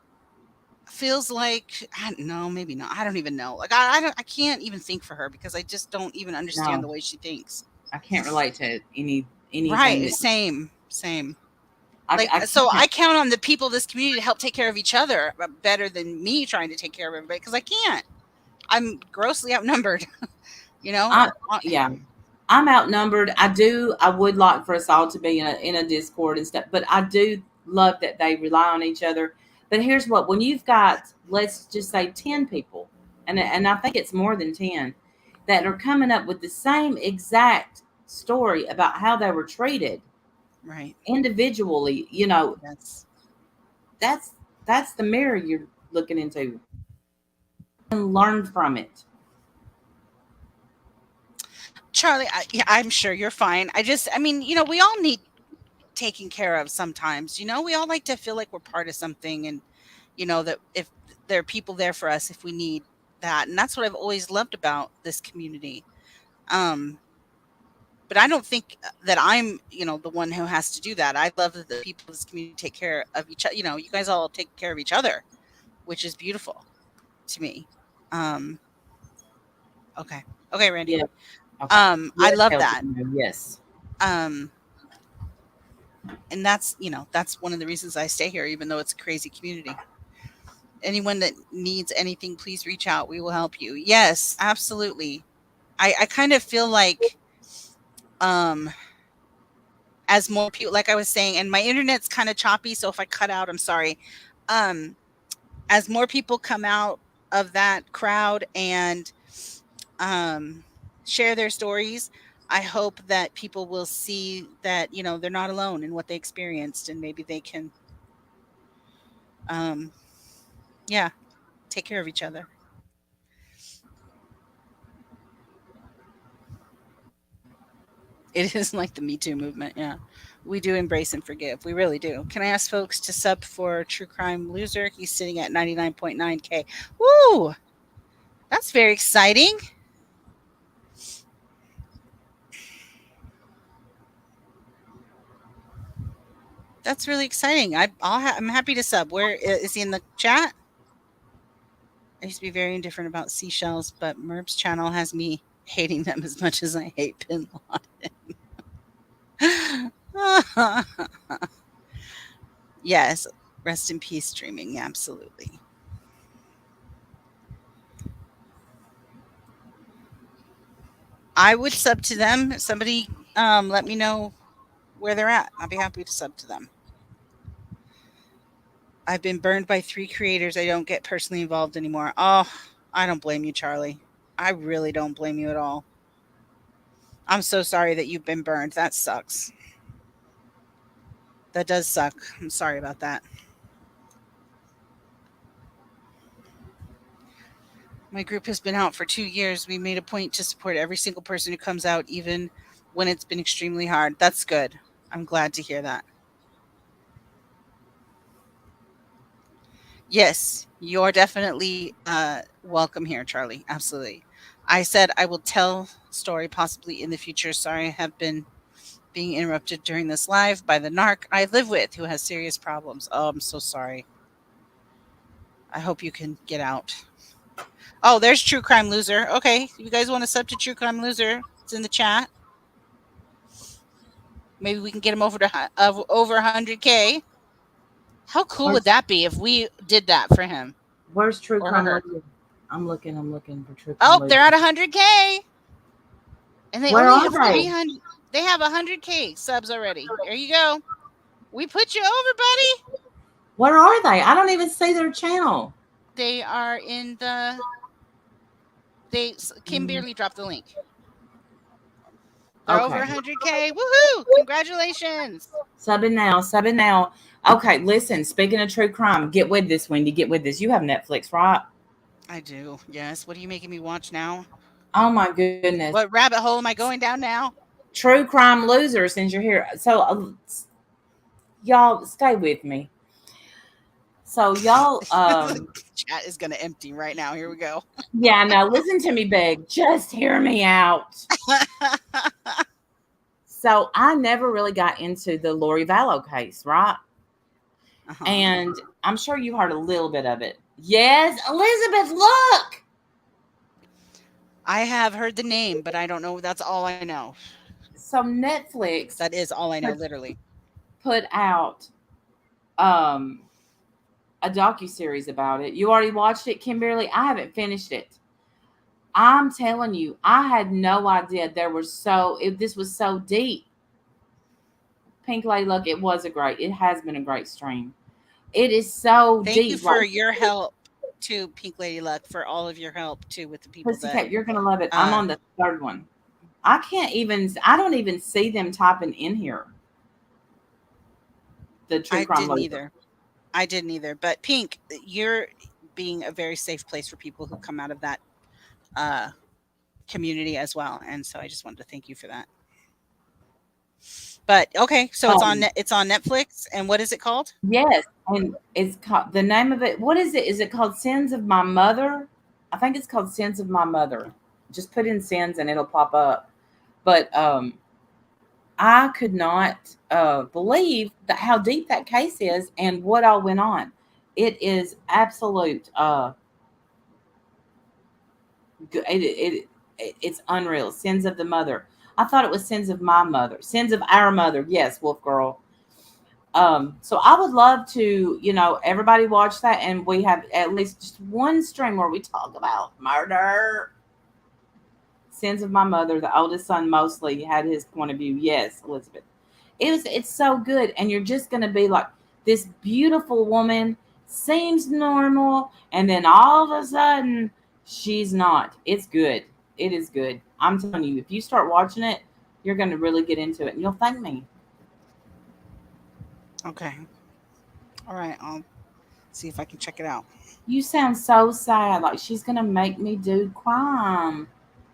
feels like I don't know, maybe not. I don't even know. Like I can't even think for her because I just don't even understand No, the way she thinks. I can't relate to anything Right, that same. Like I so I can't. count on the people of this community to help take care of each other better than me trying to take care of everybody because I can't. I'm grossly outnumbered, you know? I Yeah. I'm outnumbered. I would like for us all to be in a Discord and stuff, but I do love that they rely on each other. But here's what: when you've got, let's just say, 10 people, and I think it's more than 10, that are coming up with the same exact story about how they were treated Right. individually, Yes. that's that's the mirror you're looking into and learn from it. Charlie, yeah, I'm sure you're fine. I mean, we all need taken care of sometimes. We all like to feel like we're part of something and, that if there are people there for us if we need that. And that's what I've always loved about this community. Um, but I don't think that I'm, the one who has to do that. I love that the people of this community take care of each other. You guys all take care of each other, which is beautiful to me. Um, okay. Okay, Randy. Yeah. Okay. I Yes, love healthy. that. Yes. Um, and that's one of the reasons I stay here, even though it's a crazy community. Anyone that needs anything, please reach out. We will help you. Yes, absolutely. I kind of feel like um as more people, like I was saying, and my internet's kind of choppy, so if I cut out, I'm sorry. Um, as more people come out of that crowd and um share their stories, I hope that people will see that, they're not alone in what they experienced and maybe they can um yeah, take care of each other. It is like the Me Too movement. Yeah. We do embrace and forgive. We really do. Can I ask folks to sub for True Crime Loser? He's sitting at 99.9K. Woo! That's very exciting. That's really exciting. I'm happy to sub. Where is he in the chat? I used to be very indifferent about seashells, but Merb's channel has me hating them as much as I hate Bin Laden. Yes, rest in peace, streaming. Absolutely. I would sub to them. Somebody let me know where they're at. I'll be happy to sub to them. I've been burned by 3 creators. I don't get personally involved anymore. Oh, I don't blame you, Charlie. I really don't blame you at all. I'm so sorry that you've been burned. That sucks. That does suck. I'm sorry about that. My group has been out for 2 years. We made a point to support every single person who comes out, even when it's been extremely hard. That's good. I'm glad to hear that. Yes, you're definitely welcome here, Charlie. Absolutely. I said I will tell story possibly in the future. Sorry, I have been being interrupted during this live by the narc I live with who has serious problems. Oh, I'm so sorry. I hope you can get out. Oh, there's True Crime Loser. Okay, you guys want to sub to True Crime Loser? It's in the chat. Maybe we can get him over to over 100K. How cool would Where's that be if we did that for him Where's True or Crime her? Loser? I'm looking for True Crime Oh, they're Loser. at 100K, and they Where only are have they? 300. They have 100K subs already. There you go. We put you over, buddy. Where are they? I don't even see their channel. They are in the. Mm, Kimberly dropped the link. They're over okay. 100K. Woohoo! Congratulations. Subbing now. Subbing now. Okay, listen. Speaking of true crime, get with this, Wendy. Get with this. You have Netflix, right? I do. Yes. What are you making me watch now? Oh my goodness. What rabbit hole am I going down now? True Crime Loser. Since you're here, so y'all stay with me. So y'all, The chat is gonna empty right now. Here we go. yeah, no, listen to me beg. Just hear me out. So I never really got into the Lori Vallow case, right? Uh-huh. And I'm sure you heard a little bit of it. Yes, Elizabeth, look. I have heard the name, but I don't know. That's all I know. So Netflix That is all I know, put, literally. put out um a docu-series about it. You already watched it, Kimberly? I haven't finished it. I'm telling you, I had no idea this was so deep. Pink Lady Luck, it has been a great stream. It is so Thank you deep. Like for your help to Pink Lady Luck, for all of your help too with the people that Pussycat, you're gonna love it. I'm uh on the third one. I don't even see them typing in here. The true I crime didn't loser. either. I didn't either. But Pink, you're being a very safe place for people who come out of that uh community as well. And so I just wanted to thank you for that. But okay, so Um, it's on Netflix, and what is it called? yes, and it's called the name of it. What is it? Is it called Sins of My Mother? I think it's called Sins of My Mother. Just put in sins and it'll pop up. But I could not believe that how deep that case is and what all went on. It is absolute. It's unreal. Sins of the mother. I thought it was sins of my mother. Sins of our mother. Yes, Wolf Girl. So I would love to, everybody watch that, and we have at least just one stream where we talk about murder. Sins of my mother. The oldest son mostly had his point of view. Yes, Elizabeth. It's so good, and you're just gonna be like, this beautiful woman seems normal, and then all of a sudden she's not. It's good. It is good. I'm telling you, if you start watching it, you're gonna really get into it, and you'll thank me. Okay. All right, I'll see if I can check it out. You sound so sad, like she's gonna make me do crime.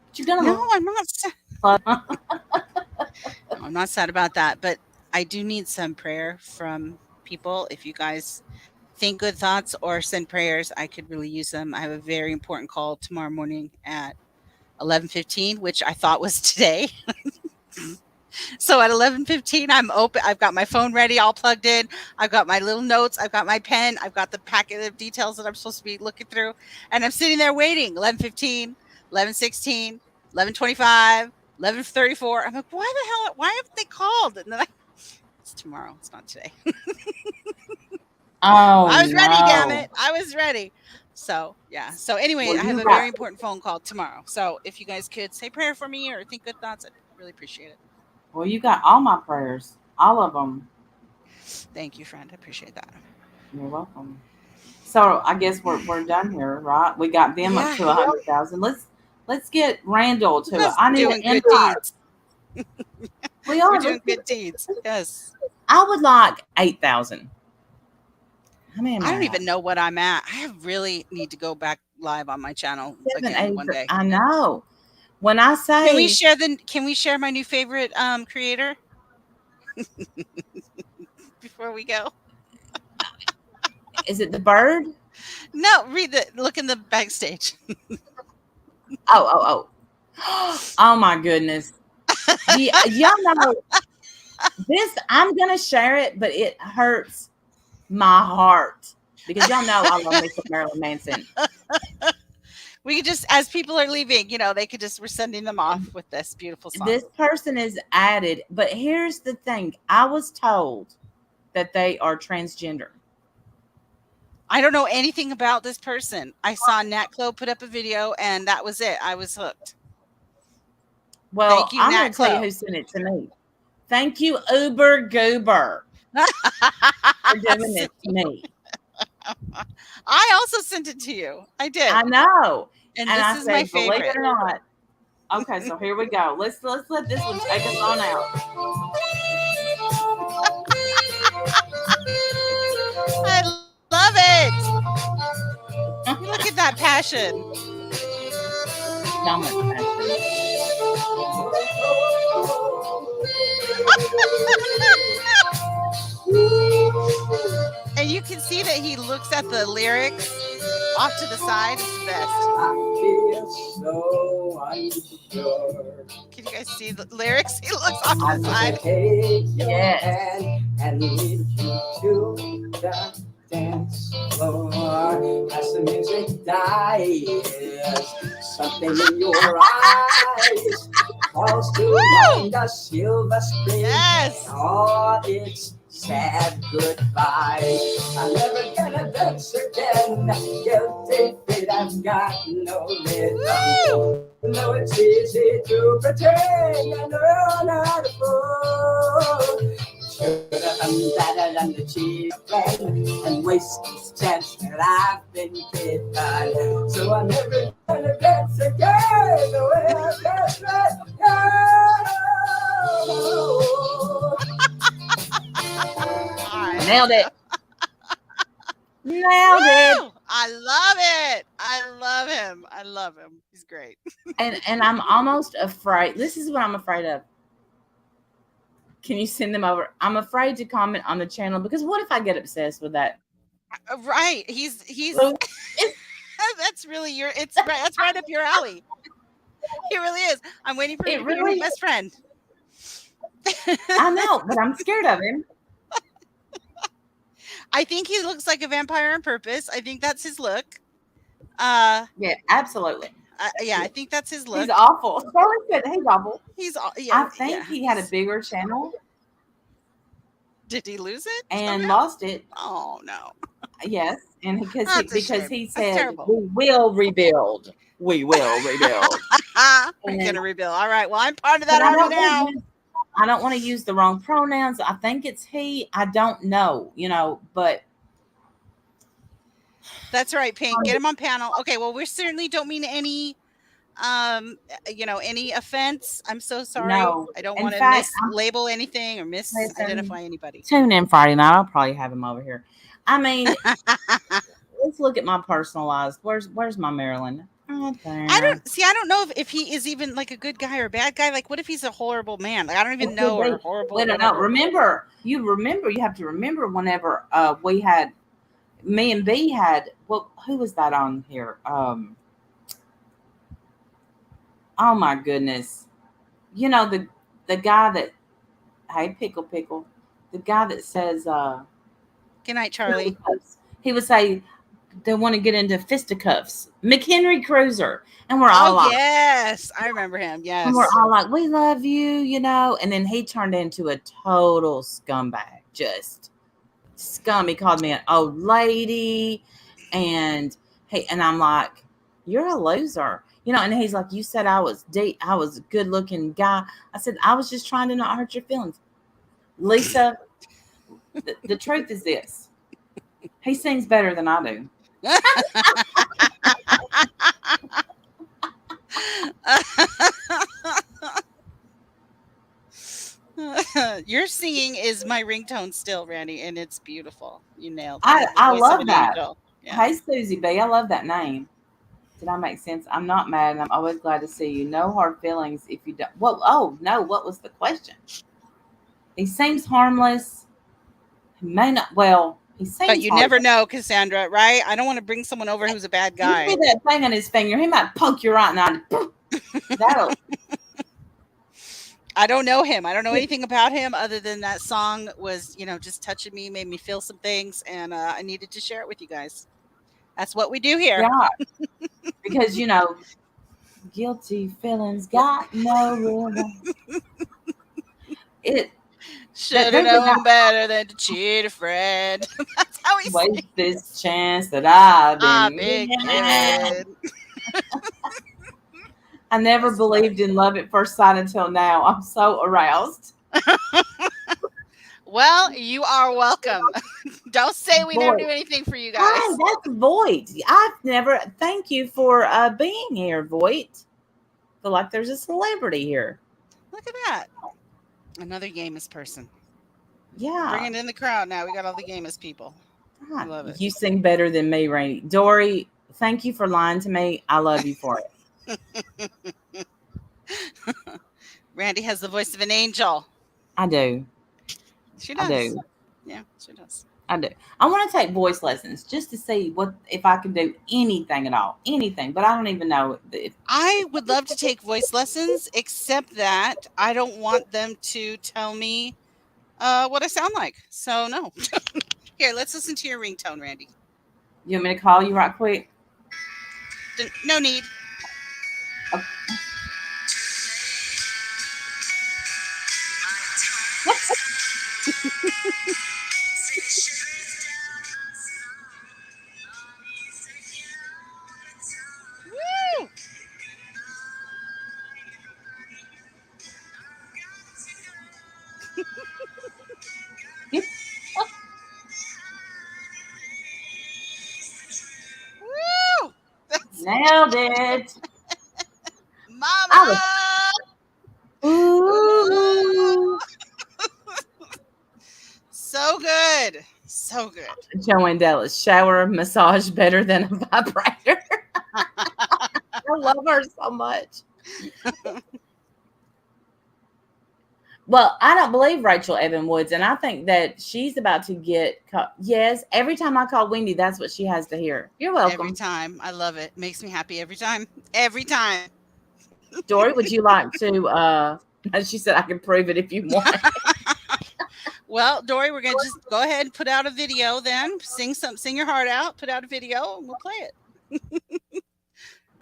But you're No, gonna I'm not sad. love. No, I'm not sad about that, but I do need some prayer from people. If you guys think good thoughts or send prayers, I could really use them. I have a very important call tomorrow morning at 11:15, which I thought was today. So at 11:15, I'm open. I've got my phone ready, all plugged in. I've got my little notes. I've got my pen. I've got the packet of details that I'm supposed to be looking through. And I'm sitting there waiting. 11:15, 11:16, 11:25, 11:34. I'm like, why haven't they called? And then it's tomorrow. It's not today. Oh I was ready, damn no. it. I was ready. So, yeah. So, anyway, Well, I have you a got very important phone call tomorrow. So, if you guys could say prayer for me or think good thoughts, I'd really appreciate it. well, you got all my prayers, all of them. Thank you, friend. I appreciate that. You're welcome. So I guess we're done here, right? We got them up Yeah, to 100,000. Let's get Randall to it. just I need an doing good empire. deeds. We We're are. doing good deeds. Yes. I would like 8,000. How many am I I don't at? even know what I'm at. I really need to go back live on my channel Seven, again eight. one day. I know. When I say, Can we share my new favorite creator before we go? is it the bird? No, look in the backstage. Oh. Oh my goodness. Yeah, y'all know this. I'm gonna share it, but it hurts my heart because y'all know I love me some Marilyn Manson. We could just, as people are leaving, they could just, we're sending them off with this beautiful song. This person is added, but here's the thing. I was told that they are transgender. I don't know anything about this person. I saw Nat Clo put up a video and that was it. I was hooked. Well, Thank you, I'm Nat going to tell you Clo. who sent it to me. Thank you, Uber Goober, for doing this to me. I also sent it to you. I did. I know. And And this I is said, my believe favorite. it or not. Okay, so here we go. Let's let this one take us on out. I love it. Look at that passion. So much passion. And you can see that he looks at the lyrics off to the side. It's the best. I feel so unsure. Can you guys see the lyrics? He looks off to I the side. take your Yes. hand and lead you to the dance floor. As the music dies, something in your eyes calls to mind a silver screen. Yes. Oh, it's sad goodbye. I'm never gonna dance again. Guilty feet, I've got no rhythm. No, it's easy to pretend I know I'm not a fool. Should have done better than the cheap friend and waste this chance that I've been given. So I'm never gonna dance again the way I danced right now. Nailed it. Nailed it. I love it. I love him. I love him. He's great. And I'm almost afraid. This is what I'm afraid of. Can you send them over? I'm afraid to comment on the channel because what if I get obsessed with that? Right. He's So, that's really that's right up your alley. He really is. I'm waiting for him to be your best friend. I know, but I'm scared of him. I think he looks like a vampire on purpose. I think that's his look. Yeah, absolutely. I think that's his look. He's awful. Sorry, said he's awful. Yeah, I think he had a bigger channel. Did he lose it and somehow? lost it? Oh no. Yes, and because he said terrible. we will rebuild. We will rebuild. We're gonna rebuild. All right. Well, I'm part of But that army now. I don't want to use the wrong pronouns. I think it's he. I don't know, but that's right, Pink. Get him on panel. Okay, well, we certainly don't mean any any offense. I'm so sorry. No. I don't In want to fact, mislabel anything or misidentify anybody. Tune in Friday night. I'll probably have him over here. I mean, let's look at my personalized. Where's my Marilyn? Right there. I don't know if he is even like a good guy or a bad guy. Like, what if he's a horrible man? Like, I don't even know. Or horrible. We don't know. You have to remember whenever we had me and B had, well, who was that on here? Oh my goodness. The guy that, hey, pickle, the guy that says, good night, Charlie. He would say they want to get into fisticuffs. McHenry Cruiser. And we're all like, yes, I remember him. Yes. And we're all like, we love you, and then he turned into a total scumbag. Just scum. He called me an old lady. And I'm like, you're a loser. And he's like, you said I was a good looking guy. I said, I was just trying to not hurt your feelings. Lisa, the truth is this. He sings better than I do. Your singing is my ringtone still, Randy, and it's beautiful. You nailed it. I You have the I voice of love an that. angel. Yeah. Hey, Susie B, I love that name. Did I make sense? I'm not mad, and I'm always glad to see you. No hard feelings if you don't. Well, oh no, what was the question? He seems harmless. He may not. Well, he But seems you never harmless. know, Cassandra, right? I don't want to bring someone over who's a bad You guy. see that thing on his finger? He might poke you right now. That'll. I don't know him. I don't know anything about him other than that song was, just touching me, made me feel some things, and I needed to share it with you guys. That's what we do here. Yeah, because guilty feelings got no rhythm. It Should have there's a guy known better than to cheat a friend. That's how he waste sings. this chance that I've I've been been given. given. I never That's fun. believed in love at first sight until now. I'm so aroused. Well, you are welcome. Don't say we never Boy, do anything for you hi, guys. that's Voight. I've never. Thank you for being here, Voight. Feel like there's a celebrity here. Look at that. Another gamest person. We're Yeah, bringing in the crowd now. We got all the gamest people. I God, love it. you sing better than me, Rainy. Dory, thank you for lying to me. I love you for it. Randy has the voice of an angel. I do. She I does. do. Yeah, she does. I do. I want to take voice lessons just to see what if I can do anything at all, anything. But I don't even know if I would love to take voice lessons, except that I don't want them to tell me what I sound like. So no. Here, let's listen to your ringtone, Randy. you want me to call you right quick. No need. Okay. Woo! Woo! That's Nailed it. I was. Mama. Ooh. Ooh. So good. So good. Joanne Dallas, shower massage better than a vibrator. I love her so much. Well, I don't believe Rachel Evan Woods, and I think that she's about to get caught. Yes, every time I call Wendy, that's what she has to hear. You're Every welcome. time. I love it. Makes me happy every time. Every time. Dory, would you like to she said I can prove it if you want. Well, Dory, we're gonna just go ahead and put out a video then. Sing your heart out, put out a video, and we'll play it.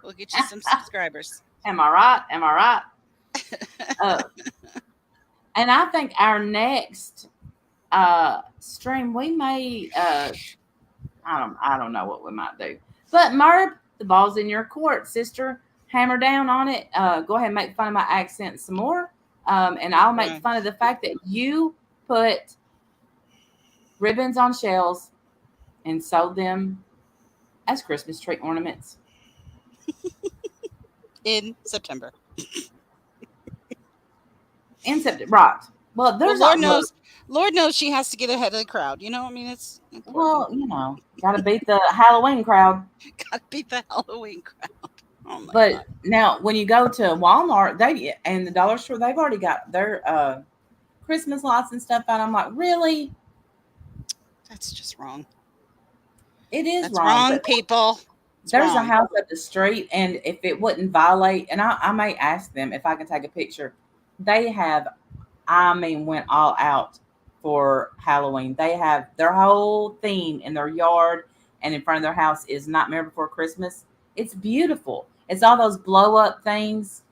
We'll get you some subscribers. Am I right? Am I right? And I think our next stream we may I don't know what we might do. But Merb, the ball's in your court, sister. Hammer down on it. Go ahead and make fun of my accent some more. And I'll make fun of the fact that you put ribbons on shells and sold them as Christmas tree ornaments. In September. In September, right. Well, there's Well, Lord knows she has to get ahead of the crowd. I mean, it's important. well, gotta beat the Halloween crowd. Gotta beat the Halloween crowd. Oh my But God. now, when you go to Walmart, and the dollar store, they've already got their Christmas lights and stuff out. I'm like, really? That's just wrong. It is That's wrong. wrong, But people. It's there's a wrong. house up the street, and if it wouldn't violate, and I may ask them if I can take a picture. They have, went all out for Halloween. They have their whole theme in their yard and in front of their house is Nightmare Before Christmas. It's beautiful. It's all those blow up things.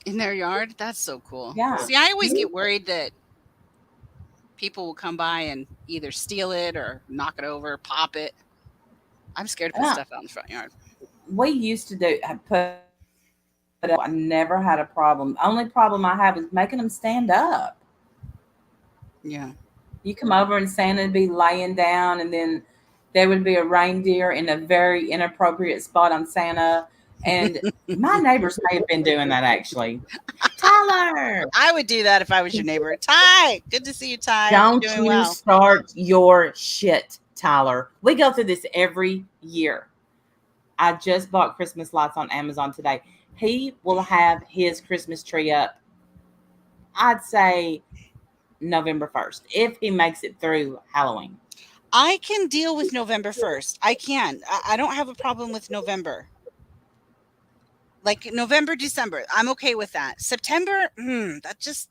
In their yard? That's so cool. Yeah. See, I always get worried that people will come by and either steal it or knock it over, pop it. I'm scared to put Yeah. stuff out in the front yard. We used to put up. I never had a problem. Only problem I have is making them stand up. Yeah. You come over and Santa would be laying down, and then there would be a reindeer in a very inappropriate spot on Santa. And my neighbors may have been doing that actually. Tyler, I would do that if I was your neighbor. Ty, good to see you, Ty. Hope don't you're doing you well. start your shit, Tyler. We go through this every year. I just bought Christmas lights on Amazon today. He will have his Christmas tree up, I'd say November 1st, if he makes it through Halloween. I can deal with November 1st. I can. I don't have a problem with November. Like November, December, I'm okay with that. September, that just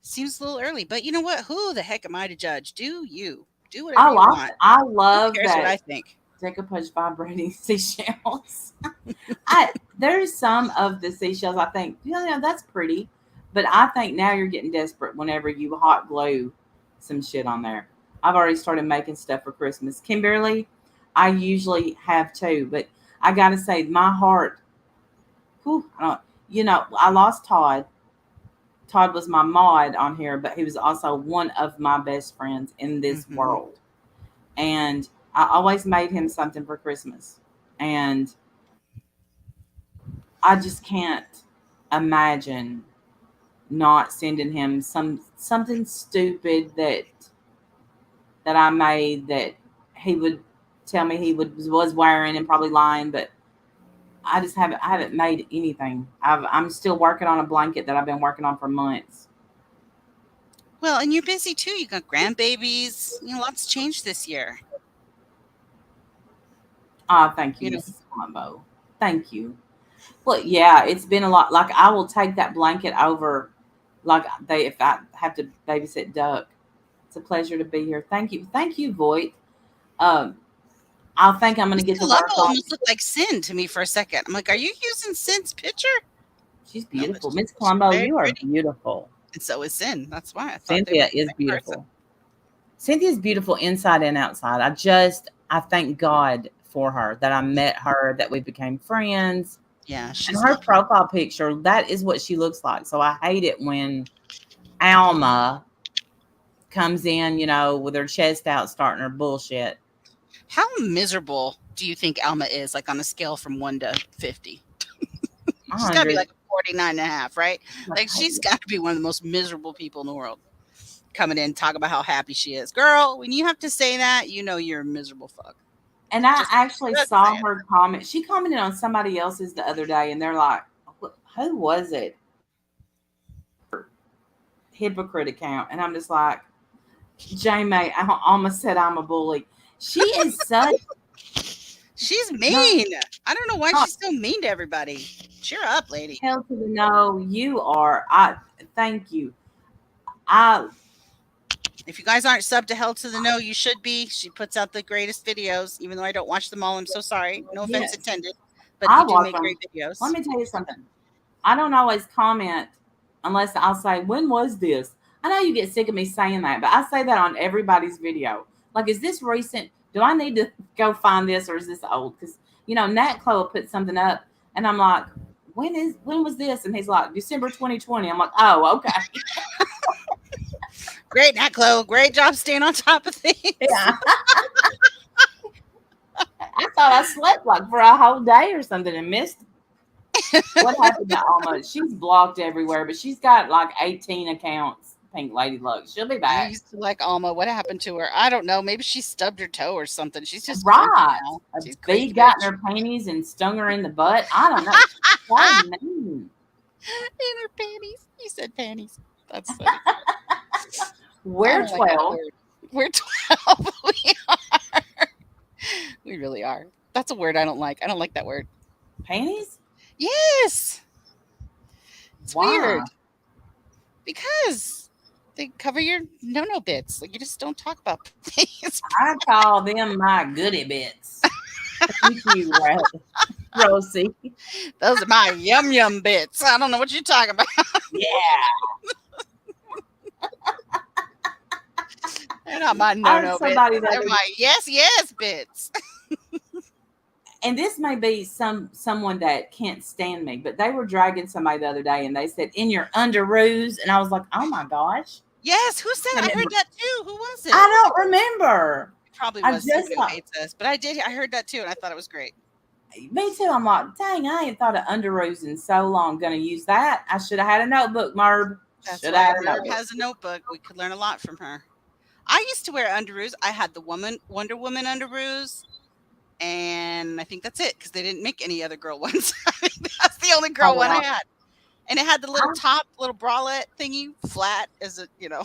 seems a little early. But you know what? Who the heck am I to judge? Do you do whatever you want? I Who love cares what I that think? decoupage vibrating seashells. There's some of the seashells I think, yeah, that's pretty. But I think now you're getting desperate whenever you hot glue some shit on there. I've already started making stuff for Christmas. Kimberly, I usually have too, but I gotta say, my heart, whew, I lost Todd. Todd was my mod on here, but he was also one of my best friends in this world. And I always made him something for Christmas. And I just can't imagine not sending him something stupid that I made that he would tell me he was wearing and probably lying, but I haven't made anything. I'm still working on a blanket that I've been working on for months. Well, and you're busy too. You got grandbabies. Lots changed this year. Thank you, Mrs. Colombo. Thank you. Well, yeah, it's been a lot. Like, I will take that blanket over, if I have to babysit Duck. It's a pleasure to be here. Thank you, Voight. I think I'm going to get to work on. Almost looked like Sin to me for a second. I'm like, are you using Sin's picture? She's beautiful, Miss Colombo. You are beautiful, and so is Sin. That's why I thought Cynthia is beautiful. Cynthia's beautiful inside and outside. I thank God for her, that I met her, that we became friends. Yeah, and her profile picture, that is what she looks like. So I hate it when Alma comes in, with her chest out, starting her bullshit. How miserable do you think Alma is, like on a scale from 1 to 50? She's got to be like 49.5, right? Like, she's got to be one of the most miserable people in the world. Coming in, talk about how happy she is. Girl, when you have to say that, you're a miserable fuck. And I actually saw her comment. She commented on somebody else's the other day, and they're like, who was it? Hypocrite account. And I'm just like, Jamie, I almost said I'm a bully. She is such. She's mean. I don't know why she's so mean to everybody. Cheer up, lady. Hell to the no, you are. Thank you. If you guys aren't subbed to Hell to the No, you should be. She puts out the greatest videos, even though I don't watch them all. I'm so sorry. No offense intended. But you do make great videos. Let me tell you something. I don't always comment unless I'll say, when was this? I know you get sick of me saying that, but I say that on everybody's video. Like, is this recent? Do I need to go find this, or is this old? Because, Nat Chloe put something up, and I'm like, when was this? And he's like, December 2020. I'm like, oh, okay. Great, Nat Chloe. Great job staying on top of things. Yeah. I thought I slept like for a whole day or something and missed. What happened to Alma? She's blocked everywhere, but she's got like 18 accounts. Pink Lady Luck. She'll be back. I used to like Alma. What happened to her? I don't know. Maybe she stubbed her toe or something. She's just right. She's bee got in her panties and stung her in the butt. I don't know. In her panties. You said panties. That's funny. We're 12. We're 12. We are. We really are. That's a word I don't like. I don't like that word. Panties? Yes. It's weird. Because they cover your no-no bits. Like, you just don't talk about things. I call them my goodie bits. Thank you, Rosie. Those are my yum bits. I don't know what you're talking about. Yeah. They're not my no-no bits. They're my yes bits. And this may be someone that can't stand me, but they were dragging somebody the other day, and they said, in your underoos, and I was like, oh my gosh. Yes, who said? I heard that too. Who was it? I don't remember. probably I was someone just who thought, hates us, but I heard that too, and I thought it was great. me too. I'm like, dang, I ain't thought of underoos in so long. Gonna use that. I should have had a notebook, Merb. That's Should have why had a Merv notebook. has a notebook. We could learn a lot from her. I used to wear underoos. I had the Wonder Woman underoos, and I think that's it because they didn't make any other girl ones. I think that's the only girl Oh, one I wow. had. And it had the little I, top, little bralette thingy, flat as a, I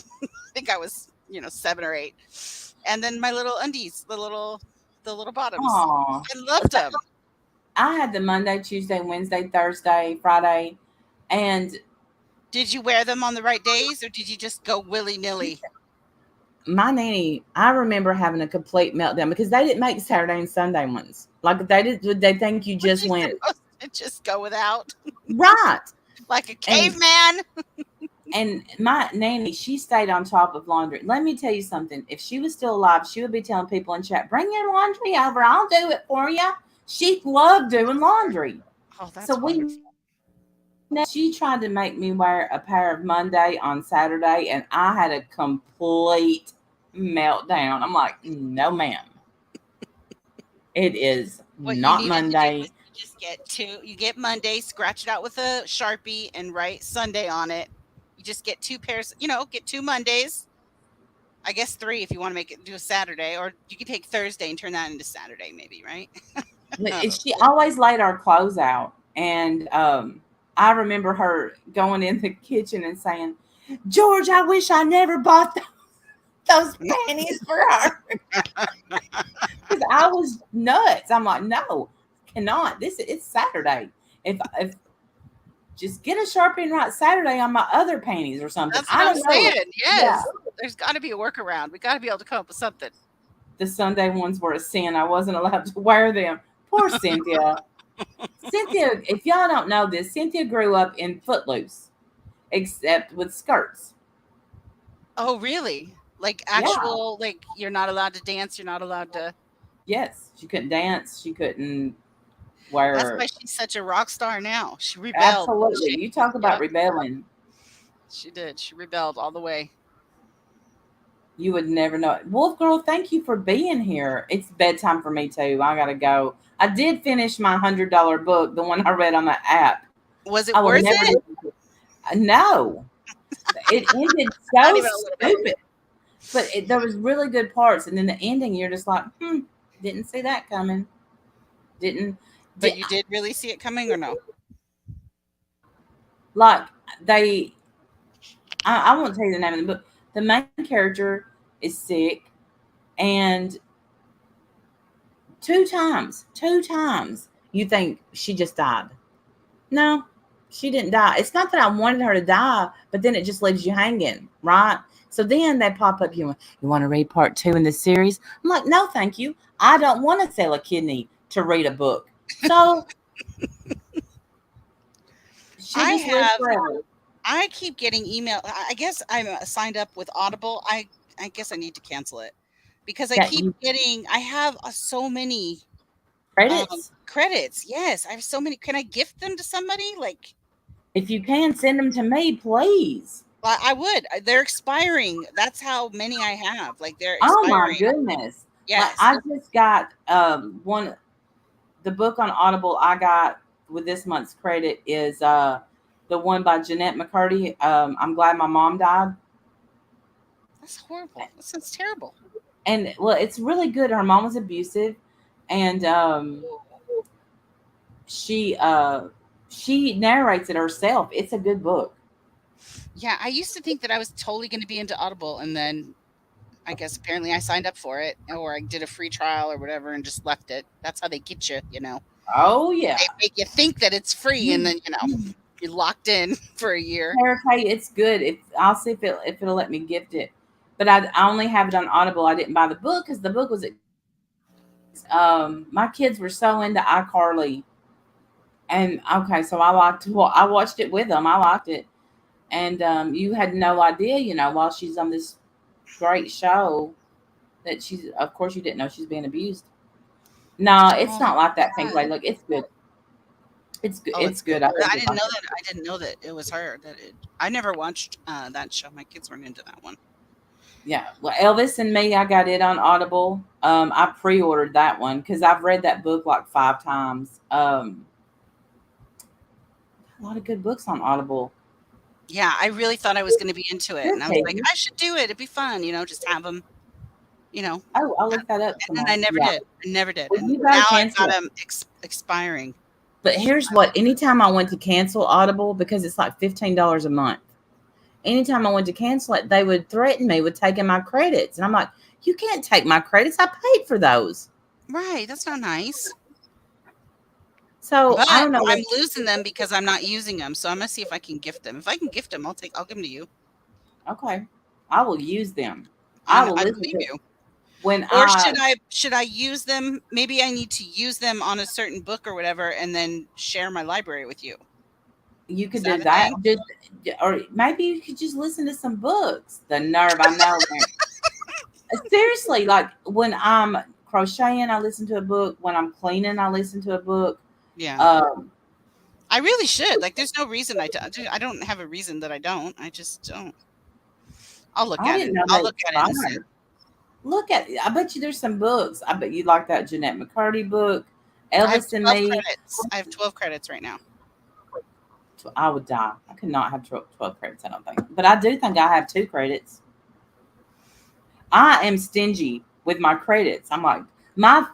think I was, 7 or 8. And then my little undies, the little bottoms. aw. I loved them. I had the Monday, Tuesday, Wednesday, Thursday, Friday, and Did you wear them on the right days or did you just go willy-nilly? my nanny, I remember having a complete meltdown because they didn't make Saturday and Sunday ones. Like they did, they think you Weren't just you went supposed to just go without right. like a And caveman? my nanny, she stayed on top of laundry. Let me tell you something. If she was still alive, she would be telling people in chat, "Bring your laundry over. I'll do it for you." She loved doing laundry. Oh, So that's wonderful. she tried to make me wear a pair of Monday on Saturday, and I had a complete meltdown. I'm like, no, ma'am. It is What you not needed to do was Monday. to just you get Monday, scratch it out with a Sharpie and write Sunday on it. You just get 2 pairs, get 2 Mondays. I guess 3 if you want to make it do a Saturday, or you can take Thursday and turn that into Saturday maybe, right? I don't know. She always laid our clothes out. And I remember her going in the kitchen and saying, "George, I wish I never bought those panties for her." Because I was nuts. I'm like, no, cannot. It's Saturday. If just get a Sharpie and write Saturday on my other panties or something. That's what I I'm don't know. saying. Yeah. Yes. There's got to be a workaround. We got to be able to come up with something. The Sunday ones were a sin. I wasn't allowed to wear them. Poor Cynthia. Cynthia, if y'all don't know this, Cynthia grew up in Footloose, except with skirts. Oh, really? Like Yeah. actual, like you're not allowed to dance. You're not allowed to. Yes. She couldn't dance. She couldn't That's wear. why she's such a rock star now. She rebelled. Absolutely. You talk about Yep, rebelling. she did. She rebelled all the way. You would never know it. Wolf Girl, thank you for being here. It's bedtime for me too. I gotta go. I did finish my $100 book, the one I read on the app. Was I it will worth never it? do. No, it ended Not so even a little bit. stupid. But there was really good parts, and then the ending, you're just like, didn't see that coming. Didn't But you did really see it coming or no? like they. I won't tell you the name of the book. The main character is sick, and two times, you think she just died. No, she didn't die. It's not that I wanted her to die, but then it just leaves you hanging, right? So then they pop up. You want to read part 2 in this series? I'm like, no, thank you. I don't want to sell a kidney to read a book. So she I just lives have. forever. I keep getting email. I guess I'm signed up with Audible. I guess I need to cancel it because I Got keep you getting. I have so many credits. credits. Yes, I have so many. Can I gift them to somebody? Like, If you can, send them to me, please. I would. They're expiring. That's how many I have. Like they're Oh my expiring. goodness! Like Yes. I just got one. The book on Audible I got with this month's credit is the one by Jeanette McCurdy. I'm glad my mom died. That's horrible. That sounds terrible. And well, it's really good. Her mom was abusive, and she she narrates it herself. It's a good book. Yeah, I used to think that I was totally going to be into Audible, and then I guess apparently I signed up for it, or I did a free trial or whatever, and just left it. That's how they get you. Oh yeah, They make you think that it's free, and then you're locked in for a year. Hey, it's good. I'll see if it'll let me gift it. But I only have it on Audible. I didn't buy the book because the book was my kids were so into iCarly, and okay, so I watched it with them. I liked it, and you had no idea, while she's on this great show, that she's, of course, you didn't know she's being abused. No, it's Oh, not like that, Pink sad. Lady. Look, it's good. It's good. Oh, It's it's good. good. I I think didn't know that. I didn't know that it was her. I never watched that show. My kids weren't into that one. Yeah. Well, Elvis and Me, I got it on Audible. I pre-ordered that one because I've read that book like 5 times. A lot of good books on Audible. Yeah, I really thought I was gonna be into it, and Good, I was like, Peggy. "I should do it, it'd be fun," just have them, you know, Oh, I'll look that up and then I tomorrow. never Yeah. did. I never did, Well, and you now gotta I've got cancel it. them expiring. But here's what: anytime I went to cancel Audible, because it's like $15 a month. Anytime I went to cancel it, they would threaten me with taking my credits, and I'm like, "You can't take my credits. I paid for those." Right, that's not nice. So But I don't know. I'm losing them because I'm not using them, so I'm gonna see if I can gift them. If I can gift them, I'll give them to you, Okay, I will use them. I and will I listen believe to you. when Or I. should I use them? Maybe I need to use them on a certain book or whatever, and then share my library with you. You Is could that do a that, thing? or maybe you could just listen to some books. The nerve, I know. Man. Seriously, like when I'm crocheting, I listen to a book. When I'm cleaning, I listen to a book. Yeah. Um, I really should. Like, there's no reason I don't have a reason that I don't. I just don't. I'll look I at didn't it. know I'll they look at it and see. expired. Look at. I bet you there's some books. I bet you like that Jeanette McCurdy book, I have Elvis and 12 Me. credits. I have 12 credits right now. I would die. I could not have 12 credits. I don't think, but I do think I have 2 credits. I am stingy with my credits. I'm like my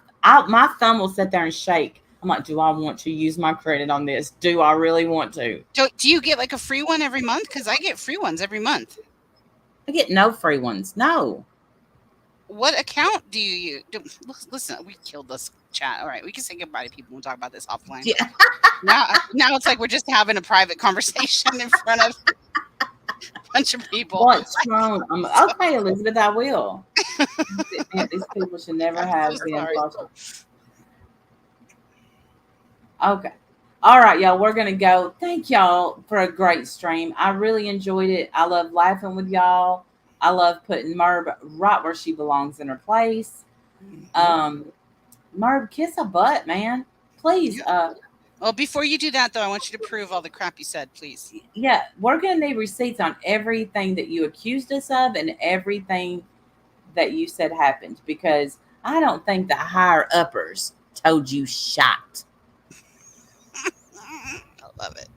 thumb will sit there and shake. I'm like, do I want to use my credit on this? Do I really want to? Do you get like a free one every month? Because I get free ones every month. I get no free ones. No. What account do you use? Listen, we killed this chat. All right, we can say goodbye to people and talk about this offline. Yeah. Now it's like we're just having a private conversation in front of a bunch of people. What's wrong? Okay, Elizabeth, I will. Man, these people should never I'm have so been sorry. partial. Okay. All right, y'all. We're gonna go. Thank y'all for a great stream. I really enjoyed it. I love laughing with y'all. I love putting Merb right where she belongs in her place. Um, Merb, kiss a butt, man. Please. Well, before you do that, though, I want you to prove all the crap you said, please. Yeah, we're gonna need receipts on everything that you accused us of and everything that you said happened, because I don't think the higher uppers told you shot. I love it.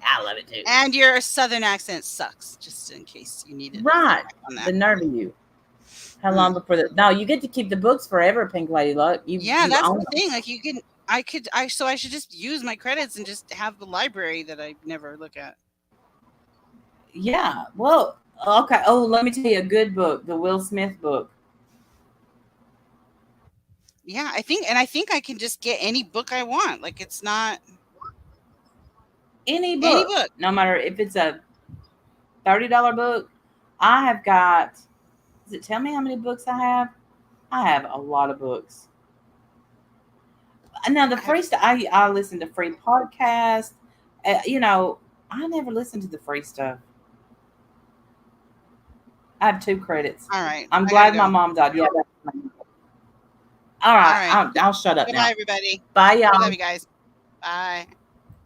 I love it too. And your southern accent sucks, just in case you needed Right. on that. The nerve of you. How long before the no, you get to keep the books forever, Pink Lady Luck. You That's own the them. thing. Like so I should just use my credits and just have the library that I never look at. Yeah. Well, okay. Oh, let me tell you a good book, the Will Smith book. Yeah, I think I can just get any book I want. Like, it's not Any any book, book. no matter if it's a $30 book. I have got. Does it tell me how many books I have? I have a lot of books. Now the free stuff, I listen to free podcasts. I never listen to the free stuff. I have 2 credits. All right. I'm I glad gotta my go. mom died. Yeah. All All right. right. I'll shut up Bye, now. everybody. Bye, y'all. Love you guys. Bye.